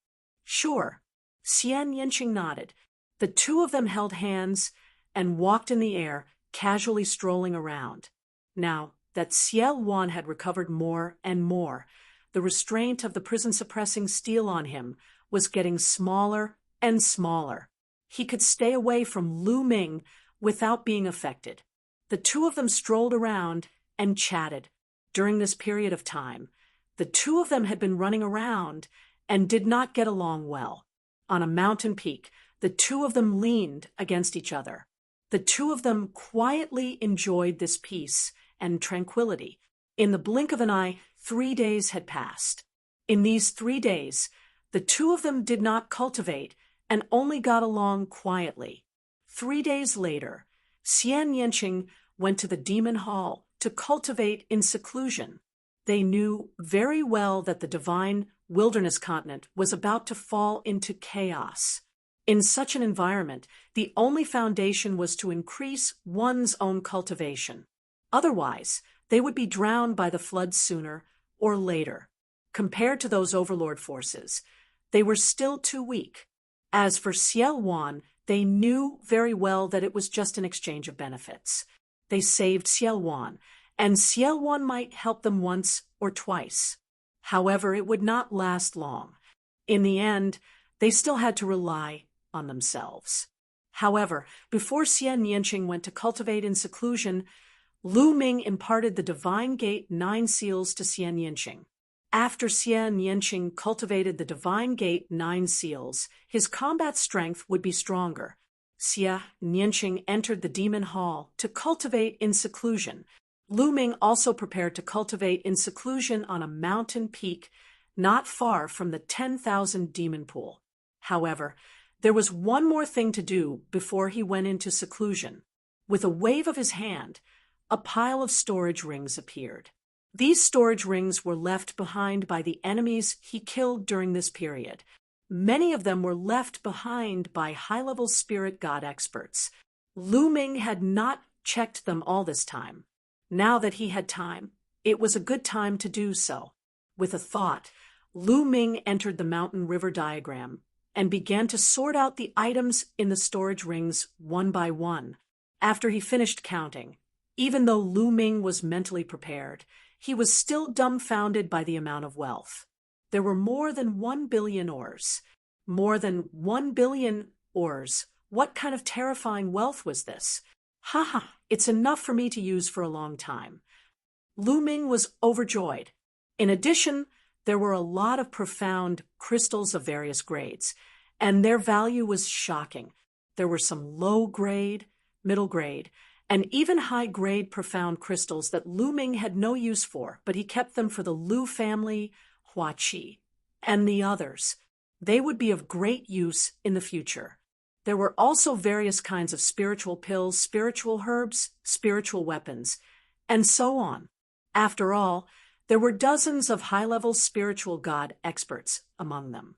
Sure. Xian Yanqing nodded. The two of them held hands and walked in the air, casually strolling around. Now that Xiao Wan had recovered more and more, the restraint of the prison-suppressing steel on him was getting smaller and smaller. He could stay away from Lu Ming without being affected. The two of them strolled around and chatted. During this period of time, the two of them had been running around and did not get along well. On a mountain peak, the two of them leaned against each other. The two of them quietly enjoyed this peace and tranquility. In the blink of an eye, 3 days had passed. In these 3 days, the two of them did not cultivate and only got along quietly. 3 days later, Xian Yanqing went to the demon hall to cultivate in seclusion. They knew very well that the divine wilderness continent was about to fall into chaos. In such an environment, the only foundation was to increase one's own cultivation. Otherwise, they would be drowned by the floods sooner or later. Compared to those overlord forces, they were still too weak. As for Xiao Wan, they knew very well that it was just an exchange of benefits. They saved Xiao Wan, and Xiao Wan might help them once or twice. However, it would not last long. In the end, they still had to rely on themselves. However, before Xian Yanqing went to cultivate in seclusion, Lu Ming imparted the Divine Gate 9 seals to Xian Yanqing. After Xian Yanqing cultivated the Divine Gate 9 seals, his combat strength would be stronger. Xian Yanqing entered the demon hall to cultivate in seclusion. Lu Ming also prepared to cultivate in seclusion on a mountain peak not far from the 10,000 demon pool. However, there was one more thing to do before he went into seclusion. With a wave of his hand, a pile of storage rings appeared. These storage rings were left behind by the enemies he killed during this period. Many of them were left behind by high-level spirit god experts. Lu Ming had not checked them all this time. Now that he had time, it was a good time to do so. With a thought, Lu Ming entered the mountain river diagram and began to sort out the items in the storage rings one by one. After he finished counting, even though Lu Ming was mentally prepared, he was still dumbfounded by the amount of wealth. There were more than 1 billion ores. More than 1 billion ores. What kind of terrifying wealth was this? It's enough for me to use for a long time. Lu Ming was overjoyed. In addition, there were a lot of profound crystals of various grades, and their value was shocking. There were some low-grade, middle-grade, and even high-grade profound crystals that Lu Ming had no use for, but he kept them for the Lu family, Hua Qi, and the others. They would be of great use in the future. There were also various kinds of spiritual pills, spiritual herbs, spiritual weapons, and so on. After all, there were dozens of high-level spiritual god experts among them.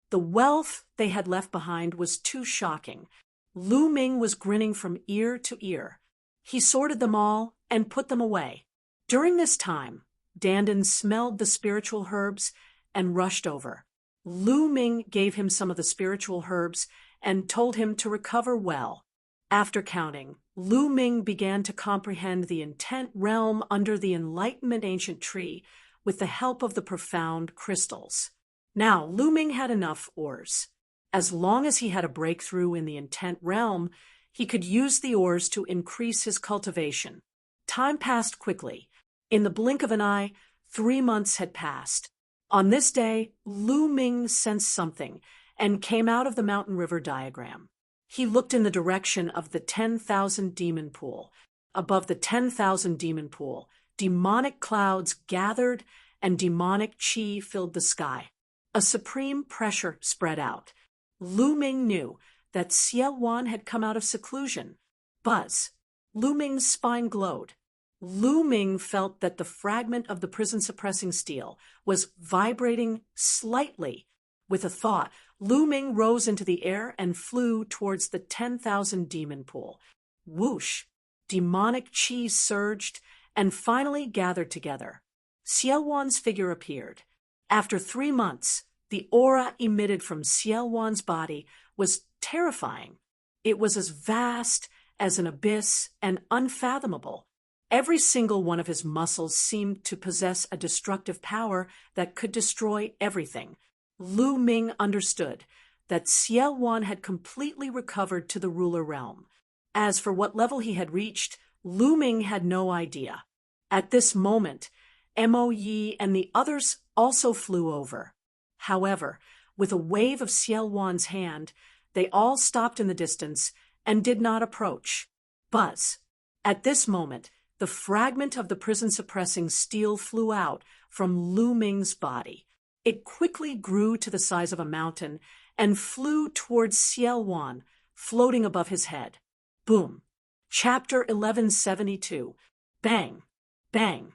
The wealth they had left behind was too shocking. Lu Ming was grinning from ear to ear. He sorted them all and put them away. During this time, Dandan smelled the spiritual herbs and rushed over. Lu Ming gave him some of the spiritual herbs and told him to recover well. After counting, Lu Ming began to comprehend the intent realm under the Enlightenment ancient tree with the help of the profound crystals. Now, Lu Ming had enough ores. As long as he had a breakthrough in the intent realm, he could use the ores to increase his cultivation. Time passed quickly. In the blink of an eye, 3 months had passed. On this day, Lu Ming sensed something and came out of the mountain river diagram. He looked in the direction of the 10,000 demon pool. Above the 10,000 demon pool, demonic clouds gathered and demonic chi filled the sky. A supreme pressure spread out. Lu Ming knew that Xiao Wan had come out of seclusion. Buzz. Lu Ming's spine glowed. Lu Ming felt that the fragment of the prison-suppressing steel was vibrating slightly. With a thought, Lu Ming rose into the air and flew towards the 10,000 demon pool. Whoosh! Demonic chi surged, and finally gathered together. Ciel-Wan's figure appeared. After 3 months, the aura emitted from Ciel-Wan's body was terrifying. It was as vast as an abyss and unfathomable. Every single one of his muscles seemed to possess a destructive power that could destroy everything. Lu Ming understood that Ciel-Wan had completely recovered to the ruler realm. As for what level he had reached, Lu Ming had no idea. At this moment, Mo Yi and the others also flew over. However, with a wave of Ciel-Wan's hand, they all stopped in the distance and did not approach. Buzz. At this moment, the fragment of the prison-suppressing steel flew out from Lu Ming's body. It quickly grew to the size of a mountain and flew towards Ciel-Wan, floating above his head. Boom. Chapter 1172. Bang. Bang.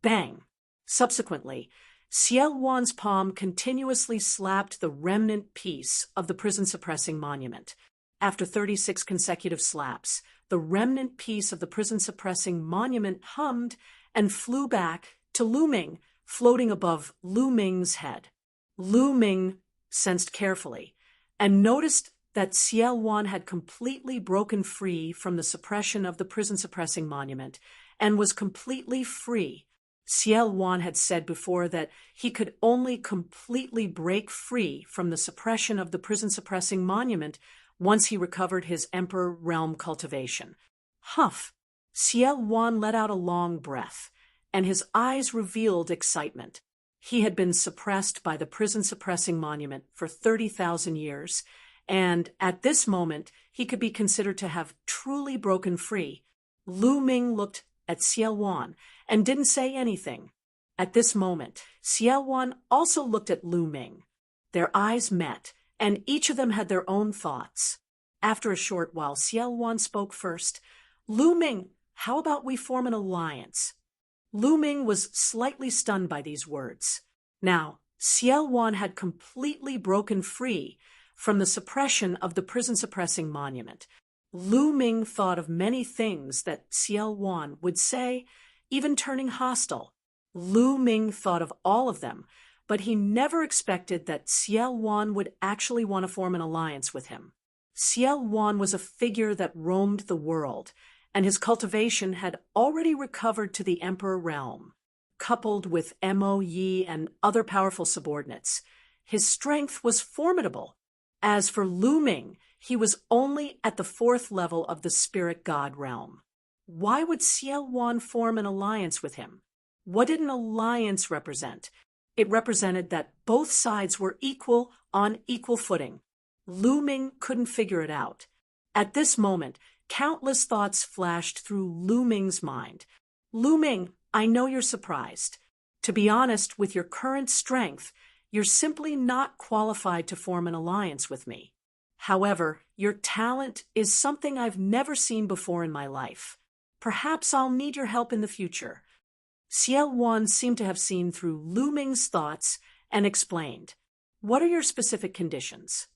Bang. Subsequently, Ciel-Wan's palm continuously slapped the remnant piece of the prison-suppressing monument. After 36 consecutive slaps, the remnant piece of the prison-suppressing monument hummed and flew back to Lu Ming, floating above Lu Ming's head. Lu Ming sensed carefully and noticed that Ciel-Wan had completely broken free from the suppression of the prison-suppressing monument and was completely free. Ciel-Wan had said before that he could only completely break free from the suppression of the prison-suppressing monument once he recovered his Emperor Realm cultivation. Huff! Ciel-Wan let out a long breath, and his eyes revealed excitement. He had been suppressed by the prison-suppressing monument for 30,000 years, and at this moment he could be considered to have truly broken free. Lu Ming looked at Ciel-Wan and didn't say anything. At this moment, Ciel-Wan also looked at Lu Ming. Their eyes met, and each of them had their own thoughts. After a short while, Ciel-Wan spoke first. Lu Ming, how about we form an alliance? Lu Ming was slightly stunned by these words. Now, Ciel-Wan had completely broken free from the suppression of the prison-suppressing monument. Lu Ming thought of many things that Ciel-Wan would say, even turning hostile. Lu Ming thought of all of them, but he never expected that Ciel-Wan would actually want to form an alliance with him. Ciel-Wan was a figure that roamed the world, and his cultivation had already recovered to the Emperor Realm. Coupled with Mo Yi and other powerful subordinates, his strength was formidable. As for Lu Ming, he was only at the 4th level of the Spirit God realm. Why would Ciel-Wan form an alliance with him? What did an alliance represent? It represented that both sides were equal on equal footing. Lu Ming couldn't figure it out. At this moment, countless thoughts flashed through Lu Ming's mind. Lu Ming, I know you're surprised. To be honest, with your current strength, you're simply not qualified to form an alliance with me. However, your talent is something I've never seen before in my life. Perhaps I'll need your help in the future. Ciel-Wan seemed to have seen through Lu Ming's thoughts and explained, What are your specific conditions?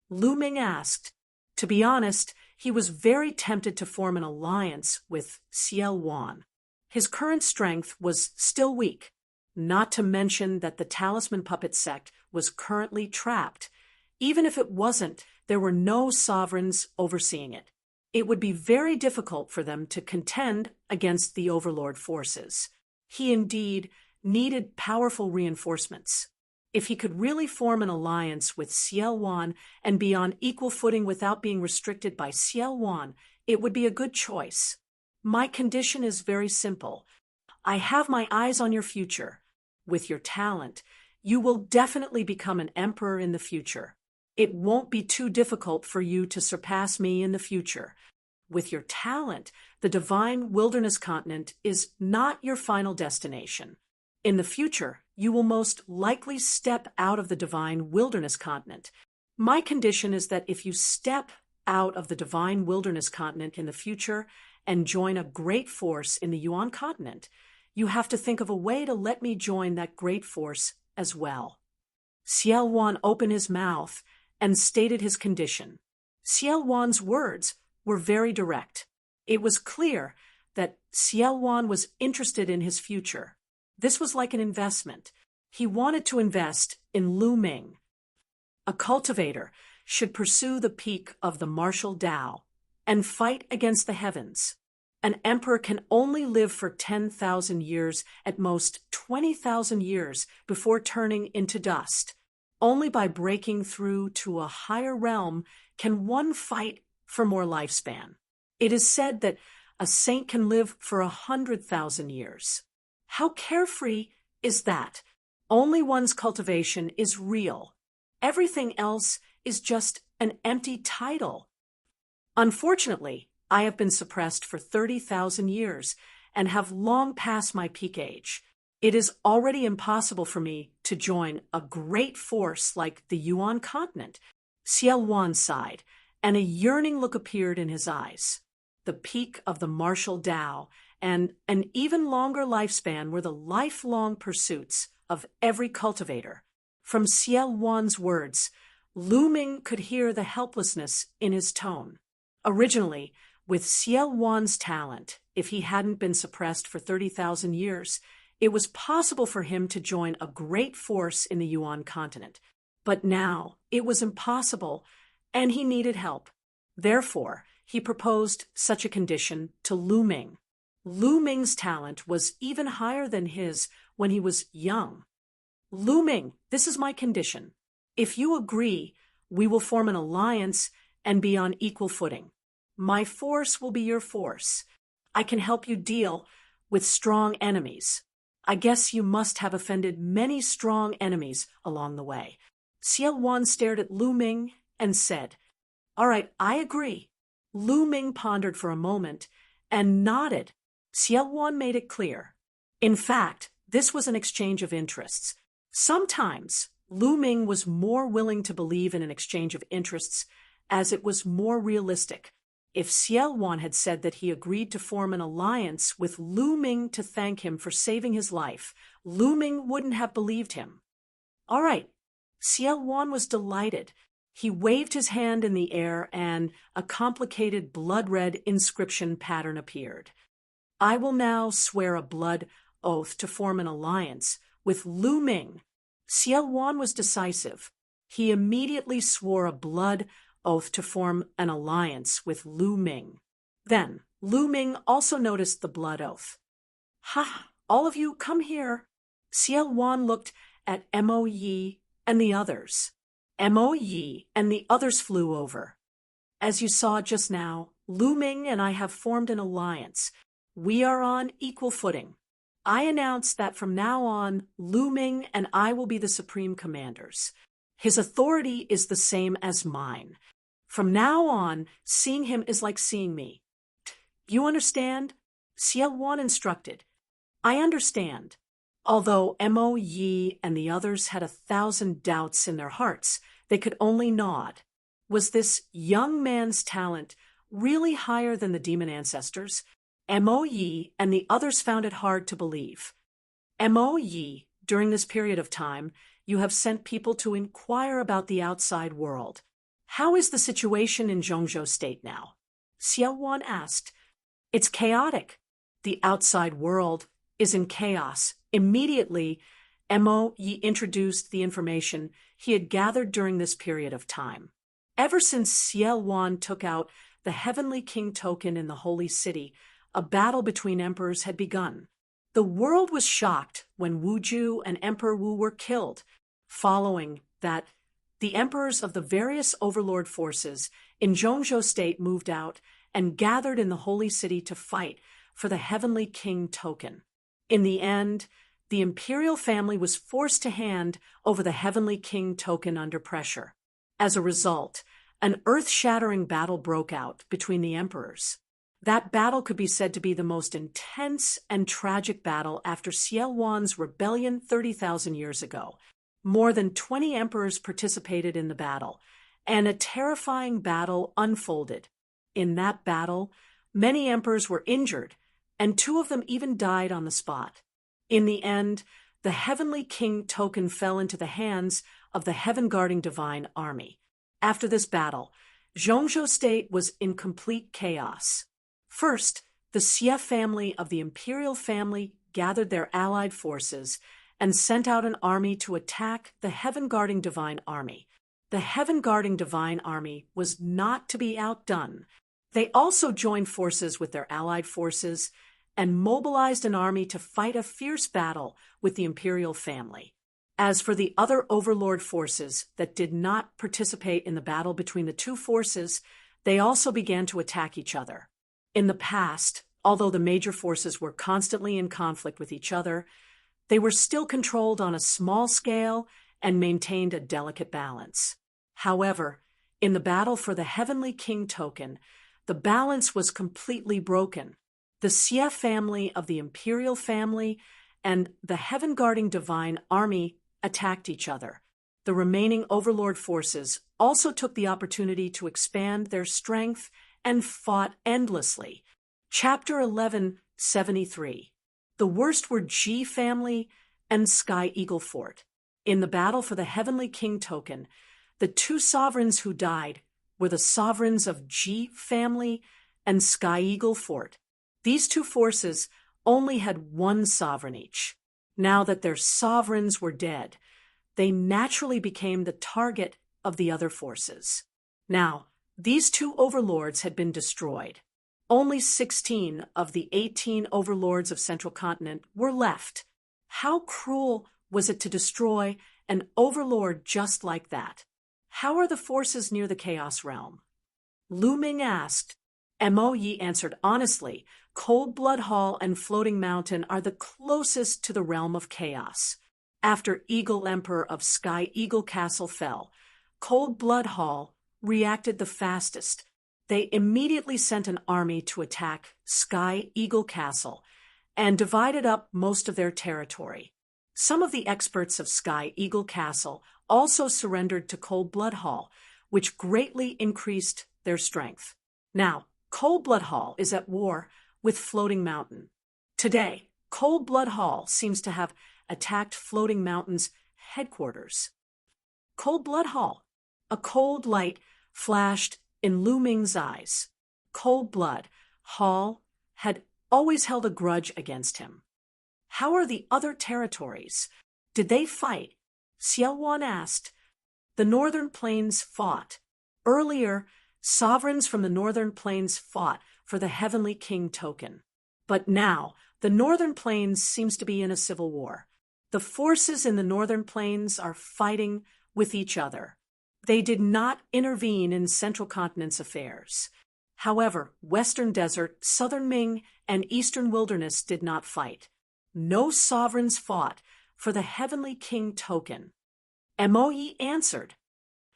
Lu Ming asked. To be honest, he was very tempted to form an alliance with Ciel-Wan. His current strength was still weak, not to mention that the Talisman Puppet sect was currently trapped. Even if it wasn't, there were no sovereigns overseeing it. It would be very difficult for them to contend against the Overlord forces. He indeed needed powerful reinforcements. If he could really form an alliance with Ciel-Wan and be on equal footing without being restricted by Ciel-Wan, it would be a good choice. My condition is very simple. I have my eyes on your future. With your talent, you will definitely become an emperor in the future. It won't be too difficult for you to surpass me in the future. With your talent, the divine wilderness continent is not your final destination. In the future, you will most likely step out of the divine wilderness continent. My condition is that if you step out of the divine wilderness continent in the future and join a great force in the Yuan continent, you have to think of a way to let me join that great force as well. Ciel-Wan opened his mouth and stated his condition. Ciel-Wan's words were very direct. It was clear that Xiaowan was interested in his future. This was like an investment. He wanted to invest in Lu Ming. A cultivator should pursue the peak of the martial Tao and fight against the heavens. An emperor can only live for 10,000 years, at most 20,000 years, before turning into dust. Only by breaking through to a higher realm can one fight for more lifespan. It is said that a saint can live for 100,000 years. How carefree is that? Only one's cultivation is real. Everything else is just an empty title. Unfortunately, I have been suppressed for 30,000 years and have long passed my peak age. It is already impossible for me to join a great force like the Yuan continent. Xiaowan sighed, and a yearning look appeared in his eyes. The peak of the martial Tao and an even longer lifespan were the lifelong pursuits of every cultivator. From Xiaowan's words, Lu Ming could hear the helplessness in his tone. Originally, with Xiaowan's talent, if he hadn't been suppressed for 30,000 years, it was possible for him to join a great force in the Yuan continent. But now it was impossible, and he needed help. Therefore, he proposed such a condition to Lu Ming. Lu Ming's talent was even higher than his when he was young. Lu Ming, this is my condition. If you agree, we will form an alliance and be on equal footing. My force will be your force. I can help you deal with strong enemies. I guess you must have offended many strong enemies along the way. Xiaowan stared at Lu Ming and said, "All right, I agree." Lu Ming pondered for a moment and nodded. Xiaowan made it clear. In fact, this was an exchange of interests. Sometimes Lu Ming was more willing to believe in an exchange of interests as it was more realistic. If Xiaowan had said that he agreed to form an alliance with Lu Ming to thank him for saving his life, Lu Ming wouldn't have believed him. All right. Xiaowan was delighted. He waved his hand in the air and a complicated blood-red inscription pattern appeared. I will now swear a blood oath to form an alliance with Lu Ming. Xiaowan was decisive. He immediately swore a blood oath to form an alliance with Lu Ming. Then, Lu Ming also noticed the blood oath. Ha! All of you, come here. Xiaowan looked at Mo Yi and the others. Mo Yi and the others flew over. As you saw just now, Lu Ming and I have formed an alliance. We are on equal footing. I announce that from now on, Lu Ming and I will be the supreme commanders. His authority is the same as mine. From now on, seeing him is like seeing me. You understand? Xiaowan instructed. I understand. Although Mo Yi and the others had 1,000 doubts in their hearts, they could only nod. Was this young man's talent really higher than the demon ancestors? Mo Yi and the others found it hard to believe. Mo Yi, during this period of time, you have sent people to inquire about the outside world. How is the situation in Zhongzhou State now? Xiaowan asked. It's chaotic. The outside world is in chaos. Immediately, Mo Yi introduced the information he had gathered during this period of time. Ever since Xiaowan took out the Heavenly King token in the Holy City, a battle between emperors had begun. The world was shocked when Wu Ju and Emperor Wu were killed. Following that, the emperors of the various overlord forces in Zhongzhou State moved out and gathered in the Holy City to fight for the Heavenly King token. In the end, the imperial family was forced to hand over the Heavenly King token under pressure. As a result, an earth-shattering battle broke out between the emperors. That battle could be said to be the most intense and tragic battle after Xiaowan's rebellion 30,000 years ago. More than 20 emperors participated in the battle, and a terrifying battle unfolded. In that battle, many emperors were injured, and 2 of them even died on the spot. In the end, the Heavenly King token fell into the hands of the heaven-guarding divine army. After this battle, Zhongzhou State was in complete chaos. First, The Xie family of the imperial family gathered their allied forces and sent out an army to attack the heaven-guarding divine army. The heaven-guarding divine army was not to be outdone. They also joined forces with their allied forces and mobilized an army to fight a fierce battle with the imperial family. As for the other overlord forces that did not participate in the battle between the two forces, they also began to attack each other. In the past, although the major forces were constantly in conflict with each other, they were still controlled on a small scale and maintained a delicate balance. However, in the battle for the Heavenly King token, the balance was completely broken. The Xie family of the imperial family and the heaven-guarding divine army attacked each other. The remaining overlord forces also took the opportunity to expand their strength and fought endlessly. Chapter 1173. The worst were G family and Sky Eagle Fort. In the battle for the Heavenly King token, the two sovereigns who died were the sovereigns of G family and Sky Eagle Fort. These two forces only had one sovereign each. Now that their sovereigns were dead, they naturally became the target of the other forces. Now, these two overlords had been destroyed. Only 16 of the 18 overlords of Central Continent were left. How cruel was it to destroy an overlord just like that? How are the forces near the Chaos Realm? Lu Ming asked. Mo Yi answered honestly. Cold Blood Hall and Floating Mountain are the closest to the realm of chaos. After Eagle Emperor of Sky Eagle Castle fell, Cold Blood Hall reacted the fastest. They immediately sent an army to attack Sky Eagle Castle and divided up most of their territory. Some of the experts of Sky Eagle Castle also surrendered to Cold Blood Hall, which greatly increased their strength. Now, Cold Blood Hall is at war with Floating Mountain. Today, Cold Blood Hall seems to have attacked Floating Mountain's headquarters. Cold Blood Hall. A cold light flashed in Lu Ming's eyes. Cold Blood Hall had always held a grudge against him. How are the other territories? Did they fight? Xiao Wan asked. The Northern Plains fought. Earlier, sovereigns from the Northern Plains fought for the Heavenly King token. But now, the Northern Plains seems to be in a civil war. The forces in the Northern Plains are fighting with each other. They did not intervene in Central Continent's affairs. However, Western Desert, Southern Ming, and Eastern Wilderness did not fight. No sovereigns fought for the Heavenly King token. Mo Yi answered.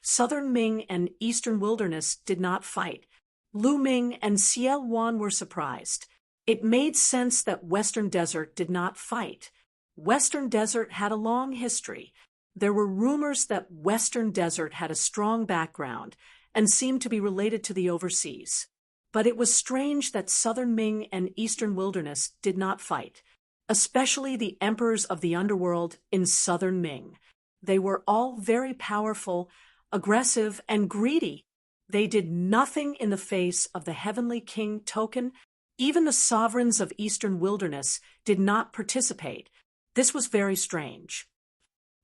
Southern Ming and Eastern Wilderness did not fight. Lu Ming and Ciel Wan were surprised. It made sense that Western Desert did not fight. Western Desert had a long history. There were rumors that Western Desert had a strong background and seemed to be related to the overseas. But it was strange that Southern Ming and Eastern Wilderness did not fight, especially the emperors of the underworld in Southern Ming. They were all very powerful, aggressive, and greedy. They did nothing in the face of the Heavenly King token. Even the sovereigns of Eastern Wilderness did not participate. This was very strange.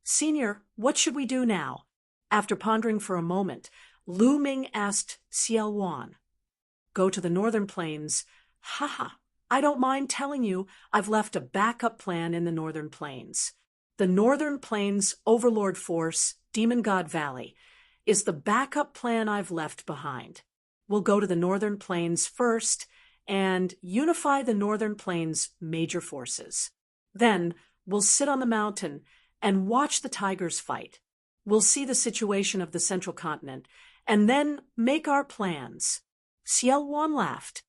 Senior, what should we do now? After pondering for a moment, Lu Ming asked Xiao Wan. Go to the Northern Plains. Haha, I don't mind telling you I've left a backup plan in the Northern Plains. The Northern Plains Overlord Force, Demon God Valley, is the backup plan I've left behind. We'll go to the Northern Plains first and unify the Northern Plains major forces. Then we'll sit on the mountain and watch the tigers fight. We'll see the situation of the Central Continent and then make our plans. Xiao Wan laughed.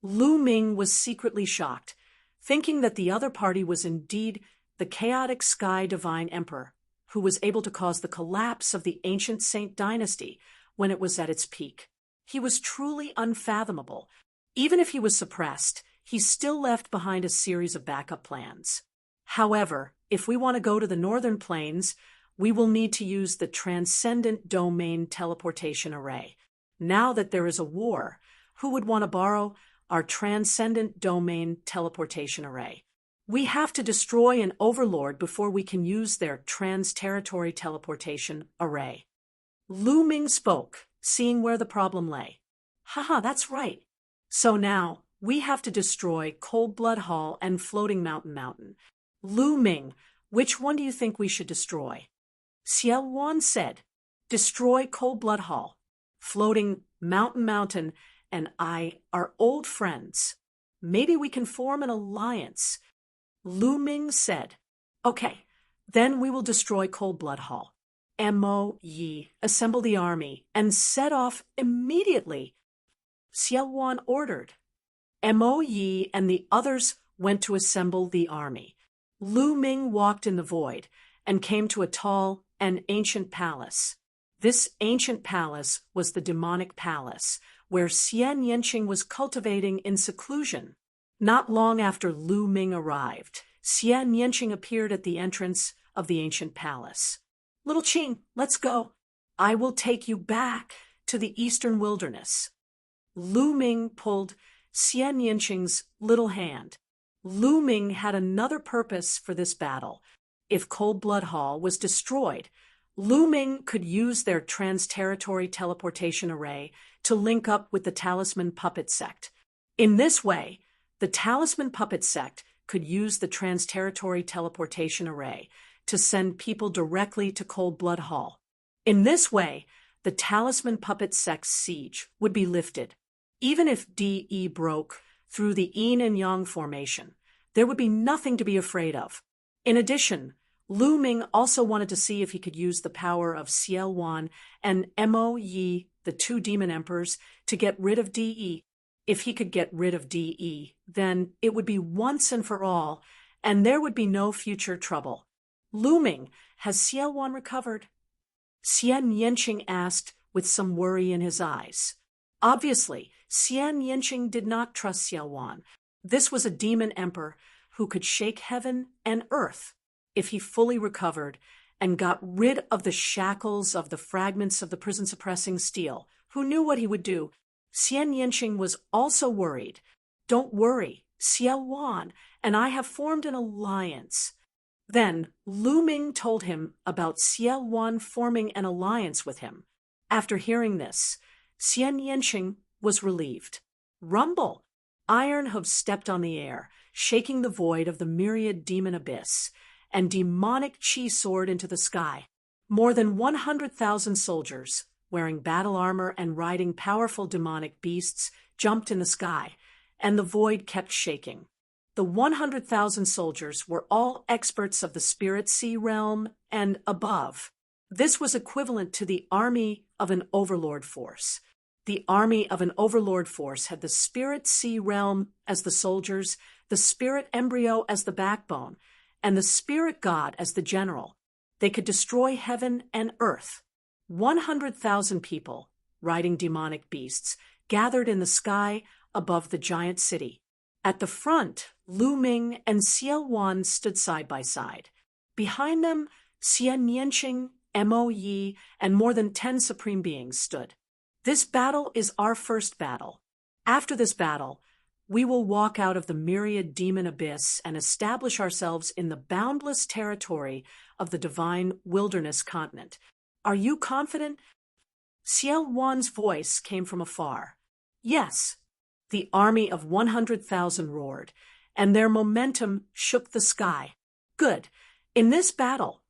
Lu Ming was secretly shocked, thinking that the other party was indeed the chaotic Sky Divine Emperor, who was able to cause the collapse of the ancient Saint dynasty when it was at its peak. He was truly unfathomable. Even if he was suppressed, he still left behind a series of backup plans. However, if we want to go to the Northern Plains, we will need to use the Transcendent Domain Teleportation Array. Now that there is a war, who would want to borrow our transcendent domain teleportation array. We have to destroy an overlord before we can use their trans-territory teleportation array. Lu Ming spoke, seeing where the problem lay. Haha, that's right. So now, we have to destroy Cold Blood Hall and Floating Mountain. Lu Ming, which one do you think we should destroy? Xiao Wan said, destroy Cold Blood Hall. Floating Mountain and I are old friends. Maybe we can form an alliance. Lu Ming said, okay, then we will destroy Cold Blood Hall. Mo Yi, assemble the army and set off immediately. Xiao Wan ordered. Mo Yi and the others went to assemble the army. Lu Ming walked in the void and came to a tall and ancient palace. This ancient palace was the demonic palace, where Xian Yanqing was cultivating in seclusion. Not long after Lu Ming arrived, Xian Yanqing appeared at the entrance of the ancient palace. Little Qing, let's go. I will take you back to the eastern wilderness. Lu Ming pulled Xian Yanqing's little hand. Lu Ming had another purpose for this battle. If Cold Blood Hall was destroyed, Lu Ming could use their trans-territory teleportation array to link up with the Talisman Puppet Sect. In this way, the Talisman Puppet Sect could use the trans-territory teleportation array to send people directly to Cold Blood Hall. In this way, the Talisman Puppet Sect's siege would be lifted. Even if DE broke through the Yin and Yang formation, there would be nothing to be afraid of. In addition, Lu Ming also wanted to see if he could use the power of Xiao Wan and Mo Yi, the two demon emperors, to get rid of DE. If he could get rid of DE, then it would be once and for all, and there would be no future trouble. Lu Ming, has Xiao Wan recovered? Xian Yanqing asked with some worry in his eyes. Obviously, Xian Yanqing did not trust Xiao Wan. This was a demon emperor who could shake heaven and earth. If he fully recovered and got rid of the shackles of the fragments of the prison-suppressing steel, who knew what he would do? Xian Yanqing was also worried. Don't worry, Xiao Wan and I have formed an alliance. Then Lu Ming told him about Xiao Wan forming an alliance with him. After hearing this, Xian Yanqing was relieved. Rumble! Iron hooves stepped on the air, shaking the void of the myriad demon abyss, and demonic chi soared into the sky. More than 100,000 soldiers, wearing battle armor and riding powerful demonic beasts, jumped in the sky, and the void kept shaking. The 100,000 soldiers were all experts of the spirit sea realm and above. This was equivalent to the army of an overlord force. The army of an overlord force had the spirit sea realm as the soldiers, the spirit embryo as the backbone, and the spirit god as the general. They could destroy heaven and earth. 100,000 people, riding demonic beasts, gathered in the sky above the giant city. At the front, Lu Ming and Xiao Wan stood side by side. Behind them, Xian Yanqing, Mo Yi, and more than 10 supreme beings stood. This battle is our first battle. After this battle, we will walk out of the myriad demon abyss and establish ourselves in the boundless territory of the divine wilderness continent. Are you confident? Xiao Wan's voice came from afar. Yes. The army of 100,000 roared, and their momentum shook the sky. Good. In this battle,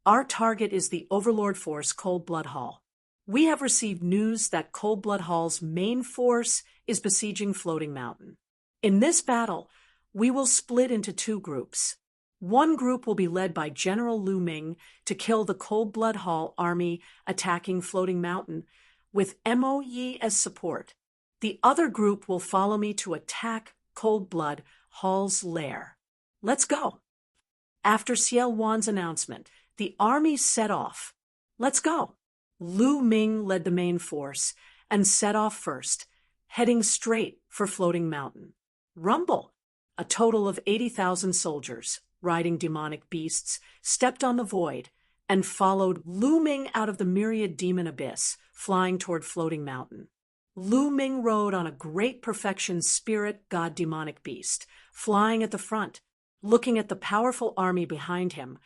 our target is the Overlord Force Cold Blood Hall. We have received news that Cold Blood Hall's main force is besieging Floating Mountain. In this battle, we will split into two groups. One group will be led by General Lu Ming to kill the Cold Blood Hall army attacking Floating Mountain, with Mo Yi as support. The other group will follow me to attack Cold Blood Hall's lair. Let's go. After Xiao Wan's announcement, the army set off. Let's go. Lu Ming led the main force and set off first, heading straight for Floating Mountain. Rumble! A total of 80,000 soldiers, riding demonic beasts, stepped on the void and followed Lu Ming out of the myriad demon abyss, flying toward Floating Mountain. Lu Ming rode on a great perfection spirit god demonic beast, flying at the front. Looking at the powerful army behind him,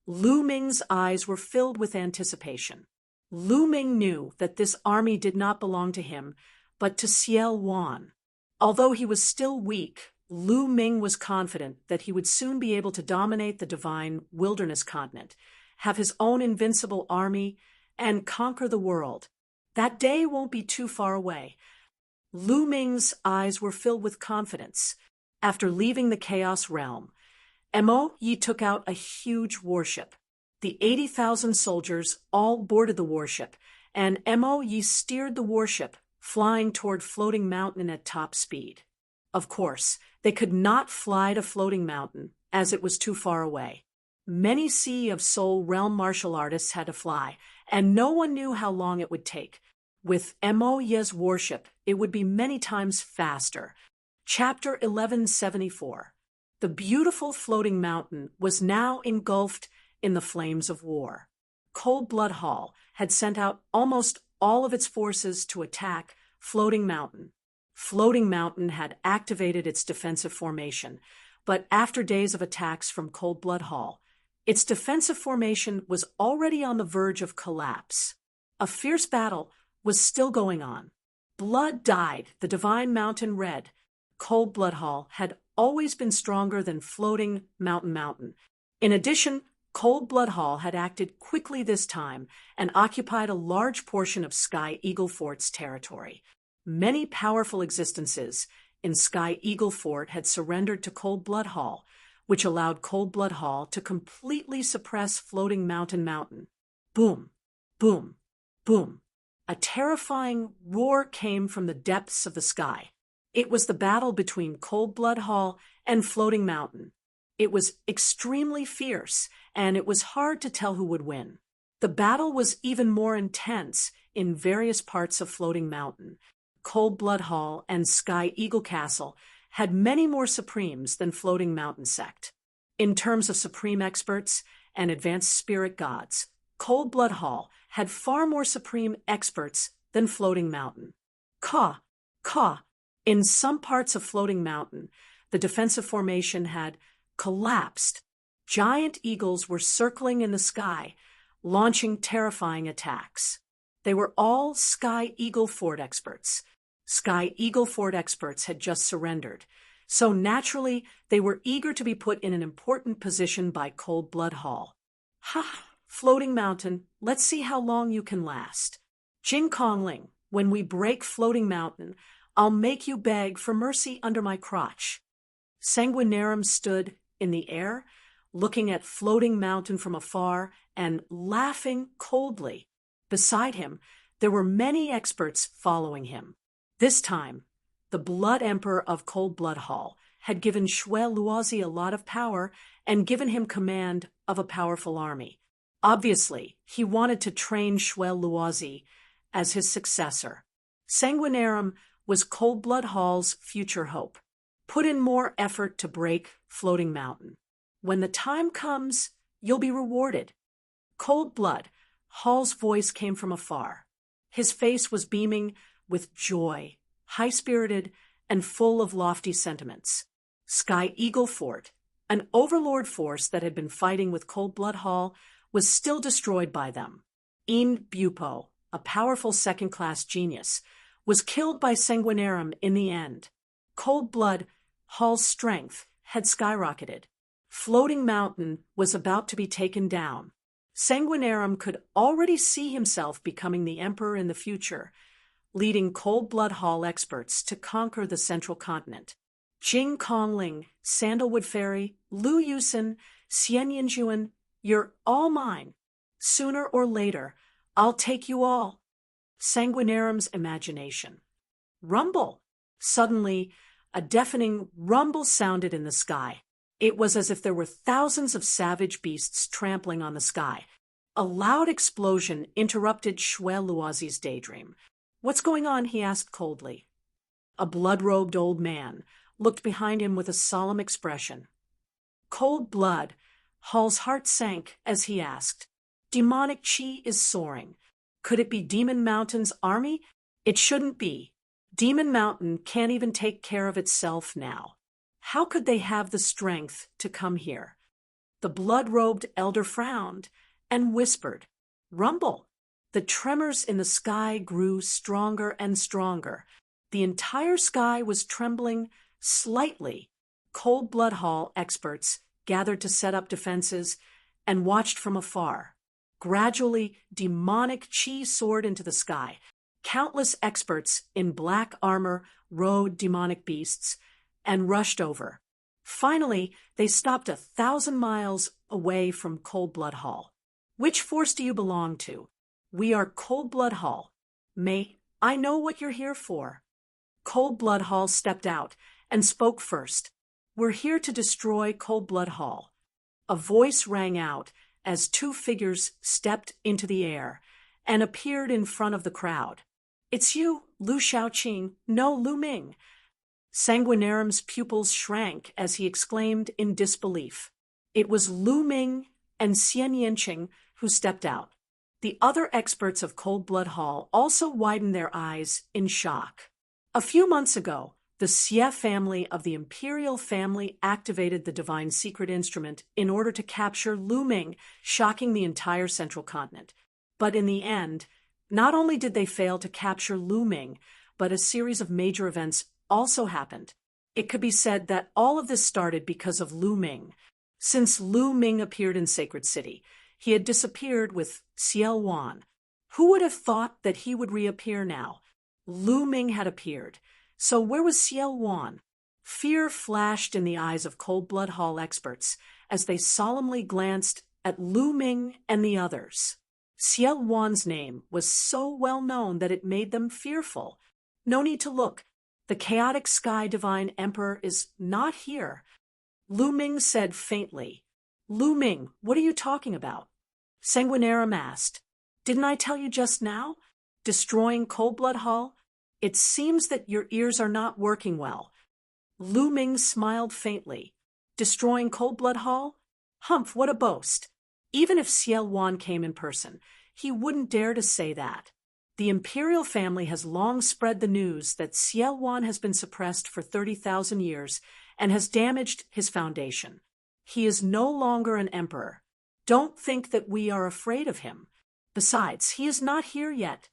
Lu Ming's eyes were filled with anticipation. Lu Ming knew that this army did not belong to him, but to Ciel Wan. Although he was still weak, Lu Ming was confident that he would soon be able to dominate the divine wilderness continent, have his own invincible army, and conquer the world. That day won't be too far away. Lu Ming's eyes were filled with confidence. After leaving the Chaos Realm, Mo Yi took out a huge warship. The 80,000 soldiers all boarded the warship, and Mo Yi steered the warship, flying toward Floating Mountain at top speed. Of course, they could not fly to Floating Mountain, as it was too far away. Many Sea of Soul realm martial artists had to fly, and no one knew how long it would take. With Mo Yi's warship, it would be many times faster. Chapter 1174. The beautiful Floating Mountain was now engulfed in the flames of war. Cold Blood Hall had sent out almost all of its forces to attack Floating Mountain. Floating Mountain had activated its defensive formation, but after days of attacks from Cold Blood Hall, its defensive formation was already on the verge of collapse. A fierce battle was still going on. Blood dyed the divine mountain red. Cold Blood Hall had always been stronger than Floating Mountain. In addition, Cold Blood Hall had acted quickly this time and occupied a large portion of Sky Eagle Fort's territory. Many powerful existences in Sky Eagle Fort had surrendered to Cold Blood Hall, which allowed Cold Blood Hall to completely suppress Floating Mountain. Boom, boom, boom. A terrifying roar came from the depths of the sky. It was the battle between Cold Blood Hall and Floating Mountain. It was extremely fierce, and it was hard to tell who would win. The battle was even more intense in various parts of Floating Mountain. Cold Blood Hall and Sky Eagle Castle had many more Supremes than Floating Mountain Sect. In terms of Supreme experts and advanced spirit gods, Cold Blood Hall had far more Supreme experts than Floating Mountain. Caw. In some parts of Floating Mountain, the defensive formation had collapsed. Giant eagles were circling in the sky, launching terrifying attacks. They were all Sky Eagle Fort experts. Sky Eagle Fort experts had just surrendered, so naturally they were eager to be put in an important position by Cold Blood Hall. Ha! Floating Mountain, let's see how long you can last. Jing Kongling, when we break Floating Mountain, I'll make you beg for mercy under my crotch. Sanguinarum stood in the air, looking at Floating Mountain from afar and laughing coldly. Beside him, there were many experts following him. This time, the Blood Emperor of Cold Blood Hall had given Shui Luozi a lot of power and given him command of a powerful army. Obviously, he wanted to train Shui Luozi as his successor. Sanguinarum was Cold Blood Hall's future hope. Put in more effort to break Floating Mountain. When the time comes, you'll be rewarded. Cold Blood Hall's voice came from afar. His face was beaming with joy, high-spirited and full of lofty sentiments. Sky Eagle Fort, an overlord force that had been fighting with Cold Blood Hall, was still destroyed by them. Een Bupo, a powerful second-class genius, was killed by Sanguinarum in the end. Cold Blood Hall's strength had skyrocketed. Floating Mountain was about to be taken down. Sanguinarum could already see himself becoming the emperor in the future, leading Cold Blood Hall experts to conquer the central continent. Jing Kongling, Sandalwood Fairy, Lu Yusin, Xian Yinjuan, you're all mine. Sooner or later, I'll take you all. Sanguinarum's imagination. Rumble! Suddenly, a deafening rumble sounded in the sky. It was as if there were thousands of savage beasts trampling on the sky. A loud explosion interrupted Shui Luozi's daydream. What's going on? He asked coldly. A blood-robed old man looked behind him with a solemn expression. Cold Blood Hall's heart sank as he asked. Demonic chi is soaring. Could it be Demon Mountain's army? It shouldn't be. Demon Mountain can't even take care of itself now. How could they have the strength to come here? The blood-robed elder frowned and whispered, "Rumble." The tremors in the sky grew stronger and stronger. The entire sky was trembling slightly. Cold Blood Hall experts gathered to set up defenses and watched from afar. Gradually, demonic chi soared into the sky. Countless experts in black armor rode demonic beasts and rushed over. Finally, they stopped 1,000 miles away from Cold Blood Hall. "Which force do you belong to?" "We are Cold Blood Hall." "May I know what you're here for?" Cold Blood Hall stepped out and spoke first. "We're here to destroy Cold Blood Hall." A voice rang out as two figures stepped into the air and appeared in front of the crowd. "It's you, Lu Shaoqing, no Lu Ming." Sanguinarum's pupils shrank as he exclaimed in disbelief. It was Lu Ming and Xian Yanqing who stepped out. The other experts of Cold Blood Hall also widened their eyes in shock. A few months ago, the Xie family of the imperial family activated the divine secret instrument in order to capture Lu Ming, shocking the entire central continent. But in the end, not only did they fail to capture Lu Ming, but a series of major events also happened. It could be said that all of this started because of Lu Ming. Since Lu Ming appeared in Sacred City, he had disappeared with Xiel Wan. Who would have thought that he would reappear now? Lu Ming had appeared. So where was Xiel Wan? Fear flashed in the eyes of Cold Blood Hall experts as they solemnly glanced at Lu Ming and the others. Xiel Wan's name was so well known that it made them fearful. "No need to look. The chaotic sky divine emperor is not here." Lu Ming said faintly. "Lu Ming, what are you talking about?" Sanguinarum asked. "Didn't I tell you just now? Destroying Cold Blood Hall? It seems that your ears are not working well." Lu Ming smiled faintly. "Destroying Cold Blood Hall? Humph, what a boast. Even if Xiel Wan came in person, he wouldn't dare to say that. The imperial family has long spread the news that Xiel Wan has been suppressed for 30,000 years and has damaged his foundation. He is no longer an emperor. Don't think that we are afraid of him. Besides, he is not here yet.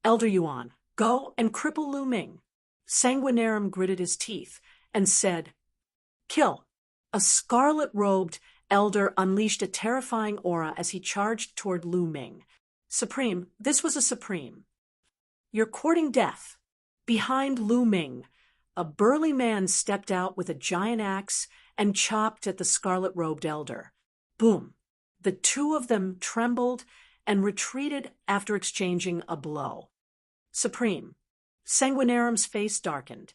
Elder Yuan, go and cripple Lu Ming." Sanguinarum gritted his teeth and said, "Kill." A scarlet-robed elder unleashed a terrifying aura as he charged toward Lu Ming. "Supreme, this was a supreme. You're courting death." Behind Lu Ming, a burly man stepped out with a giant axe and chopped at the scarlet-robed elder. Boom! The two of them trembled and retreated after exchanging a blow. "Supreme." Sanguinarum's face darkened.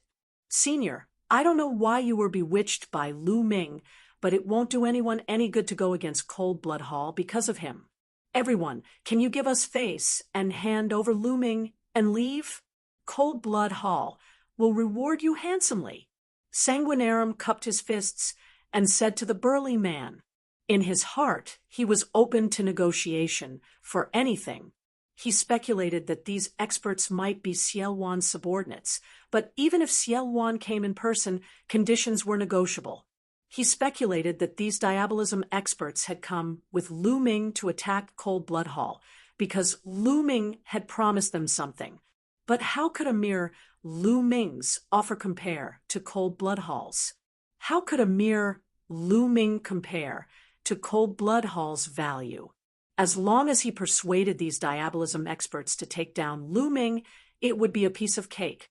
"Senior, I don't know why you were bewitched by Lu Ming, but it won't do anyone any good to go against Cold Blood Hall because of him. Everyone, can you give us face and hand over Lu Ming and leave? Cold Blood Hall will reward you handsomely." Sanguinarum cupped his fists and said to the burly man. In his heart, he was open to negotiation for anything. He speculated that these experts might be Xiel Wan's subordinates, but even if Xiel Wan came in person, conditions were negotiable. He speculated that these diabolism experts had come with Lu Ming to attack Cold Blood Hall, because Lu Ming had promised them something. But how could a mere Lu Ming's offer compare to Cold Blood Hall's? How could a mere Lu Ming compare to Cold Blood Hall's value? As long as he persuaded these diabolism experts to take down Lu Ming, it would be a piece of cake.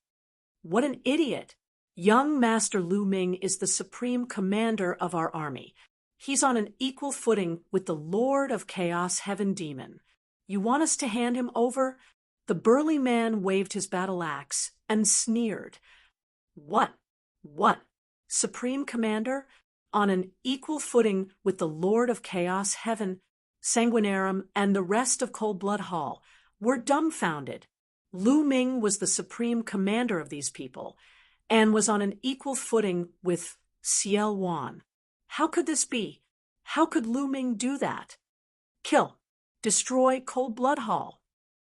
What an idiot! Young Master Lu Ming is the supreme commander of our army. He's on an equal footing with the Lord of Chaos Heaven Demon. You want us to hand him over? The burly man waved his battle axe and sneered. What? Supreme Commander? On an equal footing with the Lord of Chaos Heaven? Sanguinarum and the rest of Cold Blood Hall were dumbfounded. Lu Ming was the supreme commander of these people, and was on an equal footing with Xiel Wan. How could this be? How could Lu Ming do that? Kill. Destroy Cold Blood Hall.